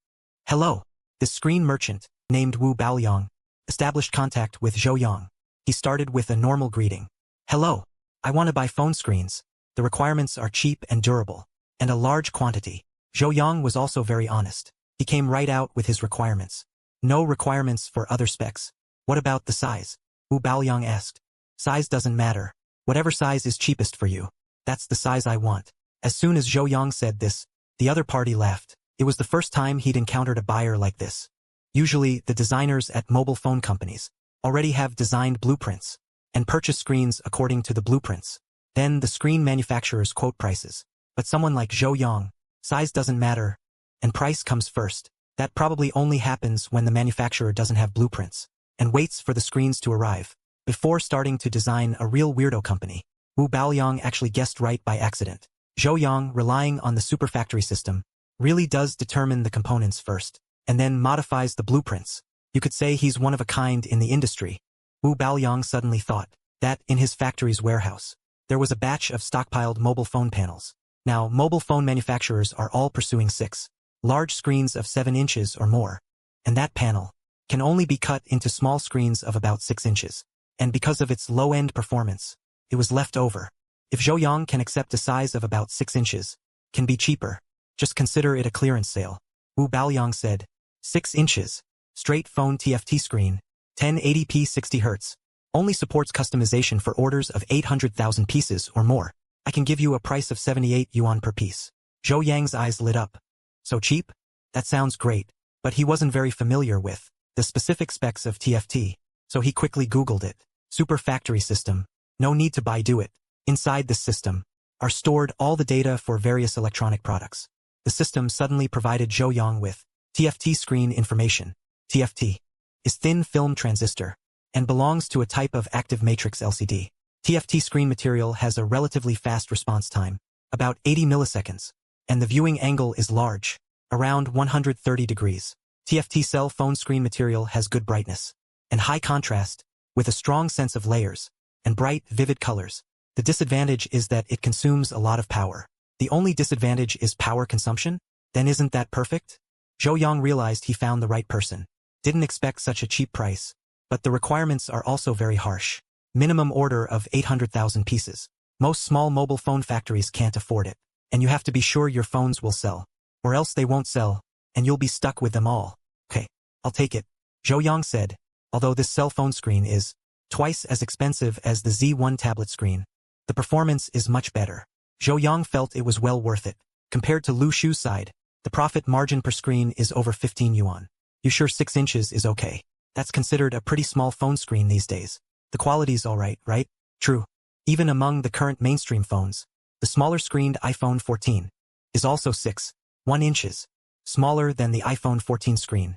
Hello. This screen merchant, named Wu Baoyang, established contact with Zhou Yang. He started with a normal greeting. Hello. I want to buy phone screens. The requirements are cheap and durable, and a large quantity. Zhou Yang was also very honest. He came right out with his requirements. No requirements for other specs. What about the size? Wu Baoyang asked. Size doesn't matter. Whatever size is cheapest for you. That's the size I want. As soon as Zhou Yang said this, the other party laughed. It was the first time he'd encountered a buyer like this. Usually, the designers at mobile phone companies already have designed blueprints and purchase screens according to the blueprints. Then the screen manufacturers quote prices. But someone like Zhou Yang, size doesn't matter, and price comes first. That probably only happens when the manufacturer doesn't have blueprints and waits for the screens to arrive before starting to design a real weirdo company. Wu Baoyang actually guessed right by accident. Zhou Yang, relying on the super factory system, really does determine the components first, and then modifies the blueprints. You could say he's one of a kind in the industry. Wu Baoyang suddenly thought that in his factory's warehouse, there was a batch of stockpiled mobile phone panels. Now, mobile phone manufacturers are all pursuing 6 large screens of 7 inches or more, and that panel can only be cut into small screens of about 6 inches. And because of its low-end performance, it was left over. If Zhou Yang can accept a size of about 6 inches, can be cheaper, just consider it a clearance sale. Wu Baoyang said, 6 inches, straight phone TFT screen, 1080p 60 Hz, only supports customization for orders of 800,000 pieces or more. I can give you a price of 78 yuan per piece. Zhou Yang's eyes lit up. So cheap? That sounds great, but he wasn't very familiar with the specific specs of TFT, so he quickly Googled it. Super factory system. No need to buy do it. Inside this system are stored all the data for various electronic products. The system suddenly provided Zhou Yang with TFT screen information. TFT is thin film transistor and belongs to a type of active matrix LCD. TFT screen material has a relatively fast response time, about 80 milliseconds, and the viewing angle is large, around 130 degrees. TFT cell phone screen material has good brightness and high contrast, with a strong sense of layers and bright, vivid colors. The disadvantage is that it consumes a lot of power. The only disadvantage is power consumption? Then isn't that perfect? Zhou Yang realized he found the right person. Didn't expect such a cheap price, but the requirements are also very harsh. Minimum order of 800,000 pieces. Most small mobile phone factories can't afford it, and you have to be sure your phones will sell, or else they won't sell, and you'll be stuck with them all. Okay, I'll take it, Zhou Yang said, although this cell phone screen is twice as expensive as the Z1 tablet screen. The performance is much better. Zhou Yang felt it was well worth it. Compared to Lu Shu's side, the profit margin per screen is over 15 yuan. You sure 6 inches is okay? That's considered a pretty small phone screen these days. The quality's alright, right? True. Even among the current mainstream phones, the smaller screened iPhone 14 is also 6.1 inches, smaller than the iPhone 14 screen.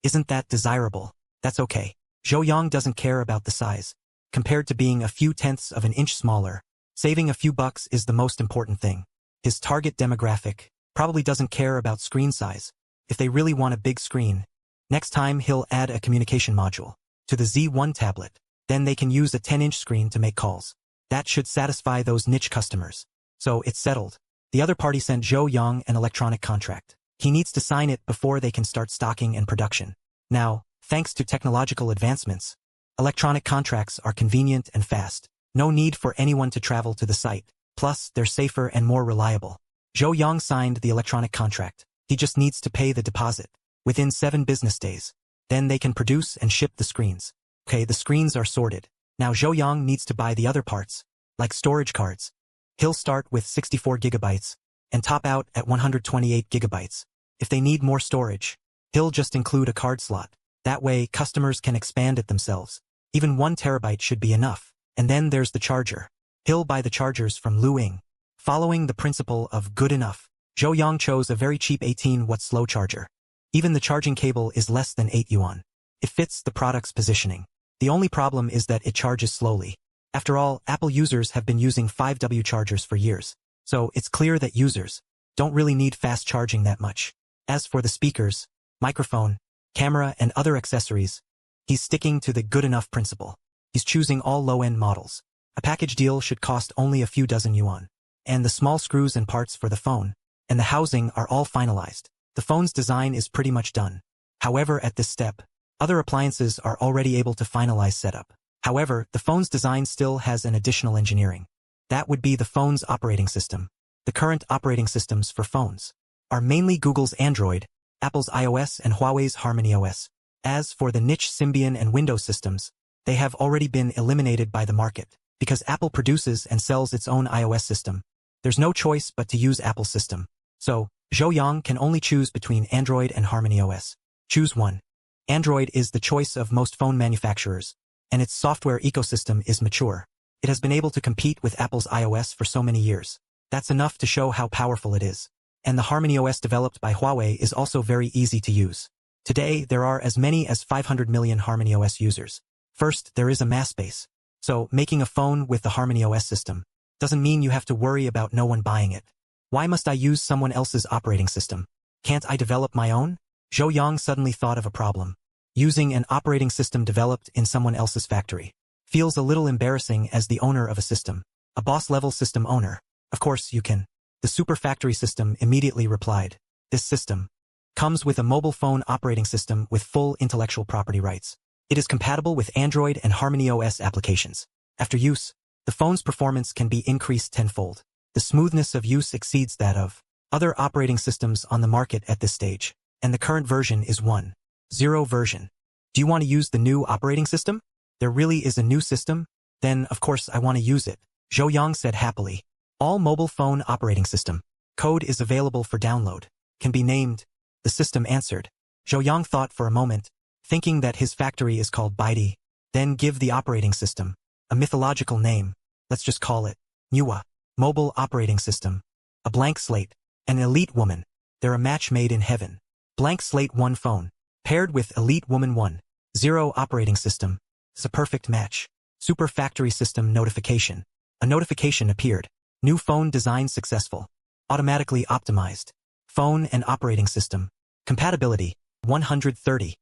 Isn't that desirable? That's okay. Zhou Yang doesn't care about the size. Compared to being a few tenths of an inch smaller, saving a few bucks is the most important thing. His target demographic probably doesn't care about screen size. If they really want a big screen, next time he'll add a communication module to the Z1 tablet. Then they can use a 10-inch screen to make calls. That should satisfy those niche customers. So it's settled. The other party sent Zhou Yang an electronic contract. He needs to sign it before they can start stocking and production. Now, thanks to technological advancements, electronic contracts are convenient and fast. No need for anyone to travel to the site. Plus, they're safer and more reliable. Zhou Yang signed the electronic contract. He just needs to pay the deposit within 7 business days. Then they can produce and ship the screens. Okay, the screens are sorted. Now Zhou Yang needs to buy the other parts, like storage cards. He'll start with 64 gigabytes and top out at 128 gigabytes. If they need more storage, he'll just include a card slot. That way, customers can expand it themselves. Even 1 terabyte should be enough. And then there's the charger. He'll buy the chargers from Lu Ying. Following the principle of good enough, Zhou Yang chose a very cheap 18-watt slow charger. Even the charging cable is less than 8 yuan. It fits the product's positioning. The only problem is that it charges slowly. After all, Apple users have been using 5W chargers for years. So it's clear that users don't really need fast charging that much. As for the speakers, microphone, camera and other accessories, He's sticking to the good enough principle. He's choosing all low-end models. A package deal should cost only a few dozen yuan. And the small screws and parts for the phone and the housing are all finalized. The phone's design is pretty much done. However, at this step, other appliances are already able to finalize setup. However, the phone's design still has an additional engineering. That would be the phone's operating system. The current operating systems for phones are mainly Google's Android, Apple's iOS and Huawei's Harmony OS. As for the niche Symbian and Windows systems, they have already been eliminated by the market, because Apple produces and sells its own iOS system. There's no choice but to use Apple's system. So, Zhou Yang can only choose between Android and Harmony OS. Choose one. Android is the choice of most phone manufacturers, and its software ecosystem is mature. It has been able to compete with Apple's iOS for so many years. That's enough to show how powerful it is. And the Harmony OS developed by Huawei is also very easy to use. Today, there are as many as 500 million Harmony OS users. First, there is a mass base. So, making a phone with the Harmony OS system doesn't mean you have to worry about no one buying it. Why must I use someone else's operating system? Can't I develop my own? Zhou Yang suddenly thought of a problem. Using an operating system developed in someone else's factory feels a little embarrassing as the owner of a system, a boss-level system owner. Of course you can. The Super Factory system immediately replied. This system comes with a mobile phone operating system with full intellectual property rights. It is compatible with Android and Harmony OS applications. After use, the phone's performance can be increased tenfold. The smoothness of use exceeds that of other operating systems on the market at this stage, and the current version is 1.0 version. Do you want to use the new operating system? There really is a new system? Then, of course, I want to use it, Zhou Yang said happily. All mobile phone operating system code is available for download. Can be named. The system answered. Zhou Yang thought for a moment, thinking that his factory is called Baidi. Then give the operating system a mythological name. Let's just call it Manhwa. Mobile operating system. A blank slate. An elite woman. They're a match made in heaven. Blank slate 1 phone. Paired with elite woman 1.0 operating system. It's a perfect match. Super Factory system notification. A notification appeared. New phone design successful. Automatically optimized. Phone and operating system. Compatibility. 130.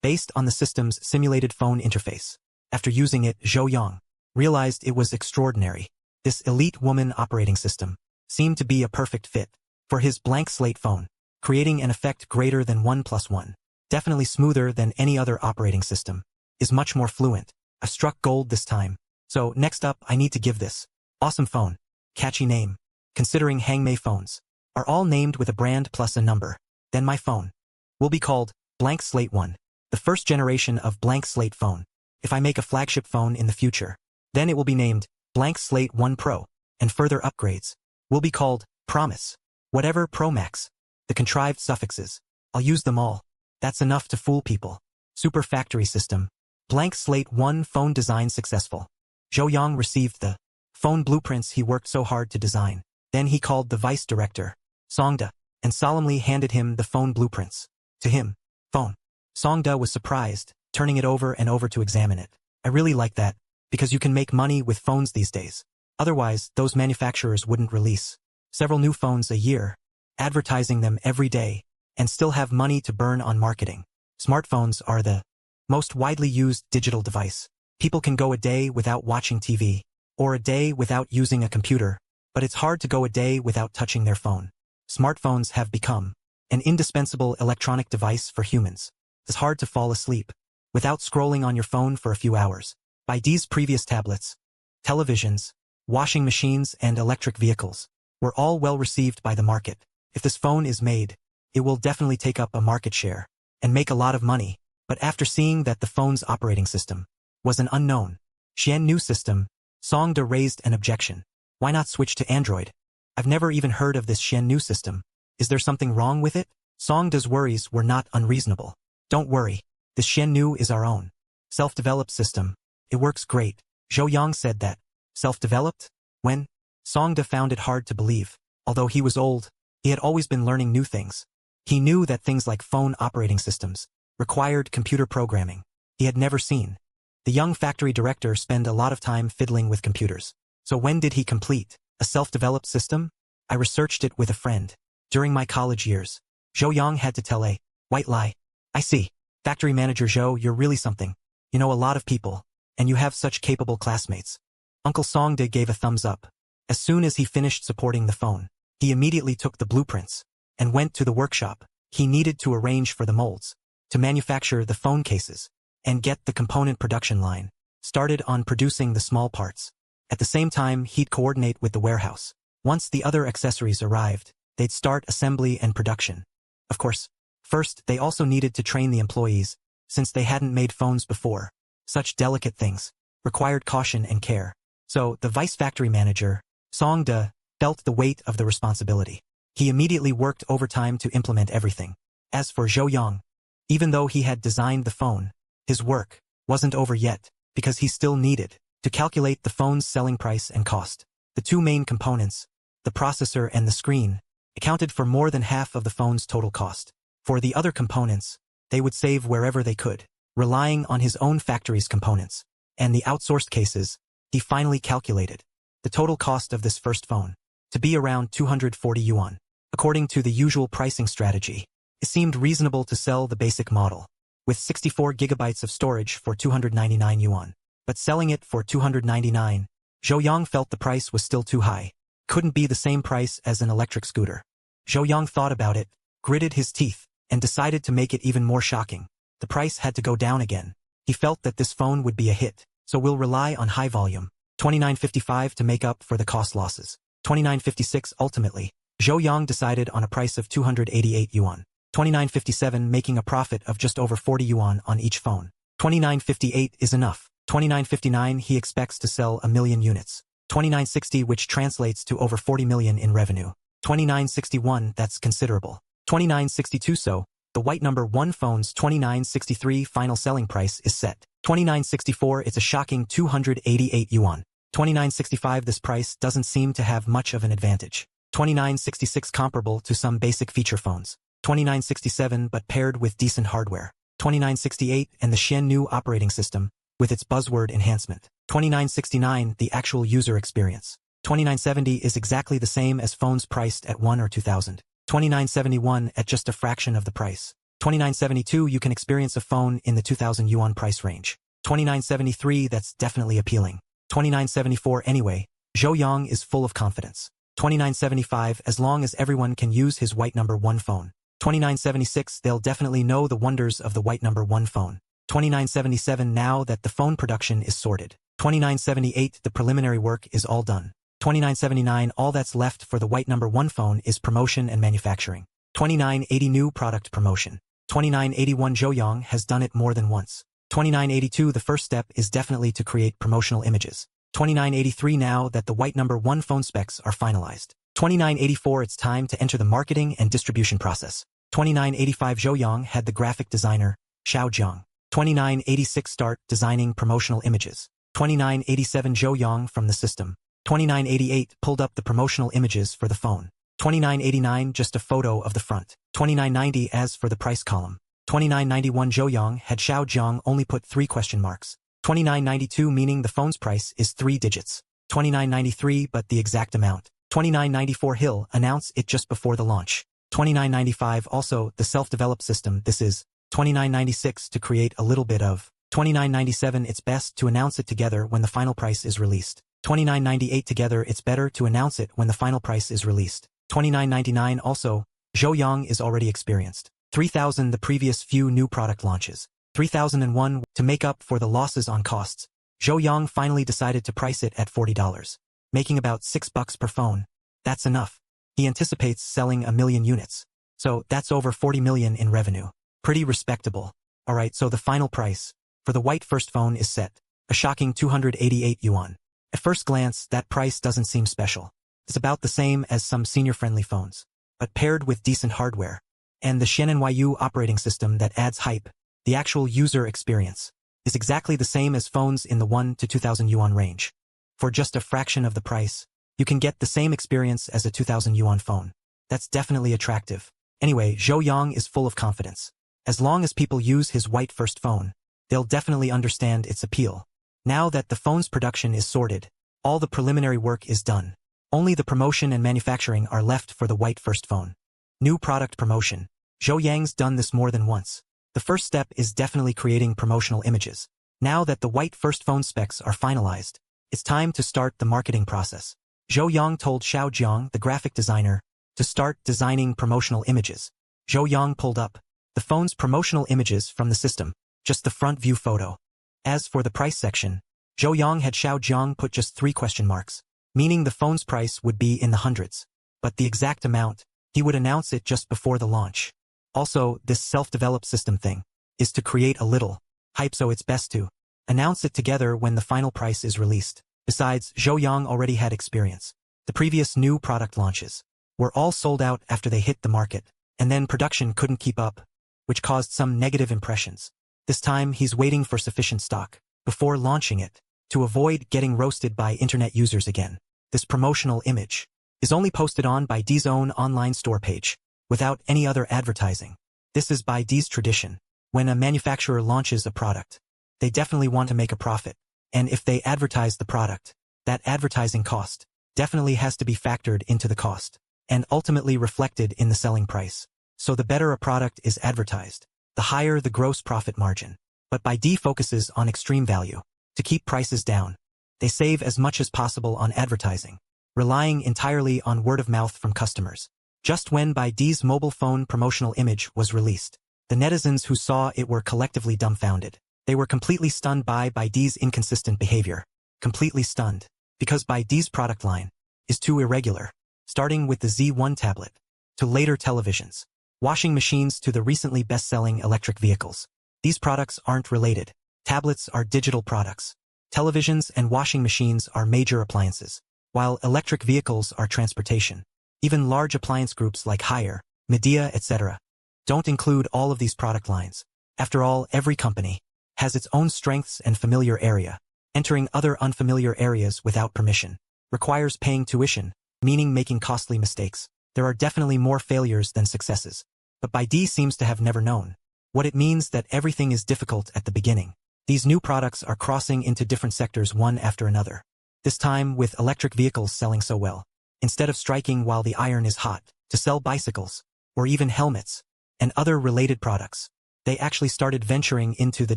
Based on the system's simulated phone interface. After using it, Zhou Yang realized it was extraordinary. This elite woman operating system seemed to be a perfect fit for his blank slate phone, creating an effect greater than 1+1. Definitely smoother than any other operating system. Is much more fluent. I struck gold this time. So next up I need to give this awesome phone catchy name. Considering Hangmei phones are all named with a brand plus a number, then my phone will be called Blank Slate 1, the first generation of Blank Slate phone. If I make a flagship phone in the future, then it will be named Blank Slate 1 Pro, and further upgrades will be called Promise. Whatever Pro Max. The contrived suffixes. I'll use them all. That's enough to fool people. Super Factory system. Blank Slate 1 phone design successful. Zhou Yang received the phone blueprints he worked so hard to design. Then he called the vice director, Songda, and solemnly handed him the phone blueprints. To him, phone. Songda was surprised, turning it over and over to examine it. I really like that, because you can make money with phones these days. Otherwise, those manufacturers wouldn't release several new phones a year, advertising them every day, and still have money to burn on marketing. Smartphones are the most widely used digital device. People can go a day without watching TV, or a day without using a computer, but it's hard to go a day without touching their phone. Smartphones have become an indispensable electronic device for humans. It's hard to fall asleep without scrolling on your phone for a few hours. By these previous tablets, televisions, washing machines, and electric vehicles were all well received by the market. If this phone is made, it will definitely take up a market share and make a lot of money. But after seeing that the phone's operating system was an unknown Xiaomii system, Songda raised an objection. Why not switch to Android? I've never even heard of this Xiaomii system. Is there something wrong with it? Songda's worries were not unreasonable. Don't worry. This Xiaomii is our own self-developed system. It works great. Zhou Yang said that. Self-developed? When? Songda found it hard to believe. Although he was old, he had always been learning new things. He knew that things like phone operating systems required computer programming he had never seen. The young factory director spent a lot of time fiddling with computers. So when did he complete a self-developed system? I researched it with a friend during my college years. Zhou Yang had to tell a white lie. I see. Factory manager Zhou, you're really something. You know a lot of people, and you have such capable classmates. Uncle Songde gave a thumbs up. As soon as he finished supporting the phone, he immediately took the blueprints and went to the workshop. He needed to arrange for the molds, to manufacture the phone cases, and get the component production line started on producing the small parts. At the same time, he'd coordinate with the warehouse. Once the other accessories arrived, they'd start assembly and production. Of course, first they also needed to train the employees, since they hadn't made phones before. Such delicate things required caution and care. So the vice factory manager, Song De, felt the weight of the responsibility. He immediately worked overtime to implement everything. As for Zhou Yang, even though he had designed the phone, his work wasn't over yet, because he still needed to calculate the phone's selling price and cost. The two main components, the processor and the screen, accounted for more than half of the phone's total cost. For the other components, they would save wherever they could, relying on his own factory's components. And the outsourced cases, he finally calculated the total cost of this first phone to be around 240 yuan. According to the usual pricing strategy, it seemed reasonable to sell the basic model with 64 gigabytes of storage for 299 yuan. But selling it for 299, Zhou Yang felt the price was still too high. Couldn't be the same price as an electric scooter. Zhou Yang thought about it, gritted his teeth, and decided to make it even more shocking. The price had to go down again. He felt that this phone would be a hit, so we'll rely on high volume. 29.55 to make up for the cost losses. 29.56 ultimately, Zhou Yang decided on a price of 288 yuan. 29.57 making a profit of just over 40 yuan on each phone. 29.58 is enough. 29.59 he expects to sell 1 million units. 29.60 which translates to over 40 million in revenue. 29.61 that's considerable. 29.62 so, the white number 1 phone's 29.63 final selling price is set. 29.64 it's a shocking 288 yuan. 29.65 this price doesn't seem to have much of an advantage. 29.66 comparable to some basic feature phones. 29.67 but paired with decent hardware. 29.68 and the Xiaomii operating system, with its buzzword enhancement. 29.69 the actual user experience. 29.70 is exactly the same as phones priced at 1 or 2,000. 29.71 at just a fraction of the price. 29.72 you can experience a phone in the 2,000 yuan price range. 29.73 that's definitely appealing. 29.74 anyway, Zhou Yang is full of confidence. 29.75 as long as everyone can use his white number 1 phone. 29.76 they'll definitely know the wonders of the white number 1 phone. 29.77 now that the phone production is sorted. 29.78 the preliminary work is all done. 29.79 all that's left for the white number 1 phone is promotion and manufacturing. 29.80 new product promotion. 29.81 Zhou Yang has done it more than once. 29.82 the first step is definitely to create promotional images. 29.83 now that the white number 1 phone specs are finalized. 29.84 it's time to enter the marketing and distribution process. 29.85 Zhou Yang had the graphic designer, Xiao Jiang. 29.86 start designing promotional images. 29.87 Zhou Yang from the system. 29.88 pulled up the promotional images for the phone. 29.89 just a photo of the front. 29.90 as for the price column. 29.91 Zhou Yang had Xiao Jiang only put 3 question marks. 29.92 meaning the phone's price is 3 digits. 29.93 but the exact amount. 29.94 he'll announce it just before the launch. 29.95 also the self-developed system this is. 29.96 to create a little bit of. 29.97 it's best to announce it together when the final price is released. 29.98 together it's better to announce it when the final price is released. 29.99 also, Zhou Yang is already experienced. 3,000 the previous few new product launches. 3,001 to make up for the losses on costs. Zhou Yang finally decided to price it at $40, making about $6 per phone. That's enough. He anticipates selling 1 million units. So that's over 40 million in revenue. Pretty respectable. Alright, so the final price for the white first phone is set. A shocking 288 yuan. At first glance, that price doesn't seem special. It's about the same as some senior-friendly phones. But paired with decent hardware, and the Xiaomii operating system that adds hype, the actual user experience is exactly the same as phones in the 1 to 2,000 yuan range. For just a fraction of the price, you can get the same experience as a 2,000 yuan phone. That's definitely attractive. Anyway, Zhou Yang is full of confidence. As long as people use his white first phone, they'll definitely understand its appeal. Now that the phone's production is sorted, all the preliminary work is done. Only the promotion and manufacturing are left for the white first phone. New product promotion. Zhou Yang's done this more than once. The first step is definitely creating promotional images. Now that the white first phone specs are finalized, it's time to start the marketing process. Zhou Yang told Xiao Jiang, the graphic designer, to start designing promotional images. Zhou Yang pulled up the phone's promotional images from the system, just the front view photo. As for the price section, Zhou Yang had Xiao Jiang put just 3 question marks, meaning the phone's price would be in the hundreds. But the exact amount, he would announce it just before the launch. Also, this self-developed system thing is to create a little hype, so it's best to announce it together when the final price is released. Besides, Zhou Yang already had experience. The previous new product launches were all sold out after they hit the market, and then production couldn't keep up, which caused some negative impressions. This time he's waiting for sufficient stock before launching it to avoid getting roasted by internet users again. This promotional image is only posted on Baidu's own online store page, without any other advertising. This is Baidu's tradition. When a manufacturer launches a product, they definitely want to make a profit, and if they advertise the product, that advertising cost definitely has to be factored into the cost, and ultimately reflected in the selling price. So the better a product is advertised, the higher the gross profit margin. But Baidu focuses on extreme value to keep prices down. They save as much as possible on advertising, relying entirely on word of mouth from customers. Just when Baidu's mobile phone promotional image was released, the netizens who saw it were collectively dumbfounded. They were completely stunned by Baidu's inconsistent behavior. Completely stunned, because Baidu's product line is too irregular, starting with the Z1 tablet, to later televisions, washing machines to the recently best-selling electric vehicles. These products aren't related. Tablets are digital products. Televisions and washing machines are major appliances, while electric vehicles are transportation. Even large appliance groups like Haier, Midea, etc. don't include all of these product lines. After all, every company has its own strengths and familiar area. Entering other unfamiliar areas without permission requires paying tuition, meaning making costly mistakes. There are definitely more failures than successes. But Baidu seems to have never known what it means that everything is difficult at the beginning. These new products are crossing into different sectors one after another. This time with electric vehicles selling so well. Instead of striking while the iron is hot to sell bicycles, or even helmets, and other related products, they actually started venturing into the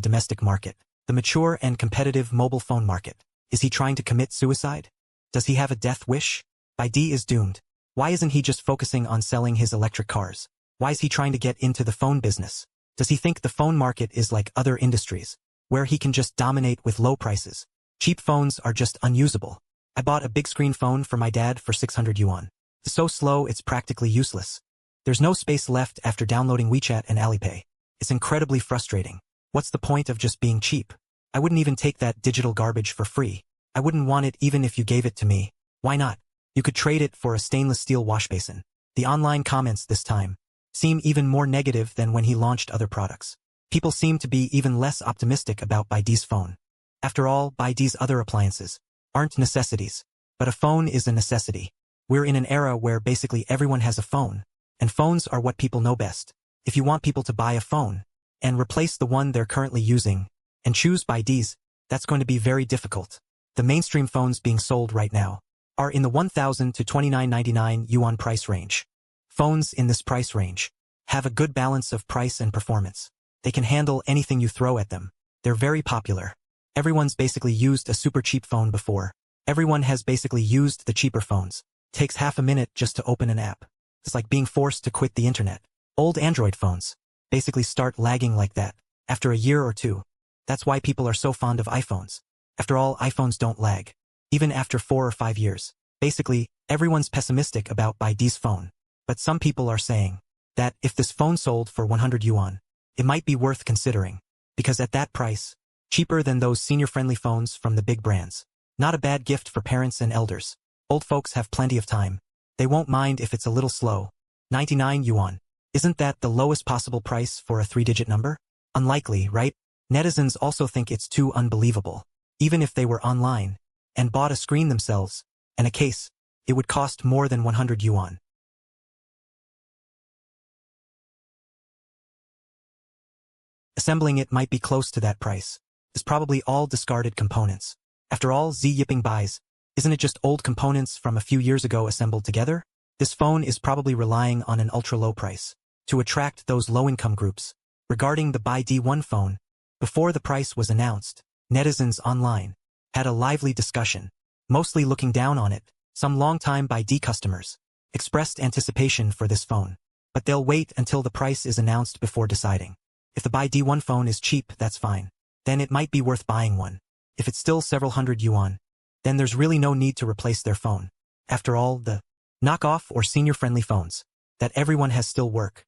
domestic market, the mature and competitive mobile phone market. Is he trying to commit suicide? Does he have a death wish? Baidu is doomed. Why isn't he just focusing on selling his electric cars? Why is he trying to get into the phone business? Does he think the phone market is like other industries, where he can just dominate with low prices? Cheap phones are just unusable. I bought a big screen phone for my dad for 600 yuan. It's so slow it's practically useless. There's no space left after downloading WeChat and Alipay. It's incredibly frustrating. What's the point of just being cheap? I wouldn't even take that digital garbage for free. I wouldn't want it even if you gave it to me. Why not? You could trade it for a stainless steel wash basin. The online comments this time seem even more negative than when he launched other products. People seem to be even less optimistic about Baidu's phone. After all, Baidu's other appliances aren't necessities, but a phone is a necessity. We're in an era where basically everyone has a phone, and phones are what people know best. If you want people to buy a phone and replace the one they're currently using and choose Baidu's, that's going to be very difficult. The mainstream phones being sold right now are in the 1,000 to 29.99 yuan price range. Phones in this price range have a good balance of price and performance. They can handle anything you throw at them. They're very popular. Everyone's basically used a super cheap phone before. Everyone has basically used the cheaper phones. Takes half a minute just to open an app. It's like being forced to quit the internet. Old Android phones basically start lagging like that after a year or two. That's why people are so fond of iPhones. After all, iPhones don't lag, even after 4 or 5 years. Basically, everyone's pessimistic about Baidu's phone. But some people are saying that if this phone sold for 100 yuan, it might be worth considering, because at that price, cheaper than those senior-friendly phones from the big brands. Not a bad gift for parents and elders. Old folks have plenty of time. They won't mind if it's a little slow. 99 yuan. Isn't that the lowest possible price for a 3-digit number? Unlikely, right? Netizens also think it's too unbelievable. Even if they were online and bought a screen themselves and a case, it would cost more than 100 yuan. Assembling it might be close to that price. It's probably all discarded components. After all, Xi Yiping buys, isn't it just old components from a few years ago assembled together? This phone is probably relying on an ultra-low price to attract those low-income groups. Regarding the Buy D1 phone, before the price was announced, netizens online had a lively discussion, mostly looking down on it. Some long-time Buy D customers expressed anticipation for this phone, but they'll wait until the price is announced before deciding. If the Buy D1 phone is cheap, that's fine. Then it might be worth buying one. If it's still several hundred yuan, then there's really no need to replace their phone. After all, the knockoff or senior-friendly phones that everyone has still work.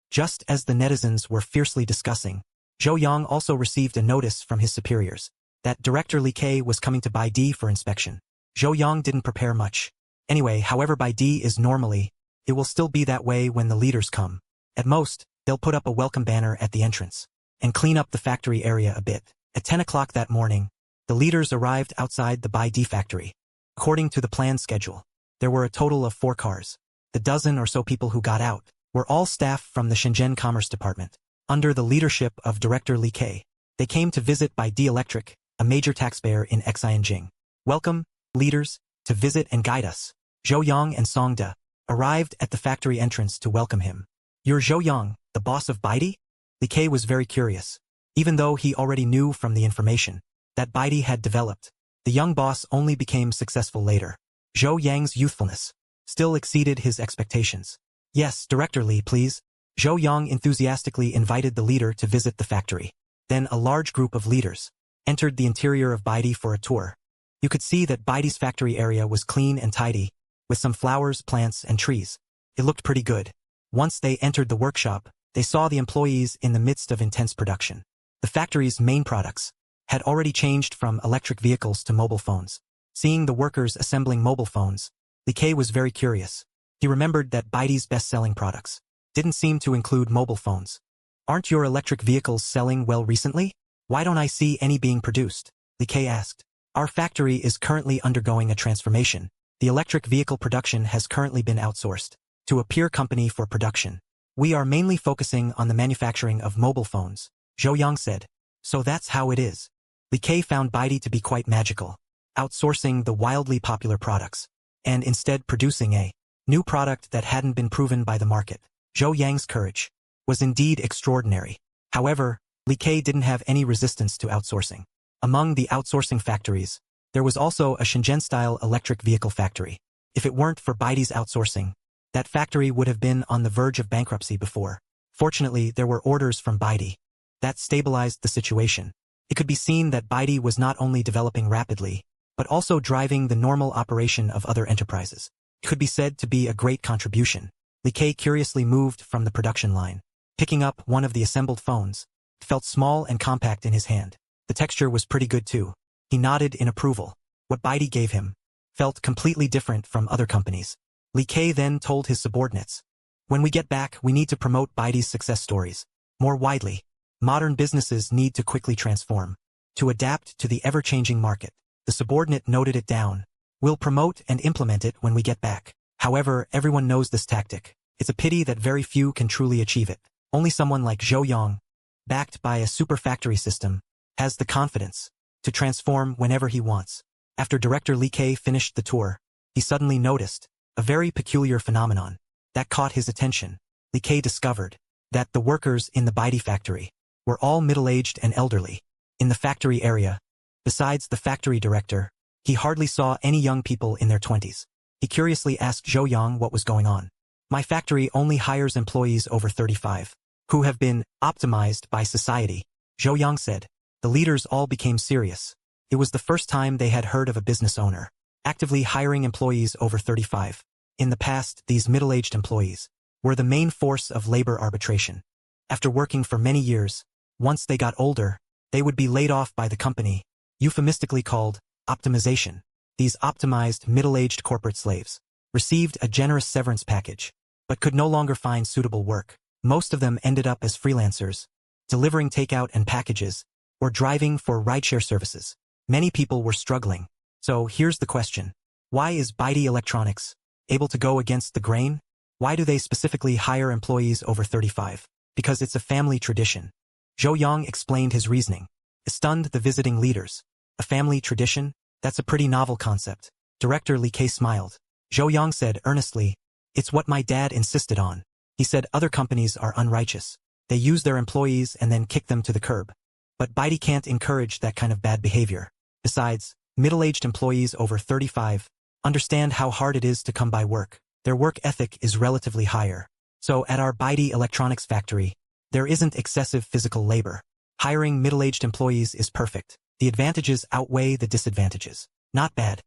Just as the netizens were fiercely discussing, Zhou Yang also received a notice from his superiors that Director Li Ke was coming to Buy D for inspection. Zhou Yang didn't prepare much. Anyway, however Buy D is normally, it will still be that way when the leaders come. At most, they'll put up a welcome banner at the entrance and clean up the factory area a bit. At 10 o'clock that morning, the leaders arrived outside the Buy D factory. According to the planned schedule, there were a total of 4 cars. The dozen or so people who got out were all staff from the Shenzhen Commerce Department. Under the leadership of Director Li Ke, they came to visit Buy D Electric, a major taxpayer in Xianjing. Welcome, leaders, to visit and guide us. Zhou Yang and Song De arrived at the factory entrance to welcome him. You're Zhou Yang, the boss of Buy D? Li Ke was very curious. Even though he already knew from the information that Buy D had developed, the young boss only became successful later. Zhou Yang's youthfulness still exceeded his expectations. Yes, Director Li, please. Zhou Yang enthusiastically invited the leader to visit the factory. Then a large group of leaders entered the interior of Buy D for a tour. You could see that Buy D's factory area was clean and tidy, with some flowers, plants, and trees. It looked pretty good. Once they entered the workshop, they saw the employees in the midst of intense production. The factory's main products had already changed from electric vehicles to mobile phones. Seeing the workers assembling mobile phones, Li Ke was very curious. He remembered that Buy D's best-selling products didn't seem to include mobile phones. Aren't your electric vehicles selling well recently? Why don't I see any being produced? Li Ke asked. Our factory is currently undergoing a transformation. The electric vehicle production has currently been outsourced to a peer company for production. We are mainly focusing on the manufacturing of mobile phones, Zhou Yang said. So that's how it is. Li Ke found Buy D to be quite magical, outsourcing the wildly popular products, and instead producing a new product that hadn't been proven by the market. Zhou Yang's courage was indeed extraordinary. However, Li Ke didn't have any resistance to outsourcing. Among the outsourcing factories, there was also a Shenzhen-style electric vehicle factory. If it weren't for Buy D's outsourcing, that factory would have been on the verge of bankruptcy before. Fortunately, there were orders from Buy D that stabilized the situation. It could be seen that Buy D was not only developing rapidly, but also driving the normal operation of other enterprises. It could be said to be a great contribution. Li Ke curiously moved from the production line. Picking up one of the assembled phones, it felt small and compact in his hand. The texture was pretty good too. He nodded in approval. What Buy D gave him felt completely different from other companies. Li Ke then told his subordinates, when we get back, we need to promote Buy D's success stories more widely. Modern businesses need to quickly transform to adapt to the ever-changing market. The subordinate noted it down. We'll promote and implement it when we get back. However, everyone knows this tactic. It's a pity that very few can truly achieve it. Only someone like Zhou Yang, backed by a super factory system, has the confidence to transform whenever he wants. After Director Li Ke finished the tour, he suddenly noticed a very peculiar phenomenon that caught his attention. Li Ke discovered that the workers in the Buy D factory were all middle-aged and elderly. In the factory area, besides the factory director, he hardly saw any young people in their 20s. He curiously asked Zhou Yang what was going on. My factory only hires employees over 35, who have been optimized by society, Zhou Yang said. The leaders all became serious. It was the first time they had heard of a business owner actively hiring employees over 35. In the past, these middle-aged employees were the main force of labor arbitration. After working for many years, once they got older, they would be laid off by the company, euphemistically called optimization. These optimized middle-aged corporate slaves received a generous severance package, but could no longer find suitable work. Most of them ended up as freelancers, delivering takeout and packages, or driving for rideshare services. Many people were struggling. So here's the question. Why is Buy D Electronics able to go against the grain? Why do they specifically hire employees over 35? Because it's a family tradition. Zhou Yang explained his reasoning. It stunned the visiting leaders. A family tradition? That's a pretty novel concept. Director Li Kei smiled. Zhou Yang said earnestly, "It's what my dad insisted on." He said other companies are unrighteous. They use their employees and then kick them to the curb. But Baidi can't encourage that kind of bad behavior. Besides, middle-aged employees over 35 understand how hard it is to come by work. Their work ethic is relatively higher. So at our Baidi electronics factory, there isn't excessive physical labor. Hiring middle-aged employees is perfect. The advantages outweigh the disadvantages. Not bad.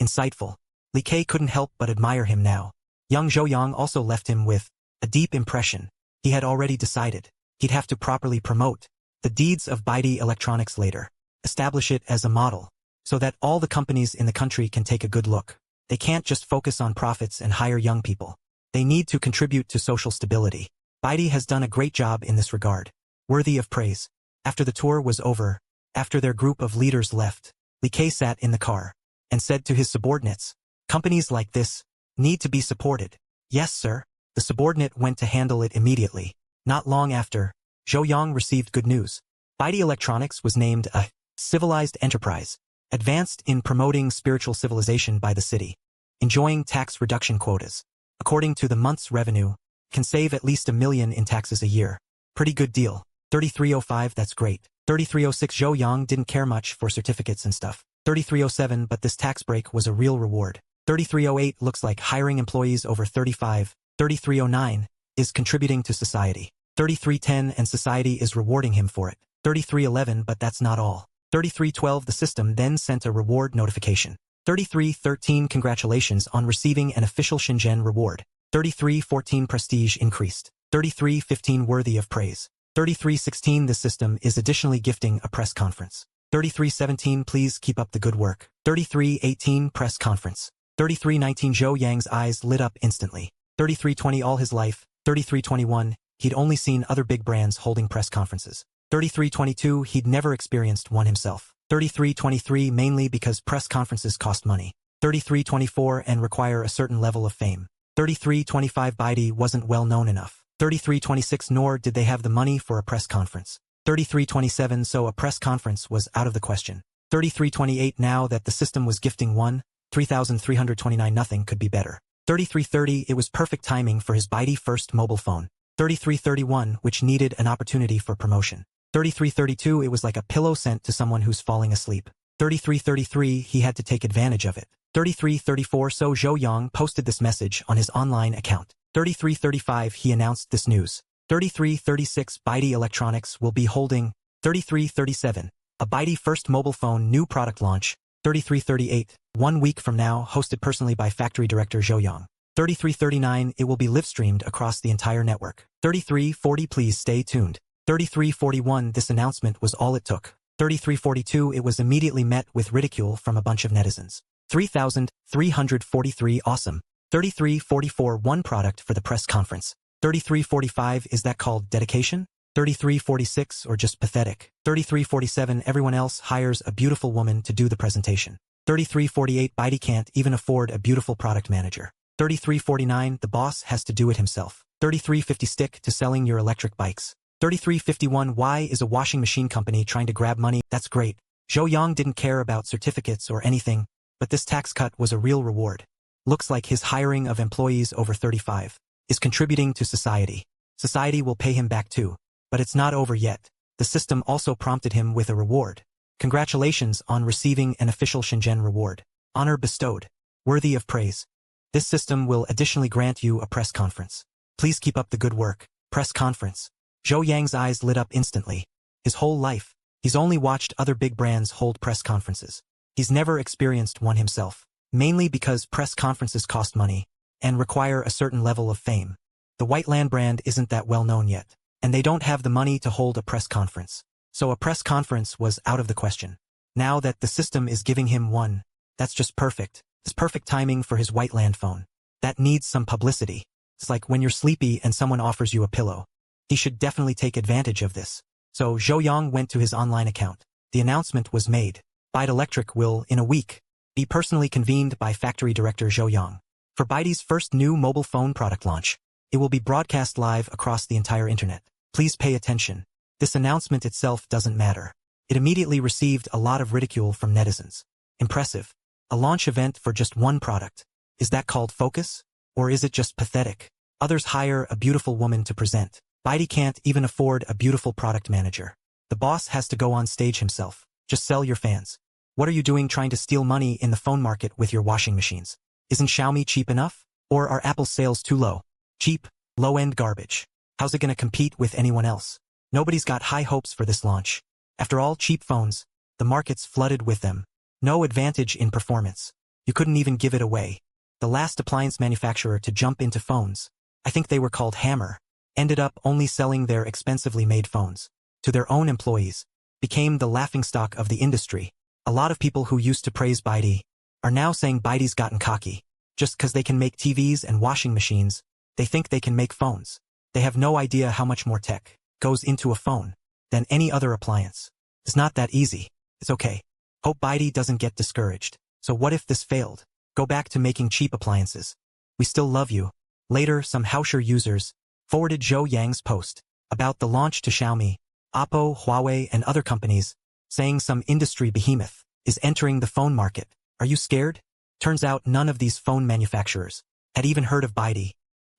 Insightful. Li Kei couldn't help but admire him now. Young Zhou Yang also left him with a deep impression. He had already decided he'd have to properly promote the deeds of Baidi Electronics later. Establish it as a model, so that all the companies in the country can take a good look. They can't just focus on profits and hire young people. They need to contribute to social stability. Baidi has done a great job in this regard. Worthy of praise. After the tour was over, after their group of leaders left, Li Kei sat in the car and said to his subordinates, "Companies like this need to be supported." "Yes, sir." The subordinate went to handle it immediately. Not long after, Zhou Yang received good news. Baidi Electronics was named a civilized enterprise, advanced in promoting spiritual civilization by the city, enjoying tax reduction quotas. According to the month's revenue, can save at least $1 million in taxes a year. Pretty good deal. 3305, that's great. 3306, Zhou Yang didn't care much for certificates and stuff. 3307, but this tax break was a real reward. 3308 looks like hiring employees over 35. 3309 is contributing to society. 3310 and society is rewarding him for it. 3311, but that's not all. 3312, the system then sent a reward notification. 3313, congratulations on receiving an official Shenzhen reward. 3314, prestige increased. 3315, worthy of praise. 3316, the system is additionally gifting a press conference. 3317, please keep up the good work. 3318, press conference. 3319, Zhou Yang's eyes lit up instantly. 3320, all his life. 3321, he'd only seen other big brands holding press conferences. 3322, he'd never experienced one himself. 3323, mainly because press conferences cost money. 3324, and require a certain level of fame. 3325, Baidi wasn't well known enough. 3326, nor did they have the money for a press conference. 3327, so a press conference was out of the question. 3328, now that the system was gifting 3,329, nothing could be better. 3330, it was perfect timing for his Baidi first mobile phone. 3331, which needed an opportunity for promotion. 3332, it was like a pillow sent to someone who's falling asleep. 3333, he had to take advantage of it. 3334, so Zhou Yang posted this message on his online account. 3335, he announced this news. 3336, Baidi Electronics will be holding. 3337, a Baidi first mobile phone new product launch. 3338, 1 week from now, hosted personally by factory director Zhou Yang. 3339, it will be live-streamed across the entire network. 3340, please stay tuned. 3341, this announcement was all it took. 3342, it was immediately met with ridicule from a bunch of netizens. 3,343, awesome. 3344, one product for the press conference. 3345, is that called dedication? 3346, or just pathetic? 3347, everyone else hires a beautiful woman to do the presentation. 3348, Baidi can't even afford a beautiful product manager. 3349, the boss has to do it himself. 3350, stick to selling your electric bikes. 3351, why is a washing machine company trying to grab money? That's great. Zhou Yang didn't care about certificates or anything, but this tax cut was a real reward. Looks like his hiring of employees over 35 is contributing to society. Society will pay him back too. But it's not over yet. The system also prompted him with a reward. Congratulations on receiving an official Shenzhen reward. Honor bestowed. Worthy of praise. This system will additionally grant you a press conference. Please keep up the good work. Press conference. Zhou Yang's eyes lit up instantly. His whole life, he's only watched other big brands hold press conferences. He's never experienced one himself. Mainly because press conferences cost money and require a certain level of fame. The Whiteland brand isn't that well known yet, and they don't have the money to hold a press conference. So a press conference was out of the question. Now that the system is giving him one, that's just perfect. It's perfect timing for his Whiteland phone. That needs some publicity. It's like when you're sleepy and someone offers you a pillow. He should definitely take advantage of this. So Zhou Yang went to his online account. The announcement was made. Baidi Electric will, in a week, be personally convened by factory director Zhou Yang. For Baidi's first new mobile phone product launch, it will be broadcast live across the entire internet. Please pay attention. This announcement itself doesn't matter. It immediately received a lot of ridicule from netizens. Impressive. A launch event for just one product. Is that called focus? Or is it just pathetic? Others hire a beautiful woman to present. Baidu can't even afford a beautiful product manager. The boss has to go on stage himself. Just sell your fans. What are you doing trying to steal money in the phone market with your washing machines? Isn't Xiaomii cheap enough? Or are Apple's sales too low? Cheap, low-end garbage. How's it gonna compete with anyone else? Nobody's got high hopes for this launch. After all, cheap phones, the market's flooded with them. No advantage in performance. You couldn't even give it away. The last appliance manufacturer to jump into phones, I think they were called Hammer, ended up only selling their expensively made phones to their own employees, became the laughingstock of the industry. A lot of people who used to praise Baidu are now saying Baidu's gotten cocky. Just because they can make TVs and washing machines, they think they can make phones. They have no idea how much more tech goes into a phone than any other appliance. It's not that easy. It's okay. Hope Baidu doesn't get discouraged. So what if this failed? Go back to making cheap appliances. We still love you. Later, some Hausher users forwarded Zhou Yang's post about the launch to Xiaomi, Oppo, Huawei, and other companies, saying some industry behemoth is entering the phone market. Are you scared? Turns out none of these phone manufacturers had even heard of Baidu.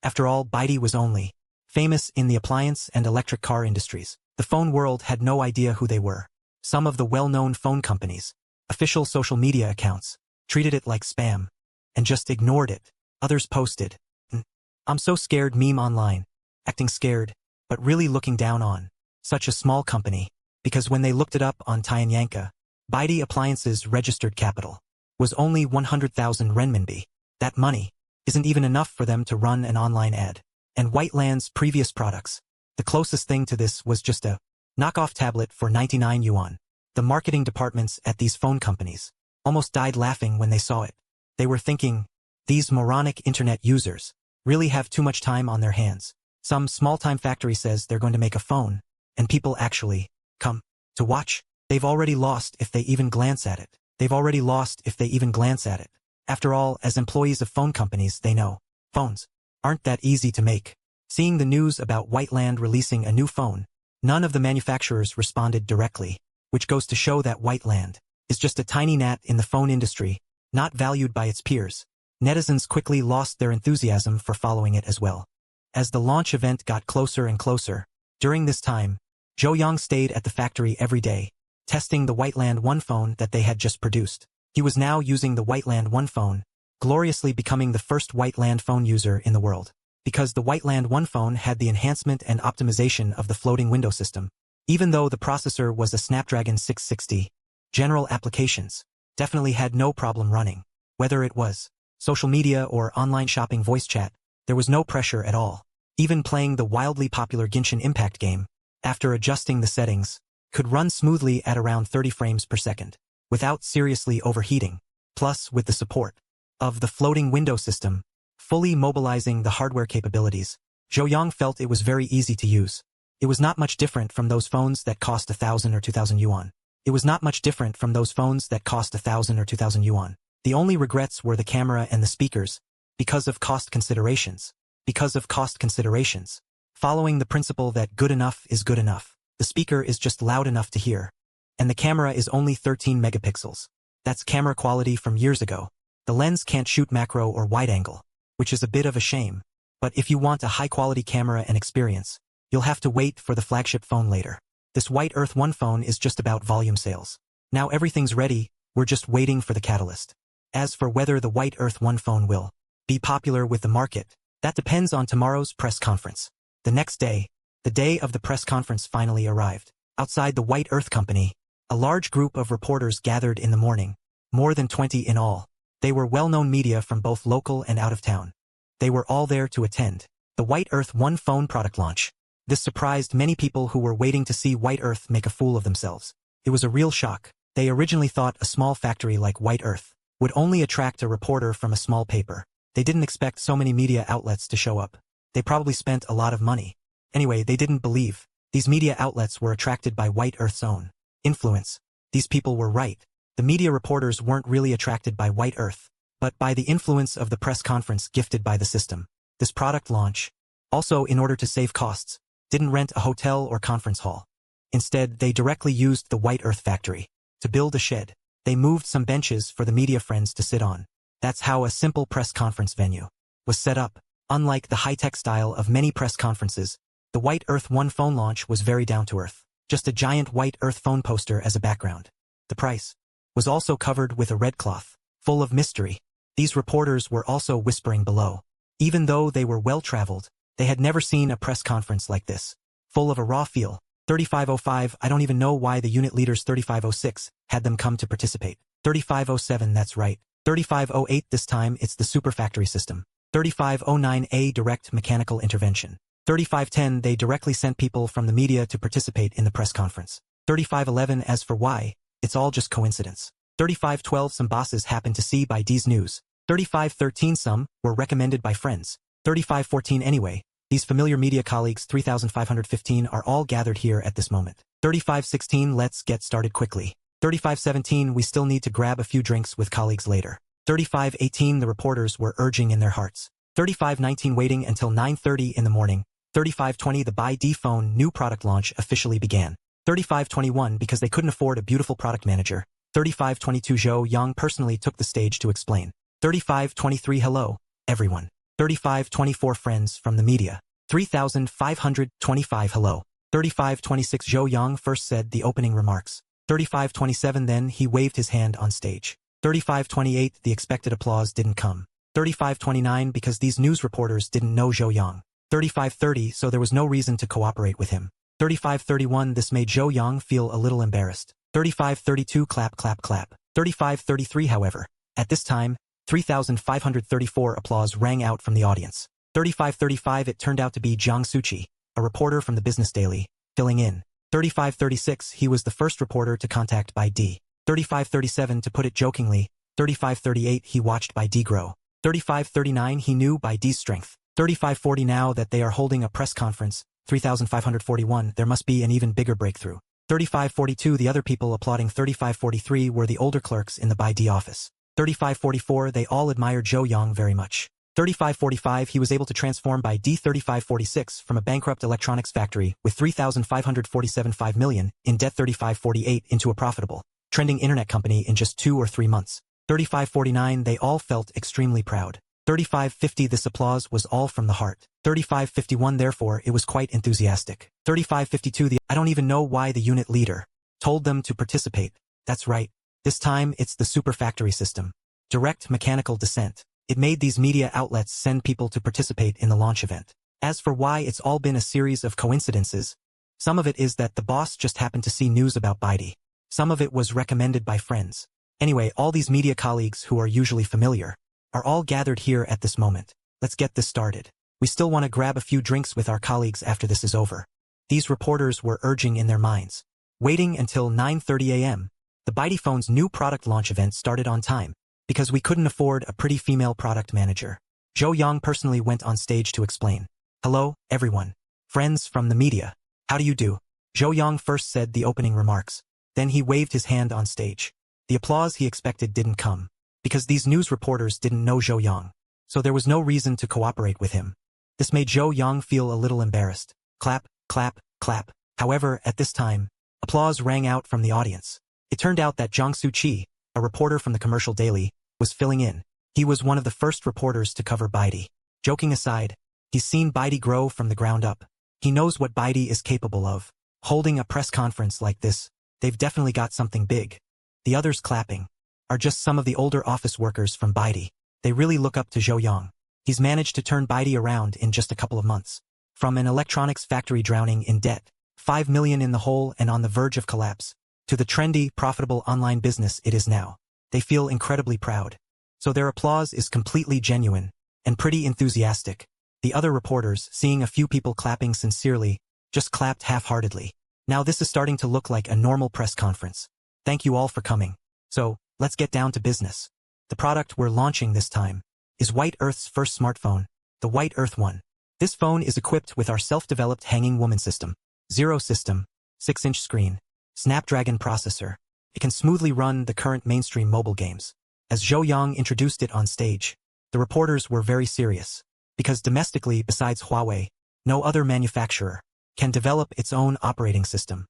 After all, Baidu was only famous in the appliance and electric car industries. The phone world had no idea who they were. Some of the well-known phone companies, official social media accounts, treated it like spam and just ignored it. Others posted, "I'm so scared" meme online, acting scared, but really looking down on such a small company, because when they looked it up on Tianyanka, Baidu Appliances registered capital was only 100,000 renminbi. That money isn't even enough for them to run an online ad. And Whiteland's previous products, the closest thing to this was just a knockoff tablet for 99 yuan. The marketing departments at these phone companies almost died laughing when they saw it. They were thinking, these moronic internet users really have too much time on their hands. Some small-time factory says they're going to make a phone, and people actually come to watch. They've already lost if they even glance at it. They've already lost if they even glance at it. After all, as employees of phone companies, they know phones aren't that easy to make. Seeing the news about Whiteland releasing a new phone, none of the manufacturers responded directly, which goes to show that Whiteland is just a tiny gnat in the phone industry, not valued by its peers. Netizens quickly lost their enthusiasm for following it as well. As the launch event got closer and closer, during this time, Zhou Yang stayed at the factory every day, testing the Whiteland 1 phone that they had just produced. He was now using the Whiteland 1 phone, gloriously becoming the first Whiteland phone user in the world. Because the Whiteland 1 phone had the enhancement and optimization of the floating window system. Even though the processor was a Snapdragon 660, general applications definitely had no problem running. Whether it was social media or online shopping voice chat, there was no pressure at all. Even playing the wildly popular Genshin Impact game, after adjusting the settings, could run smoothly at around 30 frames per second, without seriously overheating. Plus, with the support of the floating window system, fully mobilizing the hardware capabilities, Zhou Yang felt it was very easy to use. It was not much different from those phones that cost 1,000 or 2,000 yuan. It was not much different from those phones that cost 1,000 or 2,000 yuan. The only regrets were the camera and the speakers, because of cost considerations. Because of cost considerations. Following the principle that good enough is good enough. The speaker is just loud enough to hear. And the camera is only 13 megapixels. That's camera quality from years ago. The lens can't shoot macro or wide angle, which is a bit of a shame. But if you want a high-quality camera and experience, you'll have to wait for the flagship phone later. This White Earth 1 phone is just about volume sales. Now everything's ready, we're just waiting for the catalyst. As for whether the White Earth 1 phone will be popular with the market, that depends on tomorrow's press conference. The next day, the day of the press conference finally arrived. Outside the White Earth company, a large group of reporters gathered in the morning, more than 20 in all. They were well-known media from both local and out of town. They were all there to attend the White Earth 1 phone product launch. This surprised many people who were waiting to see White Earth make a fool of themselves. It was a real shock. They originally thought a small factory like White Earth would only attract a reporter from a small paper. They didn't expect so many media outlets to show up. They probably spent a lot of money. Anyway, they didn't believe these media outlets were attracted by White Earth's own influence. These people were right. The media reporters weren't really attracted by White Earth, but by the influence of the press conference gifted by the system. This product launch, also in order to save costs, didn't rent a hotel or conference hall. Instead, they directly used the White Earth factory to build a shed. They moved some benches for the media friends to sit on. That's how a simple press conference venue was set up. Unlike the high-tech style of many press conferences, the White Earth 1 phone launch was very down-to-earth. Just a giant White Earth phone poster as a background. The price was also covered with a red cloth, full of mystery. These reporters were also whispering below. Even though they were well-traveled, they had never seen a press conference like this. Full of a raw feel. 3505, I don't even know why the unit leaders 3506 had them come to participate. 3507, that's right. 3508, this time it's the super factory system. 3509A, direct mechanical intervention. 3510, they directly sent people from the media to participate in the press conference. 3511, as for why, it's all just coincidence. 3512, some bosses happened to see by D's news. 3513, some were recommended by friends. 3514, anyway, these familiar media colleagues 3515 are all gathered here at this moment. 3516, let's get started quickly. 3517, we still need to grab a few drinks with colleagues later. 3518, the reporters were urging in their hearts. 3519, waiting until 9:30 in the morning. 3520, the By D phone new product launch officially began. 3521, because they couldn't afford a beautiful product manager. 3522, Zhou Yang personally took the stage to explain. 3523, hello, everyone. 3524, friends from the media. 3525, hello. 3526, Zhou Yang first said the opening remarks. 3527, then he waved his hand on stage. 3528, the expected applause didn't come. 3529, because these news reporters didn't know Zhou Yang. 3530, so there was no reason to cooperate with him. 3531, this made Zhou Yang feel a little embarrassed. 3532, clap clap clap. 3533, however, at this time, 3,534 applause rang out from the audience. 3535, it turned out to be Jiang Suqi, a reporter from the Business Daily, filling in. 3536, he was the first reporter to contact By D. 3537, to put it jokingly. 3538, he watched By D grow. 3539, he knew By D's strength. 3540, now that they are holding a press conference. 3541, there must be an even bigger breakthrough. 3542, the other people applauding 3543 were the older clerks in the By D office. 3544, they all admired Zhou Yang very much. 3545, he was able to transform By D. 3546 from a bankrupt electronics factory with 3,547.5 million in debt 3548 into a profitable, trending internet company in just 2 or 3 months. 3549, they all felt extremely proud. 3550, this applause was all from the heart. 3551, therefore, it was quite enthusiastic. 3552, I don't even know why the unit leader told them to participate. That's right. This time, it's the super factory system. Direct mechanical descent. It made these media outlets send people to participate in the launch event. As for why, it's all been a series of coincidences. Some of it is that the boss just happened to see news about Baidu. Some of it was recommended by friends. Anyway, all these media colleagues who are usually familiar are all gathered here at this moment. Let's get this started. We still want to grab a few drinks with our colleagues after this is over. These reporters were urging in their minds. Waiting until 9:30 a.m. The Baidu phone's new product launch event started on time, because we couldn't afford a pretty female product manager. Zhou Yang personally went on stage to explain. Hello, everyone. Friends from the media. How do you do? Zhou Yang first said the opening remarks. Then he waved his hand on stage. The applause he expected didn't come, because these news reporters didn't know Zhou Yang, so there was no reason to cooperate with him. This made Zhou Yang feel a little embarrassed. Clap, clap, clap. However, at this time, applause rang out from the audience. It turned out that Jiang Suqi, a reporter from the Commercial Daily, was filling in. He was one of the first reporters to cover Baidu. Joking aside, he's seen Baidu grow from the ground up. He knows what Baidu is capable of. Holding a press conference like this, they've definitely got something big. The others clapping are just some of the older office workers from Baidu. They really look up to Zhou Yang. He's managed to turn Baidu around in just a couple of months. From an electronics factory drowning in debt, 5 million in the hole and on the verge of collapse, to the trendy, profitable online business it is now. They feel incredibly proud. So their applause is completely genuine and pretty enthusiastic. The other reporters, seeing a few people clapping sincerely, just clapped half-heartedly. Now this is starting to look like a normal press conference. Thank you all for coming. So, let's get down to business. The product we're launching this time is White Earth's first smartphone, the White Earth 1. This phone is equipped with our self-developed hanging woman system, Zero system, 6-inch screen, Snapdragon processor. It can smoothly run the current mainstream mobile games. As Zhou Yang introduced it on stage, the reporters were very serious, because domestically, besides Huawei, no other manufacturer can develop its own operating system.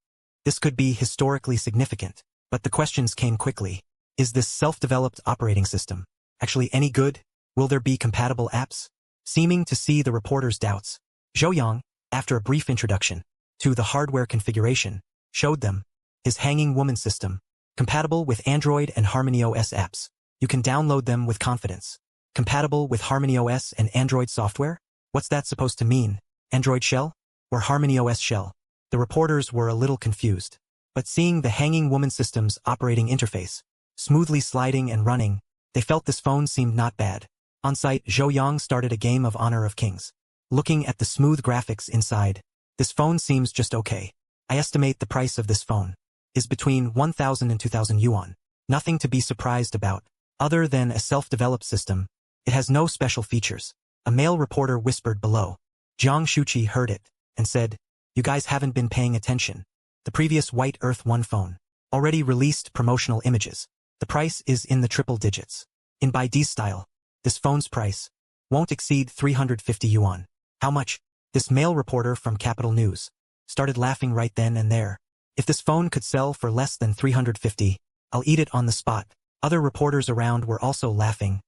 This could be historically significant, but the questions came quickly. Is this self-developed operating system actually any good? Will there be compatible apps? Seeming to see the reporter's doubts, Zhou Yang, after a brief introduction to the hardware configuration, showed them his hanging woman system, compatible with Android and HarmonyOS apps. You can download them with confidence. Compatible with HarmonyOS and Android software? What's that supposed to mean? Android shell? Or HarmonyOS shell? The reporters were a little confused. But seeing the hanging woman system's operating interface, smoothly sliding and running, they felt this phone seemed not bad. On site, Zhou Yang started a game of Honor of Kings. Looking at the smooth graphics inside, this phone seems just okay. I estimate the price of this phone is between 1,000 and 2,000 yuan. Nothing to be surprised about. Other than a self-developed system, it has no special features. A male reporter whispered below. Jiang Shuqi heard it and said, "You guys haven't been paying attention. The previous White Earth 1 phone already released promotional images. The price is in the triple digits. In Baidu's style, this phone's price won't exceed 350 yuan. How much?" This male reporter from Capital News started laughing right then and there. If this phone could sell for less than 350, I'll eat it on the spot. Other reporters around were also laughing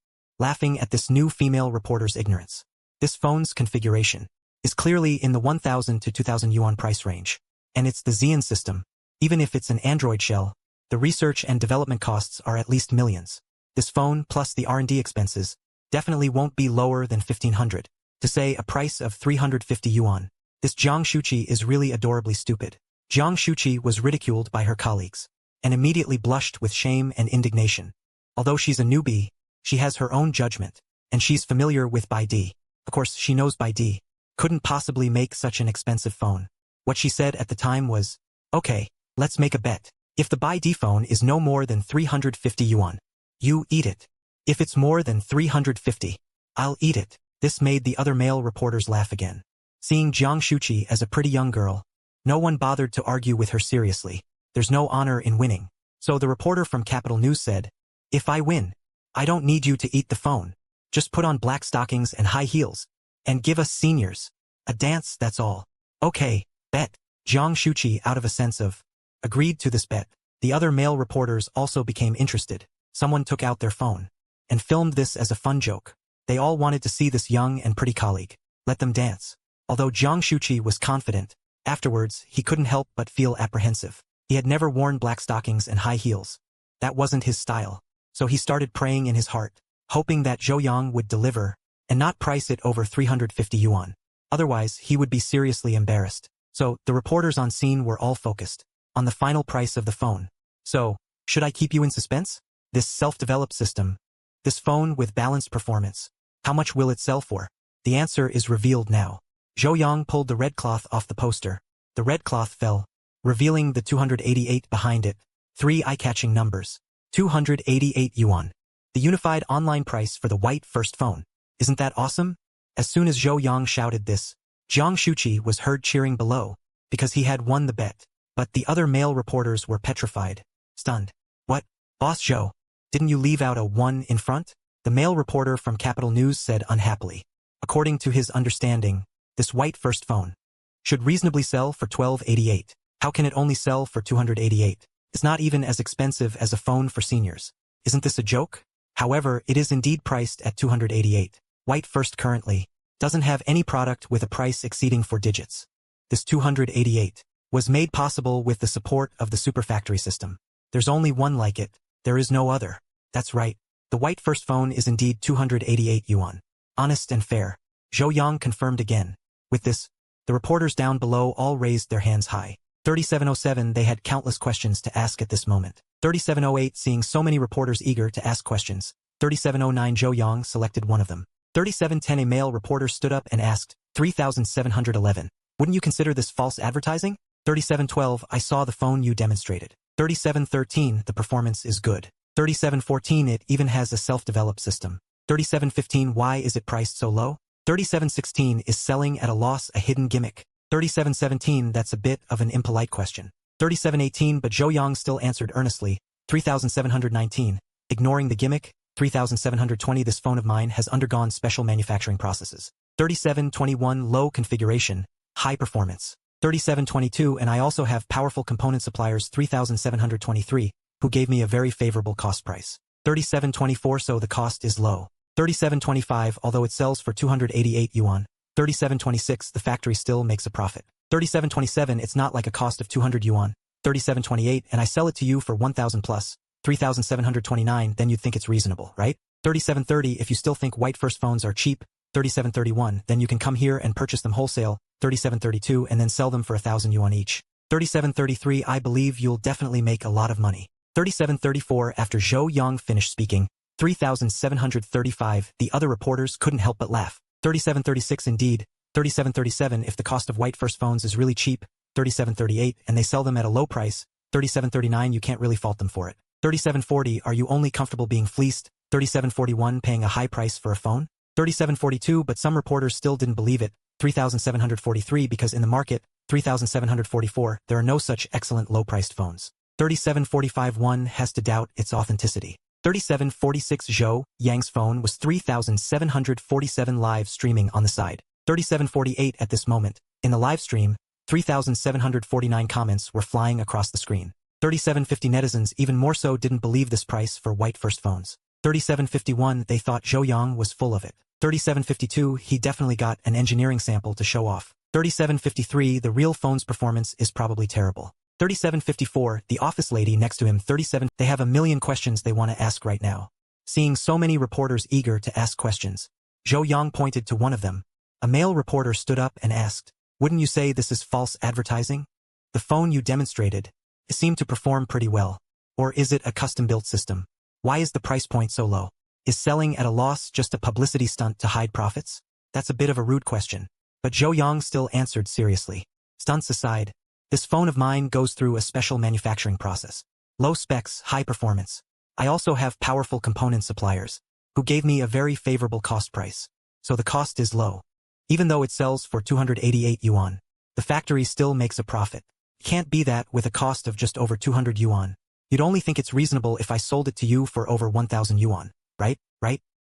at this new female reporter's ignorance. This phone's configuration is clearly in the 1,000 to 2,000 yuan price range. And it's the Xian system. Even if it's an Android shell, the research and development costs are at least millions. This phone plus the R&D expenses definitely won't be lower than 1,500. To say a price of 350 yuan, this Jiang Shuqi is really adorably stupid. Jiang Shuqi was ridiculed by her colleagues and immediately blushed with shame and indignation. Although she's a newbie, she has her own judgment, and she's familiar with Baidu. Of course, she knows Baidu couldn't possibly make such an expensive phone. What she said at the time was, "Okay, let's make a bet. If the Baidu phone is no more than 350 yuan, you eat it. If it's more than 350, I'll eat it." This made the other male reporters laugh again. Seeing Jiang Shuqi as a pretty young girl, no one bothered to argue with her seriously. There's no honor in winning. So the reporter from Capital News said, "If I win, I don't need you to eat the phone. Just put on black stockings and high heels, and give us seniors a dance, that's all." "Okay, bet." Jiang Shuqi, out of a sense of, agreed to this bet. The other male reporters also became interested. Someone took out their phone and filmed this as a fun joke. They all wanted to see this young and pretty colleague let them dance. Although Jiang Shuqi was confident, afterwards he couldn't help but feel apprehensive. He had never worn black stockings and high heels. That wasn't his style. So he started praying in his heart, hoping that Zhou Yang would deliver and not price it over 350 yuan. Otherwise, he would be seriously embarrassed. So, the reporters on scene were all focused on the final price of the phone. So, should I keep you in suspense? This self-developed system, this phone with balanced performance, how much will it sell for? The answer is revealed now. Zhou Yang pulled the red cloth off the poster. The red cloth fell, revealing the 288 behind it. 3 eye-catching numbers. 288 yuan. The unified online price for the white first phone. Isn't that awesome? As soon as Zhou Yang shouted this, Jiang Shuqi was heard cheering below, because he had won the bet. But the other male reporters were petrified, stunned. "What? Boss Zhou, didn't you leave out a 1 in front?" The male reporter from Capital News said unhappily. According to his understanding, this white first phone should reasonably sell for 1288. How can it only sell for 288? It's not even as expensive as a phone for seniors. Isn't this a joke? However, it is indeed priced at 288. White first currently doesn't have any product with a price exceeding 4 digits. This 288 was made possible with the support of the superfactory system. There's only one like it. There is no other. That's right. The white first phone is indeed 288 yuan. Honest and fair. Zhou Yang confirmed again. With this, the reporters down below all raised their hands high. 3707, they had countless questions to ask at this moment. 3708, seeing so many reporters eager to ask questions. 3709, Zhou Yang selected one of them. 3710, a male reporter stood up and asked. 3711, wouldn't you consider this false advertising? 3712, I saw the phone you demonstrated. 3713, the performance is good. 3714, it even has a self-developed system. 3715, why is it priced so low? 3716, is selling at a loss a hidden gimmick? 3717, that's a bit of an impolite question. 3718, but Zhou Yang still answered earnestly. 3719, ignoring the gimmick. 3720, this phone of mine has undergone special manufacturing processes. 3721, low configuration, high performance. 3722, and I also have powerful component suppliers. 3723, who gave me a very favorable cost price. 37.24, so the cost is low. 37.25, although it sells for 288 yuan. 37.26, the factory still makes a profit. 37.27, it's not like a cost of 200 yuan. 37.28, and I sell it to you for 1,000 plus. 3,729, then you'd think it's reasonable, right? 37.30, if you still think white first phones are cheap. 37.31, then you can come here and purchase them wholesale. 37.32, and then sell them for 1,000 yuan each. 37.33, I believe you'll definitely make a lot of money. 37.34, after Zhou Yang finished speaking. 3,735, the other reporters couldn't help but laugh. 37.36, indeed. 37.37, if the cost of white first phones is really cheap. 37.38, and they sell them at a low price. 37.39, you can't really fault them for it. 37.40, are you only comfortable being fleeced? 37.41, paying a high price for a phone? 37.42, but some reporters still didn't believe it. 3,743, because in the market. 3,744, there are no such excellent low-priced phones. 37.45, one has to doubt its authenticity. 37.46, Zhou Yang's phone was 3,747 live streaming on the side. 37.48, at this moment, in the live stream, 3,749 comments were flying across the screen. 37.50, netizens even more so didn't believe this price for white first phones. 37.51, they thought Zhou Yang was full of it. 37.52, he definitely got an engineering sample to show off. 37.53, the real phone's performance is probably terrible. 37.54, the office lady next to him. 37, they have a million questions they want to ask right now. Seeing so many reporters eager to ask questions, Zhou Yang pointed to one of them. A male reporter stood up and asked, "Wouldn't you say this is false advertising? The phone you demonstrated, it seemed to perform pretty well. Or is it a custom-built system? Why is the price point so low? Is selling at a loss just a publicity stunt to hide profits?" That's a bit of a rude question. But Zhou Yang still answered seriously. "Stunts aside, this phone of mine goes through a special manufacturing process. Low specs, high performance. I also have powerful component suppliers, who gave me a very favorable cost price. So the cost is low. Even though it sells for 288 yuan, the factory still makes a profit. It can't be that with a cost of just over 200 yuan. You'd only think it's reasonable if I sold it to you for over 1,000 yuan, right?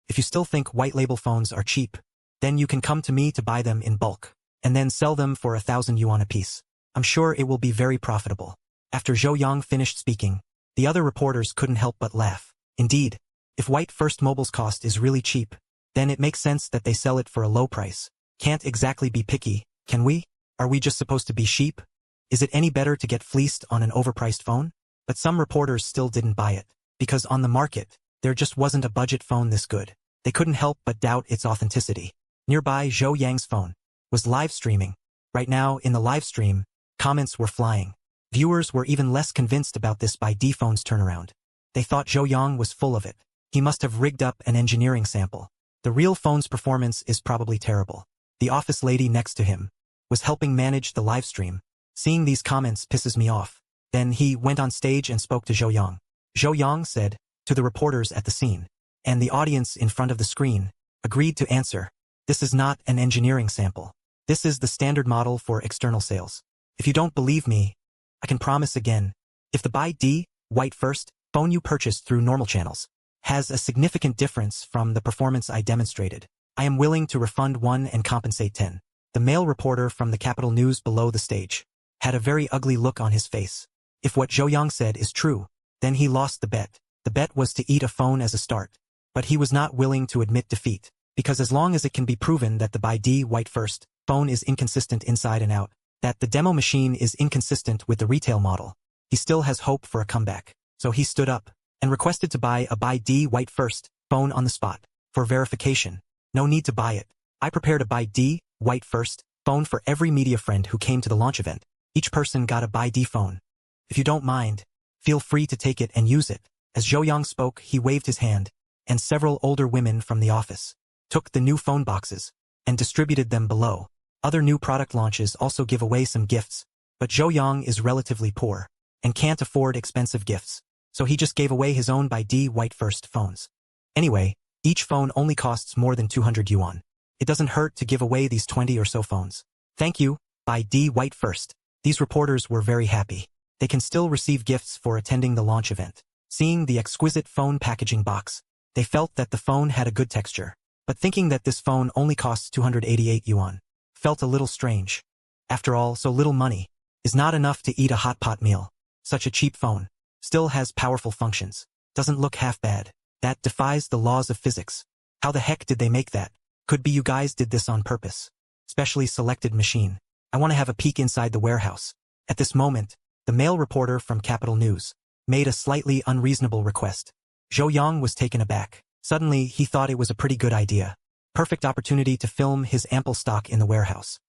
If you still think white label phones are cheap, then you can come to me to buy them in bulk, and then sell them for 1,000 yuan apiece. I'm sure it will be very profitable." After Zhou Yang finished speaking, the other reporters couldn't help but laugh. Indeed, if white first mobile's cost is really cheap, then it makes sense that they sell it for a low price. Can't exactly be picky, can we? Are we just supposed to be sheep? Is it any better to get fleeced on an overpriced phone? But some reporters still didn't buy it, because on the market, there just wasn't a budget phone this good. They couldn't help but doubt its authenticity. Nearby, Zhou Yang's phone was live streaming. Right now, in the live stream, comments were flying. Viewers were even less convinced about this by D phone's turnaround. They thought Zhou Yang was full of it. He must have rigged up an engineering sample. The real phone's performance is probably terrible. The office lady next to him was helping manage the live stream. Seeing these comments pisses me off. Then he went on stage and spoke to Zhou Yang. Zhou Yang said to the reporters at the scene, and the audience in front of the screen agreed to answer, "This is not an engineering sample. This is the standard model for external sales. If you don't believe me, I can promise again. If the buy D, white first, phone you purchased through normal channels has a significant difference from the performance I demonstrated, I am willing to refund 1 and compensate 10. The male reporter from the Capital News below the stage had a very ugly look on his face. If what Zhou Yang said is true, then he lost the bet. The bet was to eat a phone as a start. But he was not willing to admit defeat, because as long as it can be proven that the buy D white first phone is inconsistent inside and out, that the demo machine is inconsistent with the retail model, he still has hope for a comeback. So he stood up and requested to buy a buy D white first phone on the spot for verification. No need to buy it. I prepared a buy D white first phone for every media friend who came to the launch event. Each person got a buy D phone. If you don't mind, feel free to take it and use it. As Zhou Yang spoke, he waved his hand, and several older women from the office took the new phone boxes and distributed them below. Other new product launches also give away some gifts, but Zhou Yang is relatively poor and can't afford expensive gifts, so he just gave away his own buy D white first phones. Anyway, each phone only costs more than 200 yuan. It doesn't hurt to give away these 20 or so phones. Thank you, buy D white first. These reporters were very happy. They can still receive gifts for attending the launch event. Seeing the exquisite phone packaging box, they felt that the phone had a good texture, but thinking that this phone only costs 288 yuan felt a little strange. After all, so little money is not enough to eat a hot pot meal. Such a cheap phone. Still has powerful functions. Doesn't look half bad. That defies the laws of physics. How the heck did they make that? Could be you guys did this on purpose. Specially selected machine. I want to have a peek inside the warehouse. At this moment, the male reporter from Capital News made a slightly unreasonable request. Zhou Yang was taken aback. Suddenly, he thought it was a pretty good idea. Perfect opportunity to film his ample stock in the warehouse.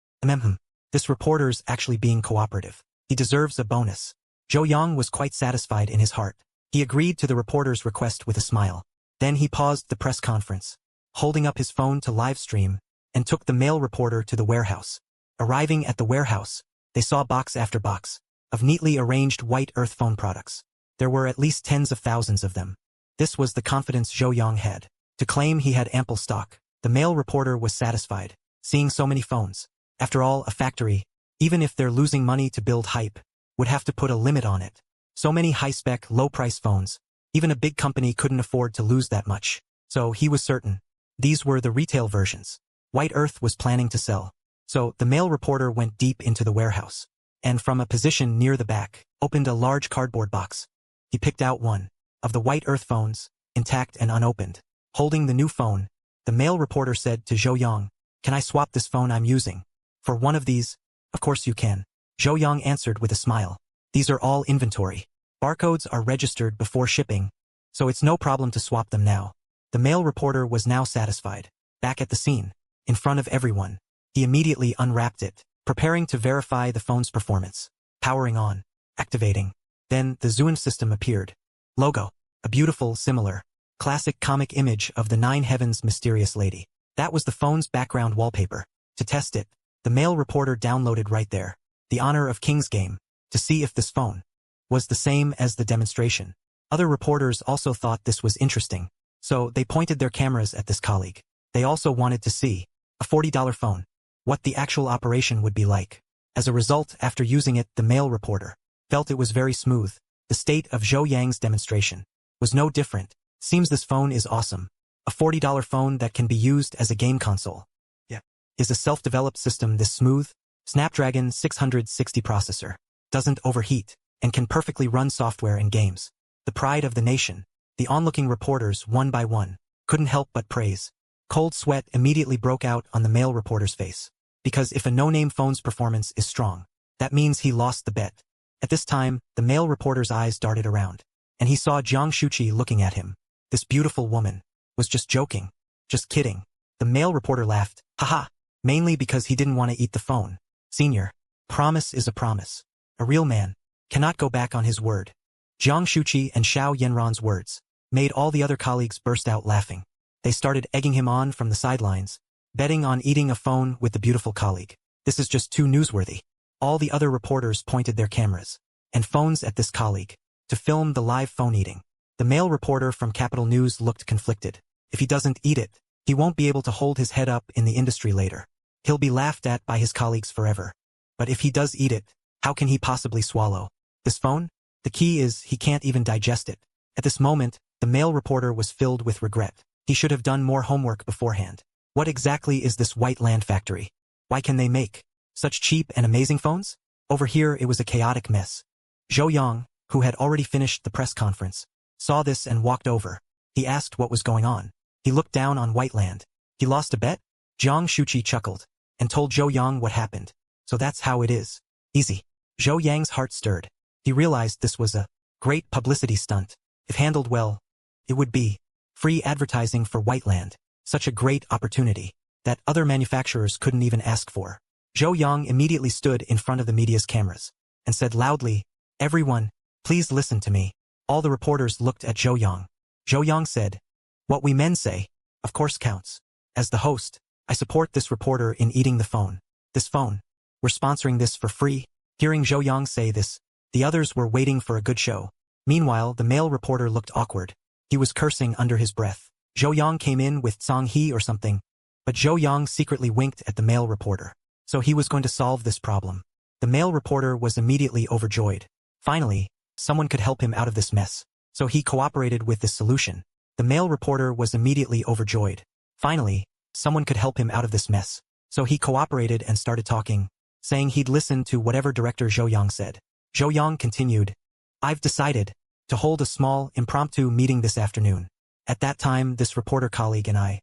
This reporter's actually being cooperative. He deserves a bonus. Zhou Yang was quite satisfied in his heart. He agreed to the reporter's request with a smile. Then he paused the press conference, holding up his phone to live stream, and took the male reporter to the warehouse. Arriving at the warehouse, they saw box after box of neatly arranged white earth phone products. There were at least tens of thousands of them. This was the confidence Zhou Yang had. To claim he had ample stock, the male reporter was satisfied, seeing so many phones. After all, a factory, even if they're losing money to build hype, would have to put a limit on it. So many high-spec, low-price phones. Even a big company couldn't afford to lose that much. So he was certain. These were the retail versions. White Earth was planning to sell. So the male reporter went deep into the warehouse, and from a position near the back, opened a large cardboard box. He picked out one of the White Earth phones, intact and unopened. Holding the new phone, the male reporter said to Zhou Yang, "Can I swap this phone I'm using for one of these?" "Of course you can." Zhou Yang answered with a smile. "These are all inventory. Barcodes are registered before shipping, so it's no problem to swap them now." The male reporter was now satisfied. Back at the scene, in front of everyone, he immediately unwrapped it, preparing to verify the phone's performance. Powering on. Activating. Then the Zhuan system appeared. Logo. A beautiful, similar, classic comic image of the Nine Heavens mysterious lady. That was the phone's background wallpaper. To test it, the male reporter downloaded right there, the Honor of Kings game, to see if this phone was the same as the demonstration. Other reporters also thought this was interesting, so they pointed their cameras at this colleague. They also wanted to see a $40 phone, what the actual operation would be like. As a result, after using it, the male reporter felt it was very smooth. The state of Zhou Yang's demonstration was no different. Seems this phone is awesome. A $40 phone that can be used as a game console. Yeah. Is a self-developed system this smooth? Snapdragon 660 processor. Doesn't overheat, and can perfectly run software and games. The pride of the nation. The onlooking reporters, one by one, couldn't help but praise. Cold sweat immediately broke out on the male reporter's face. Because if a no-name phone's performance is strong, that means he lost the bet. At this time, the male reporter's eyes darted around, and he saw Jiang Shuqi looking at him. This beautiful woman was just joking. Just kidding. The male reporter laughed. Haha. Mainly because he didn't want to eat the phone. Senior. Promise is a promise. A real man cannot go back on his word. Jiang Shuqi and Xiao Yanran's words made all the other colleagues burst out laughing. They started egging him on from the sidelines, betting on eating a phone with the beautiful colleague. This is just too newsworthy. All the other reporters pointed their cameras and phones at this colleague to film the live phone eating. The male reporter from Capital News looked conflicted. If he doesn't eat it, he won't be able to hold his head up in the industry later. He'll be laughed at by his colleagues forever. But if he does eat it, how can he possibly swallow this phone? The key is he can't even digest it. At this moment, the male reporter was filled with regret. He should have done more homework beforehand. What exactly is this white land factory? Why can they make such cheap and amazing phones? Over here it was a chaotic mess. Zhou Yang, who had already finished the press conference, saw this and walked over. He asked what was going on. He looked down on white land. He lost a bet? Jiang Shuqi chuckled and told Zhou Yang what happened. So that's how it is. Easy. Zhou Yang's heart stirred. He realized this was a great publicity stunt. If handled well, it would be free advertising for Whiteland. Such a great opportunity that other manufacturers couldn't even ask for. Zhou Yang immediately stood in front of the media's cameras and said loudly, "Everyone, please listen to me." All the reporters looked at Zhou Yang. Zhou Yang said, "What we men say, of course counts. As the host, I support this reporter in eating the phone. This phone. We're sponsoring this for free." Hearing Zhou Yang say this, the others were waiting for a good show. Meanwhile, the male reporter looked awkward. He was cursing under his breath. Zhou Yang came in with Song He or something, but Zhou Yang secretly winked at the male reporter. So he was going to solve this problem. The male reporter was immediately overjoyed. Finally, someone could help him out of this mess. So he cooperated with this solution. The male reporter was immediately overjoyed. Finally, someone could help him out of this mess. So he cooperated and started talking, saying he'd listen to whatever director Zhou Yang said. Zhou Yang continued, "I've decided. to hold a small, impromptu meeting this afternoon. At that time, this reporter colleague and I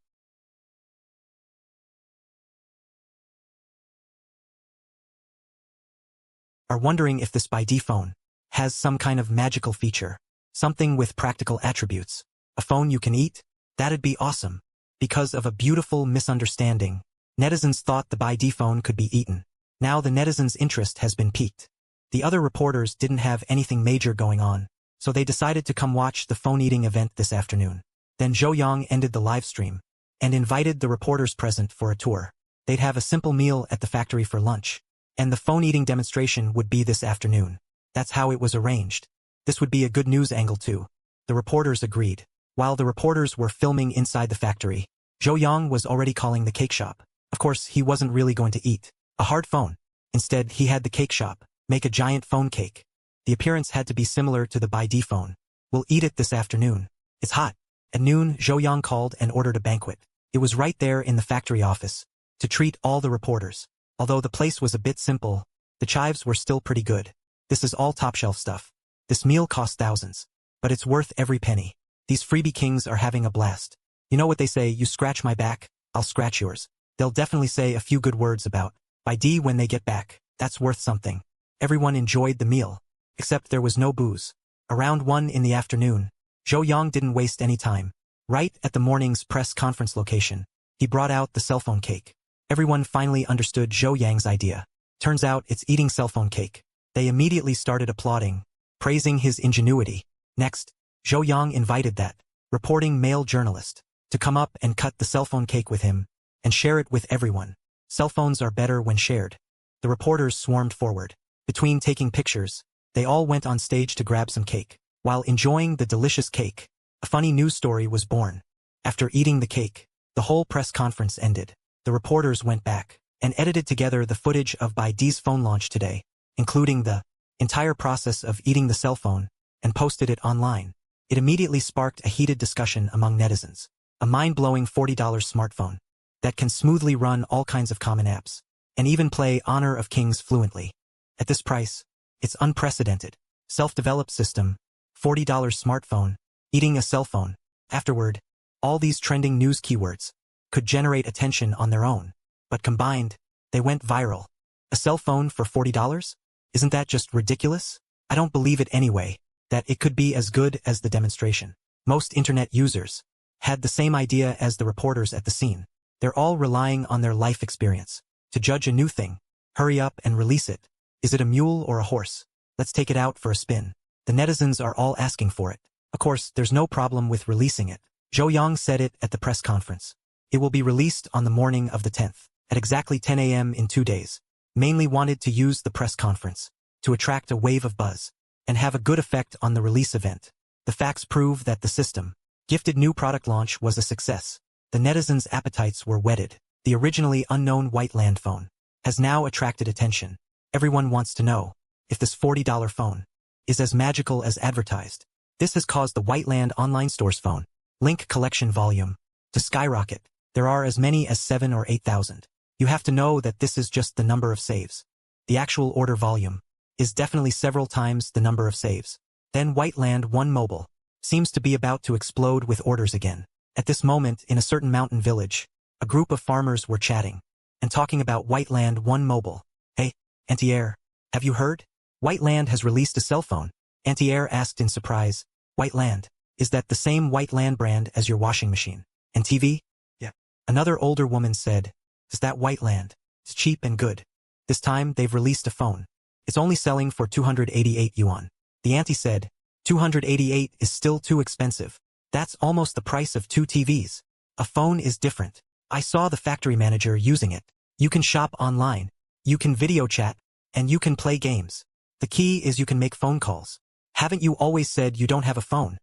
are wondering if this BYD phone has some kind of magical feature. Something with practical attributes. A phone you can eat? That'd be awesome. Because of a beautiful misunderstanding, netizens thought the BYD phone could be eaten. Now the netizens' interest has been piqued. The other reporters didn't have anything major going on, so they decided to come watch the phone-eating event this afternoon. Then Zhou Yang ended the live stream and invited the reporters present for a tour. They'd have a simple meal at the factory for lunch, and the phone-eating demonstration would be this afternoon. That's how it was arranged. This would be a good news angle too. The reporters agreed. While the reporters were filming inside the factory, Zhou Yang was already calling the cake shop. Of course, he wasn't really going to eat a hard phone. Instead, he had the cake shop make a giant phone cake. The appearance had to be similar to the BYD phone. We'll eat it this afternoon. It's hot. At noon, Zhou Yang called and ordered a banquet. It was right there in the factory office to treat all the reporters. Although the place was a bit simple, the chives were still pretty good. This is all top-shelf stuff. This meal cost thousands, but it's worth every penny. These freebie kings are having a blast. You know what they say, you scratch my back, I'll scratch yours. They'll definitely say a few good words about BYD when they get back. That's worth something. Everyone enjoyed the meal, except there was no booze. Around 1 in the afternoon, Zhou Yang didn't waste any time. Right at the morning's press conference location, he brought out the cell phone cake. Everyone finally understood Zhou Yang's idea. Turns out it's eating cell phone cake. They immediately started applauding, praising his ingenuity. Next, Zhou Yang invited that reporting male journalist to come up and cut the cell phone cake with him and share it with everyone. Cell phones are better when shared. The reporters swarmed forward. Between taking pictures, they all went on stage to grab some cake. While enjoying the delicious cake, a funny news story was born. After eating the cake, the whole press conference ended. The reporters went back and edited together the footage of BYD's phone launch today, including the entire process of eating the cell phone, and posted it online. It immediately sparked a heated discussion among netizens. A mind-blowing $40 smartphone that can smoothly run all kinds of common apps and even play Honor of Kings fluently. At this price, it's unprecedented. Self-developed system, $40 smartphone, eating a cell phone. Afterward, all these trending news keywords could generate attention on their own, but combined, they went viral. A cell phone for $40? Isn't that just ridiculous? I don't believe it anyway, that it could be as good as the demonstration. Most internet users had the same idea as the reporters at the scene. They're all relying on their life experience to judge a new thing. Hurry up and release it. Is it a mule or a horse? Let's take it out for a spin. The netizens are all asking for it. Of course, there's no problem with releasing it. Zhou Yang said it at the press conference. It will be released on the morning of the 10th, at exactly 10 a.m. in 2 days. Mainly wanted to use the press conference to attract a wave of buzz and have a good effect on the release event. The facts prove that the system gifted new product launch was a success. The netizens' appetites were whetted. The originally unknown white land phone has now attracted attention. Everyone wants to know if this $40 phone is as magical as advertised. This has caused the White Land online store's phone link collection volume to skyrocket. There are as many as 7 or 8,000. You have to know that this is just the number of saves. The actual order volume is definitely several times the number of saves. Then White Land 1 Mobile seems to be about to explode with orders again. At this moment, in a certain mountain village, a group of farmers were chatting and talking about White Land 1 Mobile. Hey, Antier, have you heard? White Land has released a cell phone. Antier asked in surprise. White Land, is that the same White Land brand as your washing machine and TV? Yeah. Another older woman said, is that White Land? It's cheap and good. This time they've released a phone. It's only selling for 288 yuan. The auntie said, 288 is still too expensive. That's almost the price of 2 TVs. A phone is different. I saw the factory manager using it. You can shop online. You can video chat. And you can play games. The key is you can make phone calls. Haven't you always said you don't have a phone?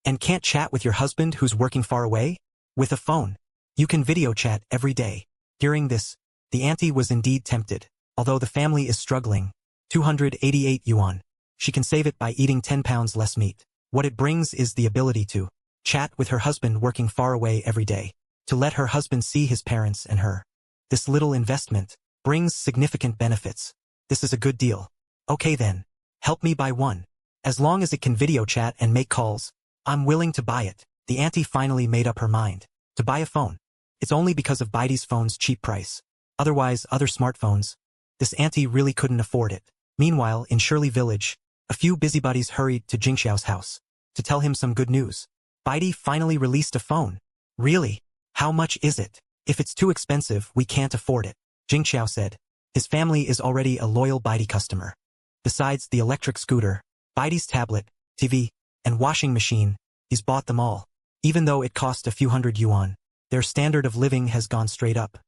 And can't chat with your husband who's working far away? With a phone, you can video chat every day. Hearing this, the auntie was indeed tempted. Although the family is struggling, 288 yuan. She can save it by eating 10 pounds less meat. What it brings is the ability to chat with her husband working far away every day, to let her husband see his parents and her. This little investment brings significant benefits. This is a good deal. Okay then, help me buy one. As long as it can video chat and make calls, I'm willing to buy it. The auntie finally made up her mind. To buy a phone. It's only because of Baidi's phone's cheap price. Otherwise, other smartphones. This auntie really couldn't afford it. Meanwhile, in Shirley Village, a few busybodies hurried to Jingxiao's house to tell him some good news. Baidi finally released a phone. Really? How much is it? If it's too expensive, we can't afford it, Jingxiao said. His family is already a loyal Baidi customer. Besides the electric scooter, Baidi's tablet, TV, and washing machine, he's bought them all. Even though it cost a few hundred yuan, their standard of living has gone straight up.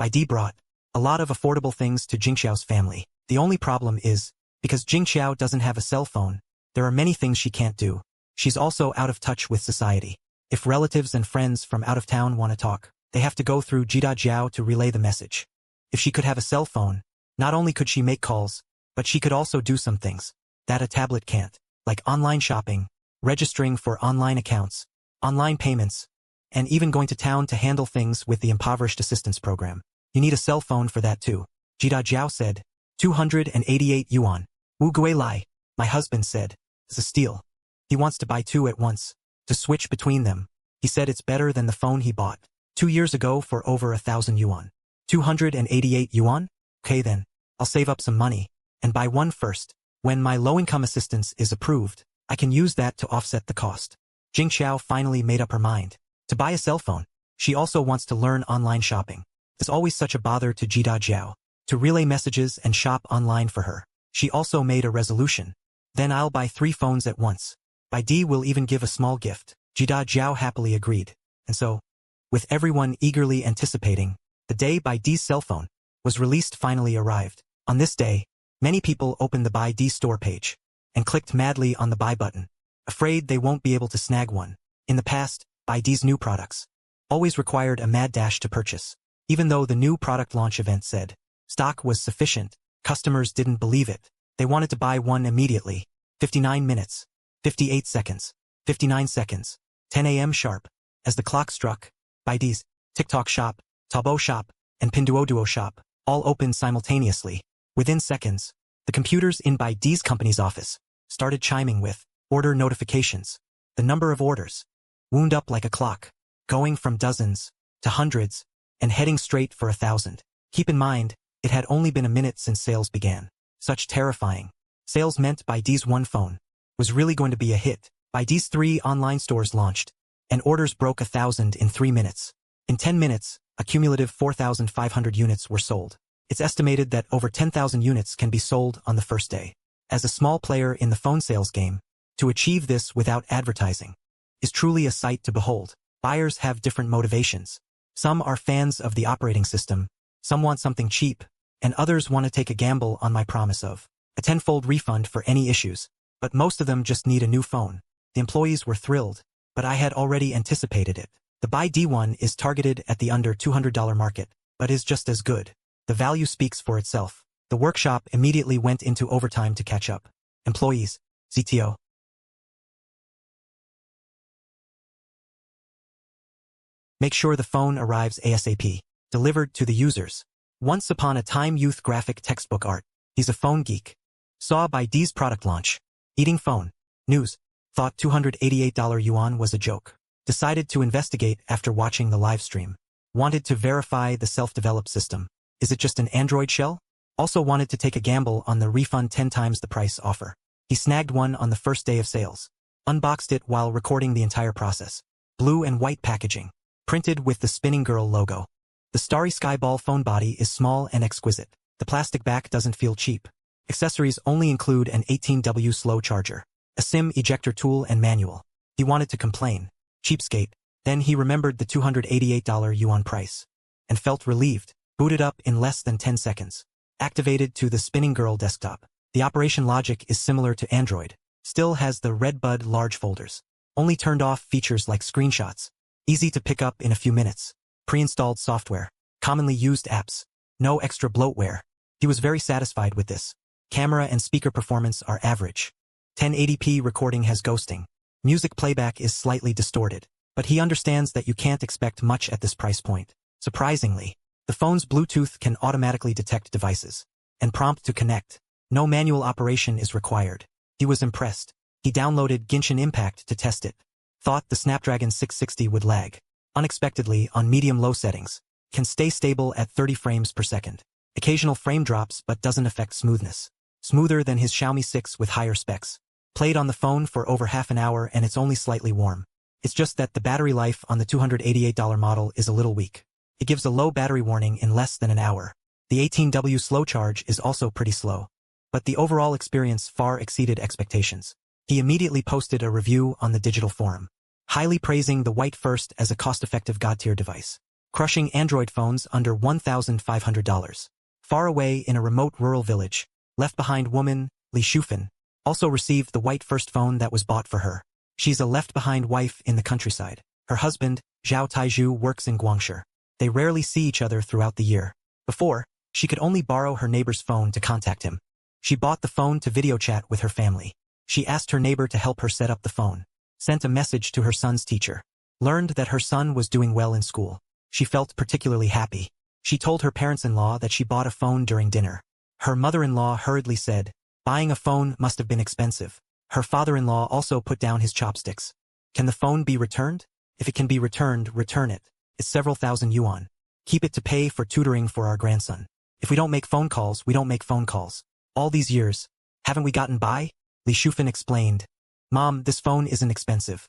Baidi brought a lot of affordable things to Jingxiao's family. The only problem is, because Jingxiao doesn't have a cell phone, there are many things she can't do. She's also out of touch with society. If relatives and friends from out of town want to talk, they have to go through Jida Jiao to relay the message. If she could have a cell phone, not only could she make calls, but she could also do some things that a tablet can't, like online shopping, registering for online accounts, online payments, and even going to town to handle things with the Impoverished Assistance Program. You need a cell phone for that too, Jida Jiao said. 288 yuan. Wu Guilai, my husband said, is a steal. He wants to buy two at once, to switch between them. He said it's better than the phone he bought 2 years ago for over 1,000 yuan. 288 yuan? Okay then, I'll save up some money and buy one first. When my low-income assistance is approved, I can use that to offset the cost. Jingxiao finally made up her mind to buy a cell phone. She also wants to learn online shopping. It's always such a bother to Jida Jiao to relay messages and shop online for her. She also made a resolution. Then I'll buy 3 phones at once. Baidi will even give a small gift. Jida Jiao happily agreed. And so, with everyone eagerly anticipating, the day Baidi's cell phone was released finally arrived. On this day, many people opened the Baidi store page and clicked madly on the buy button, afraid they won't be able to snag one. In the past, Baidi's new products always required a mad dash to purchase. Even though the new product launch event said stock was sufficient, customers didn't believe it. They wanted to buy one immediately. 59 minutes, 58 seconds, 59 seconds, 10 a.m. sharp. As the clock struck, Baidi's TikTok shop, Taobao shop, and Pinduoduo shop all opened simultaneously. Within seconds, the computers in Baidi's company's office started chiming with order notifications. The number of orders wound up like a clock, going from dozens to hundreds and heading straight for 1,000. Keep in mind, it had only been a minute since sales began. Such terrifying sales meant Baidi's one phone was really going to be a hit. Baidi's 3 online stores launched, and orders broke 1,000 in 3 minutes. In 10 minutes, a cumulative 4,500 units were sold. It's estimated that over 10,000 units can be sold on the first day. As a small player in the phone sales game, to achieve this without advertising is truly a sight to behold. Buyers have different motivations. Some are fans of the operating system, some want something cheap, and others want to take a gamble on my promise of a 10-fold refund for any issues. But most of them just need a new phone. The employees were thrilled, but I had already anticipated it. The Baidi one is targeted at the under $200 market, but is just as good. The value speaks for itself. The workshop immediately went into overtime to catch up. Employees, CTO. Make sure the phone arrives ASAP. Delivered to the users. Once upon a time youth graphic textbook art. He's a phone geek. Saw Baidi's product launch. Eating phone. News. Thought $288 yuan was a joke. Decided to investigate after watching the live stream. Wanted to verify the self-developed system. Is it just an Android shell? Also wanted to take a gamble on the refund 10 times the price offer. He snagged one on the first day of sales. Unboxed it while recording the entire process. Blue and white packaging. Printed with the Spinning Girl logo. The Starry Sky Ball phone body is small and exquisite. The plastic back doesn't feel cheap. Accessories only include an 18W slow charger, a SIM ejector tool and manual. He wanted to complain. Cheapskate. Then he remembered the $288 yuan price. And felt relieved. Booted up in less than 10 seconds. Activated to the Spinning Girl desktop. The operation logic is similar to Android. Still has the Redbud large folders. Only turned off features like screenshots. Easy to pick up in a few minutes. Pre-installed software. Commonly used apps. No extra bloatware. He was very satisfied with this. Camera and speaker performance are average. 1080p recording has ghosting. Music playback is slightly distorted. But he understands that you can't expect much at this price point. Surprisingly, the phone's Bluetooth can automatically detect devices and prompt to connect. No manual operation is required. He was impressed. He downloaded Genshin Impact to test it. Thought the Snapdragon 660 would lag. Unexpectedly, on medium-low settings, can stay stable at 30 frames per second. Occasional frame drops but doesn't affect smoothness. Smoother than his Xiaomi 6 with higher specs. Played on the phone for over half an hour and it's only slightly warm. It's just that the battery life on the $288 model is a little weak. It gives a low battery warning in less than an hour. The 18W slow charge is also pretty slow. But the overall experience far exceeded expectations. He immediately posted a review on the digital forum, highly praising the White First as a cost-effective god-tier device, crushing Android phones under $1,500. Far away in a remote rural village, left-behind woman, Li Shufan, also received the White First phone that was bought for her. She's a left-behind wife in the countryside. Her husband, Zhao Taizhu, works in Guangshi. They rarely see each other throughout the year. Before, she could only borrow her neighbor's phone to contact him. She bought the phone to video chat with her family. She asked her neighbor to help her set up the phone. Sent a message to her son's teacher. Learned that her son was doing well in school. She felt particularly happy. She told her parents-in-law that she bought a phone during dinner. Her mother-in-law hurriedly said, "Buying a phone must have been expensive." Her father-in-law also put down his chopsticks. "Can the phone be returned? If it can be returned, return it. It's several thousand yuan. Keep it to pay for tutoring for our grandson. If we don't make phone calls, we don't make phone calls. All these years, haven't we gotten by?" Li Shufan explained. "Mom, this phone isn't expensive.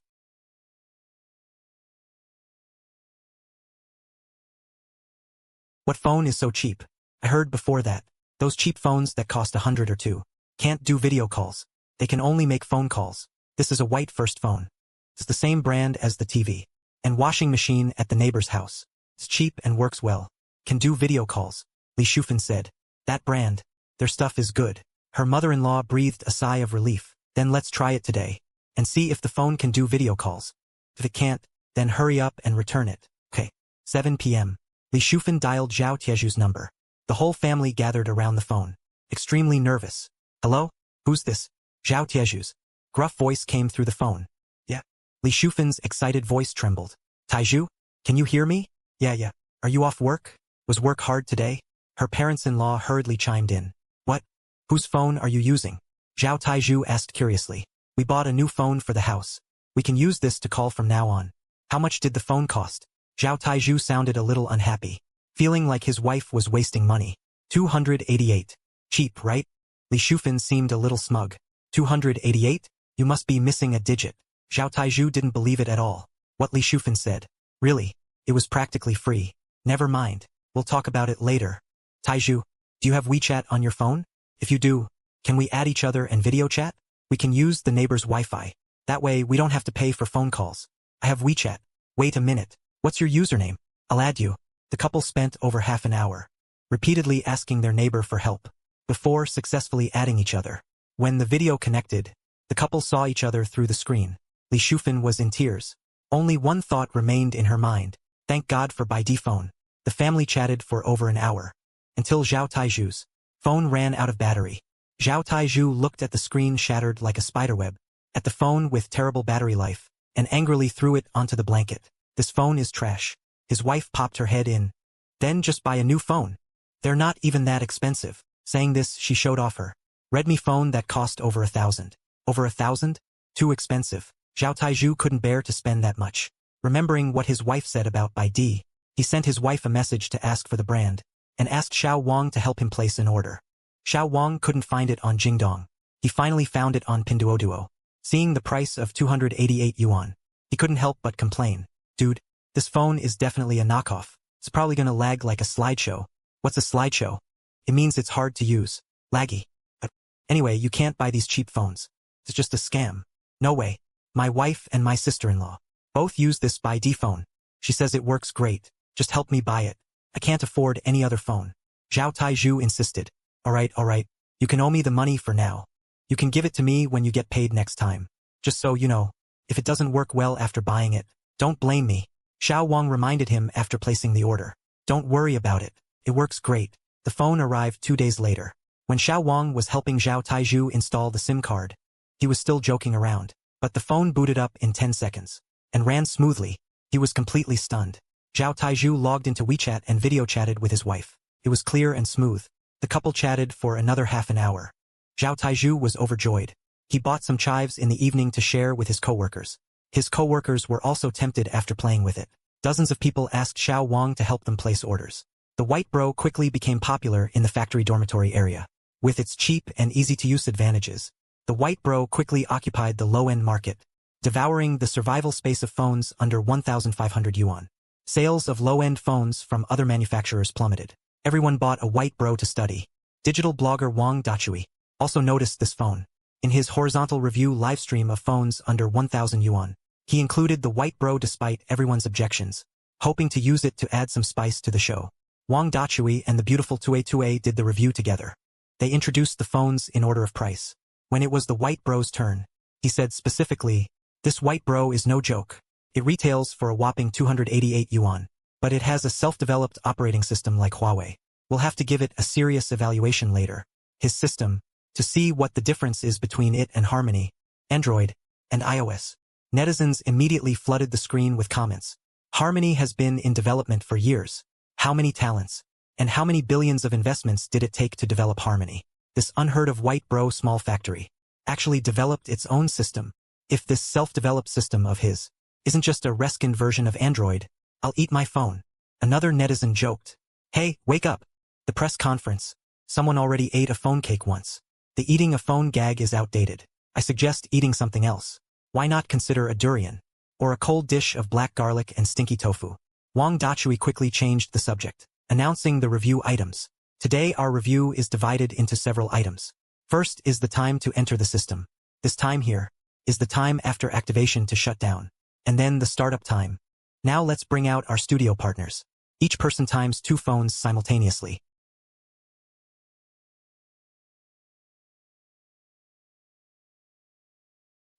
What phone is so cheap? I heard before that. Those cheap phones that cost 100 or 2 can't do video calls. They can only make phone calls. This is a White First phone. It's the same brand as the TV and washing machine at the neighbor's house. It's cheap and works well. Can do video calls," Li Shufan said. "That brand, their stuff is good." Her mother-in-law breathed a sigh of relief. "Then let's try it today and see if the phone can do video calls. If it can't, then hurry up and return it." Okay. 7 p.m. Li Shufan dialed Zhao Tieju's number. The whole family gathered around the phone, extremely nervous. "Hello? Who's this?" Zhao Tieju's gruff voice came through the phone. "Yeah." Li Shufan's excited voice trembled. "Taizhu? Can you hear me?" Yeah. "Are you off work? Was work hard today?" Her parents-in-law hurriedly chimed in. "What? Whose phone are you using?" Zhao Taizhu asked curiously. "We bought a new phone for the house. We can use this to call from now on." "How much did the phone cost?" Zhao Taizhu sounded a little unhappy, feeling like his wife was wasting money. 288. Cheap, right? Li Shufan seemed a little smug. 288? You must be missing a digit. Zhao Taizhu didn't believe it at all. What Li Shufan said. "Really? It was practically free." "Never mind. We'll talk about it later." "Taizhu, do you have WeChat on your phone? If you do, can we add each other and video chat? We can use the neighbor's Wi-Fi. That way we don't have to pay for phone calls." "I have WeChat." "Wait a minute. What's your username?" "I'll add you." The couple spent over half an hour, repeatedly asking their neighbor for help, before successfully adding each other. When the video connected, the couple saw each other through the screen. Li Shufan was in tears. Only one thought remained in her mind. Thank God for Baidu phone. The family chatted for over an hour, until Zhao Taiju's phone ran out of battery. Zhao Taizhu looked at the screen shattered like a spiderweb, at the phone with terrible battery life, and angrily threw it onto the blanket. "This phone is trash." His wife popped her head in. "Then just buy a new phone. They're not even that expensive." Saying this, she showed off her Redmi phone that cost over 1,000. Over 1,000? Too expensive. Zhao Taizhu couldn't bear to spend that much. Remembering what his wife said about Baidu, he sent his wife a message to ask for the brand, and asked Xiao Wang to help him place an order. Xiao Wang couldn't find it on Jingdong. He finally found it on Pinduoduo. Seeing the price of 288 yuan, he couldn't help but complain. "Dude, this phone is definitely a knockoff. It's probably gonna lag like a slideshow." "What's a slideshow?" "It means it's hard to use. Laggy. But anyway, you can't buy these cheap phones. It's just a scam." "No way. My wife and my sister-in-law both use this Baidu phone. She says it works great. Just help me buy it. I can't afford any other phone." Zhao Taizhu insisted. All right. You can owe me the money for now. You can give it to me when you get paid next time. Just so you know, if it doesn't work well after buying it, don't blame me." Xiao Wang reminded him after placing the order. "Don't worry about it. It works great." The phone arrived 2 days later. When Xiao Wang was helping Zhao Taizhu install the SIM card, he was still joking around. But the phone booted up in 10 seconds and ran smoothly. He was completely stunned. Zhao Taizhu logged into WeChat and video chatted with his wife. It was clear and smooth. The couple chatted for another half an hour. Zhao Taizhu was overjoyed. He bought some chives in the evening to share with his coworkers. His coworkers were also tempted after playing with it. Dozens of people asked Xiao Wang to help them place orders. The White Bro quickly became popular in the factory dormitory area. With its cheap and easy-to-use advantages, the White Bro quickly occupied the low-end market, devouring the survival space of phones under 1,500 yuan. Sales of low-end phones from other manufacturers plummeted. Everyone bought a White Bro to study. Digital blogger Wang Dachui also noticed this phone. In his horizontal review livestream of phones under 1,000 yuan, he included the White Bro despite everyone's objections, hoping to use it to add some spice to the show. Wang Dachui and the beautiful Tue did the review together. They introduced the phones in order of price. When it was the White Bro's turn, he said specifically, "This White Bro is no joke. It retails for a whopping 288 yuan, but it has a self-developed operating system like Huawei. We'll have to give it a serious evaluation later. His system, to see what the difference is between it and Harmony, Android, and iOS." Netizens immediately flooded the screen with comments. Harmony has been in development for years. How many talents, and how many billions of investments did it take to develop Harmony? This unheard of White Bro small factory actually developed its own system. If this self-developed system of his isn't just a reskin version of Android, I'll eat my phone. Another netizen joked. Hey, wake up. The press conference. Someone already ate a phone cake once. The eating a phone gag is outdated. I suggest eating something else. Why not consider a durian? Or a cold dish of black garlic and stinky tofu? Wang Dachui quickly changed the subject, announcing the review items. Today our review is divided into several items. First is the time to enter the system. This time here is the time after activation to shut down. And then the startup time. Now let's bring out our studio partners. Each person times 2 phones simultaneously.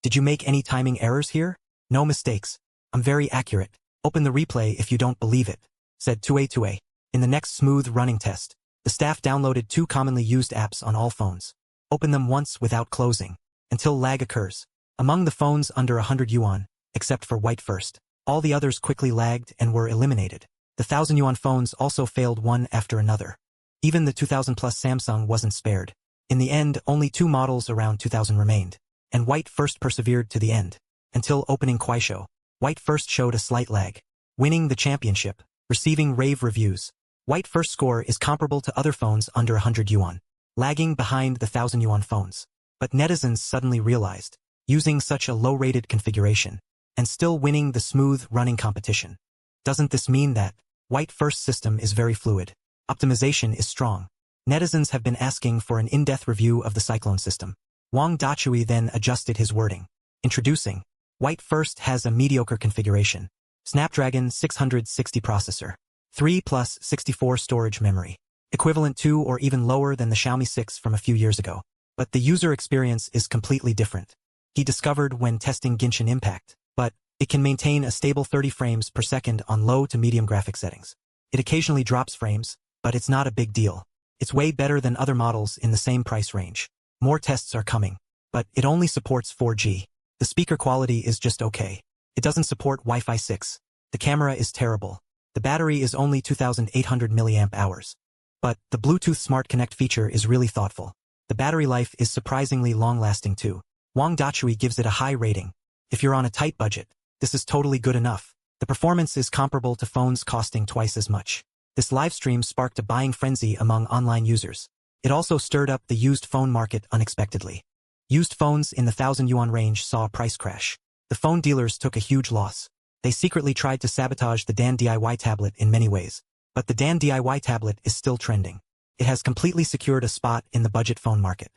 Did you make any timing errors here? No mistakes. I'm very accurate. Open the replay if you don't believe it, said Tue. In the next smooth running test, the staff downloaded 2 commonly used apps on all phones. Open them once without closing, until lag occurs. Among the phones under 100 yuan, except for White First, all the others quickly lagged and were eliminated. The 1,000 yuan phones also failed one after another. Even the 2000 plus Samsung wasn't spared. In the end, only 2 models around 2000 remained, and White First persevered to the end. Until opening Kuaishou, White First showed a slight lag, winning the championship, receiving rave reviews. White First score is comparable to other phones under 100 yuan, lagging behind the 1,000 yuan phones. But netizens suddenly realized, using such a low-rated configuration, and still winning the smooth-running competition. Doesn't this mean that White First system is very fluid? Optimization is strong. Netizens have been asking for an in-depth review of the Cyclone system. Wang Dachui then adjusted his wording. Introducing, White First has a mediocre configuration. Snapdragon 660 processor. 3 plus 64 storage memory. Equivalent to or even lower than the Xiaomi 6 from a few years ago. But the user experience is completely different. He discovered when testing Genshin Impact, but it can maintain a stable 30 frames per second on low to medium graphic settings. It occasionally drops frames, but it's not a big deal. It's way better than other models in the same price range. More tests are coming, but it only supports 4G. The speaker quality is just okay. It doesn't support Wi-Fi 6. The camera is terrible. The battery is only 2,800 mAh. But the Bluetooth Smart Connect feature is really thoughtful. The battery life is surprisingly long-lasting too. Wang Dachui gives it a high rating. If you're on a tight budget, this is totally good enough. The performance is comparable to phones costing twice as much. This livestream sparked a buying frenzy among online users. It also stirred up the used phone market unexpectedly. Used phones in the 1,000 yuan range saw a price crash. The phone dealers took a huge loss. They secretly tried to sabotage the Dan DIY tablet in many ways. But the Dan DIY tablet is still trending. It has completely secured a spot in the budget phone market.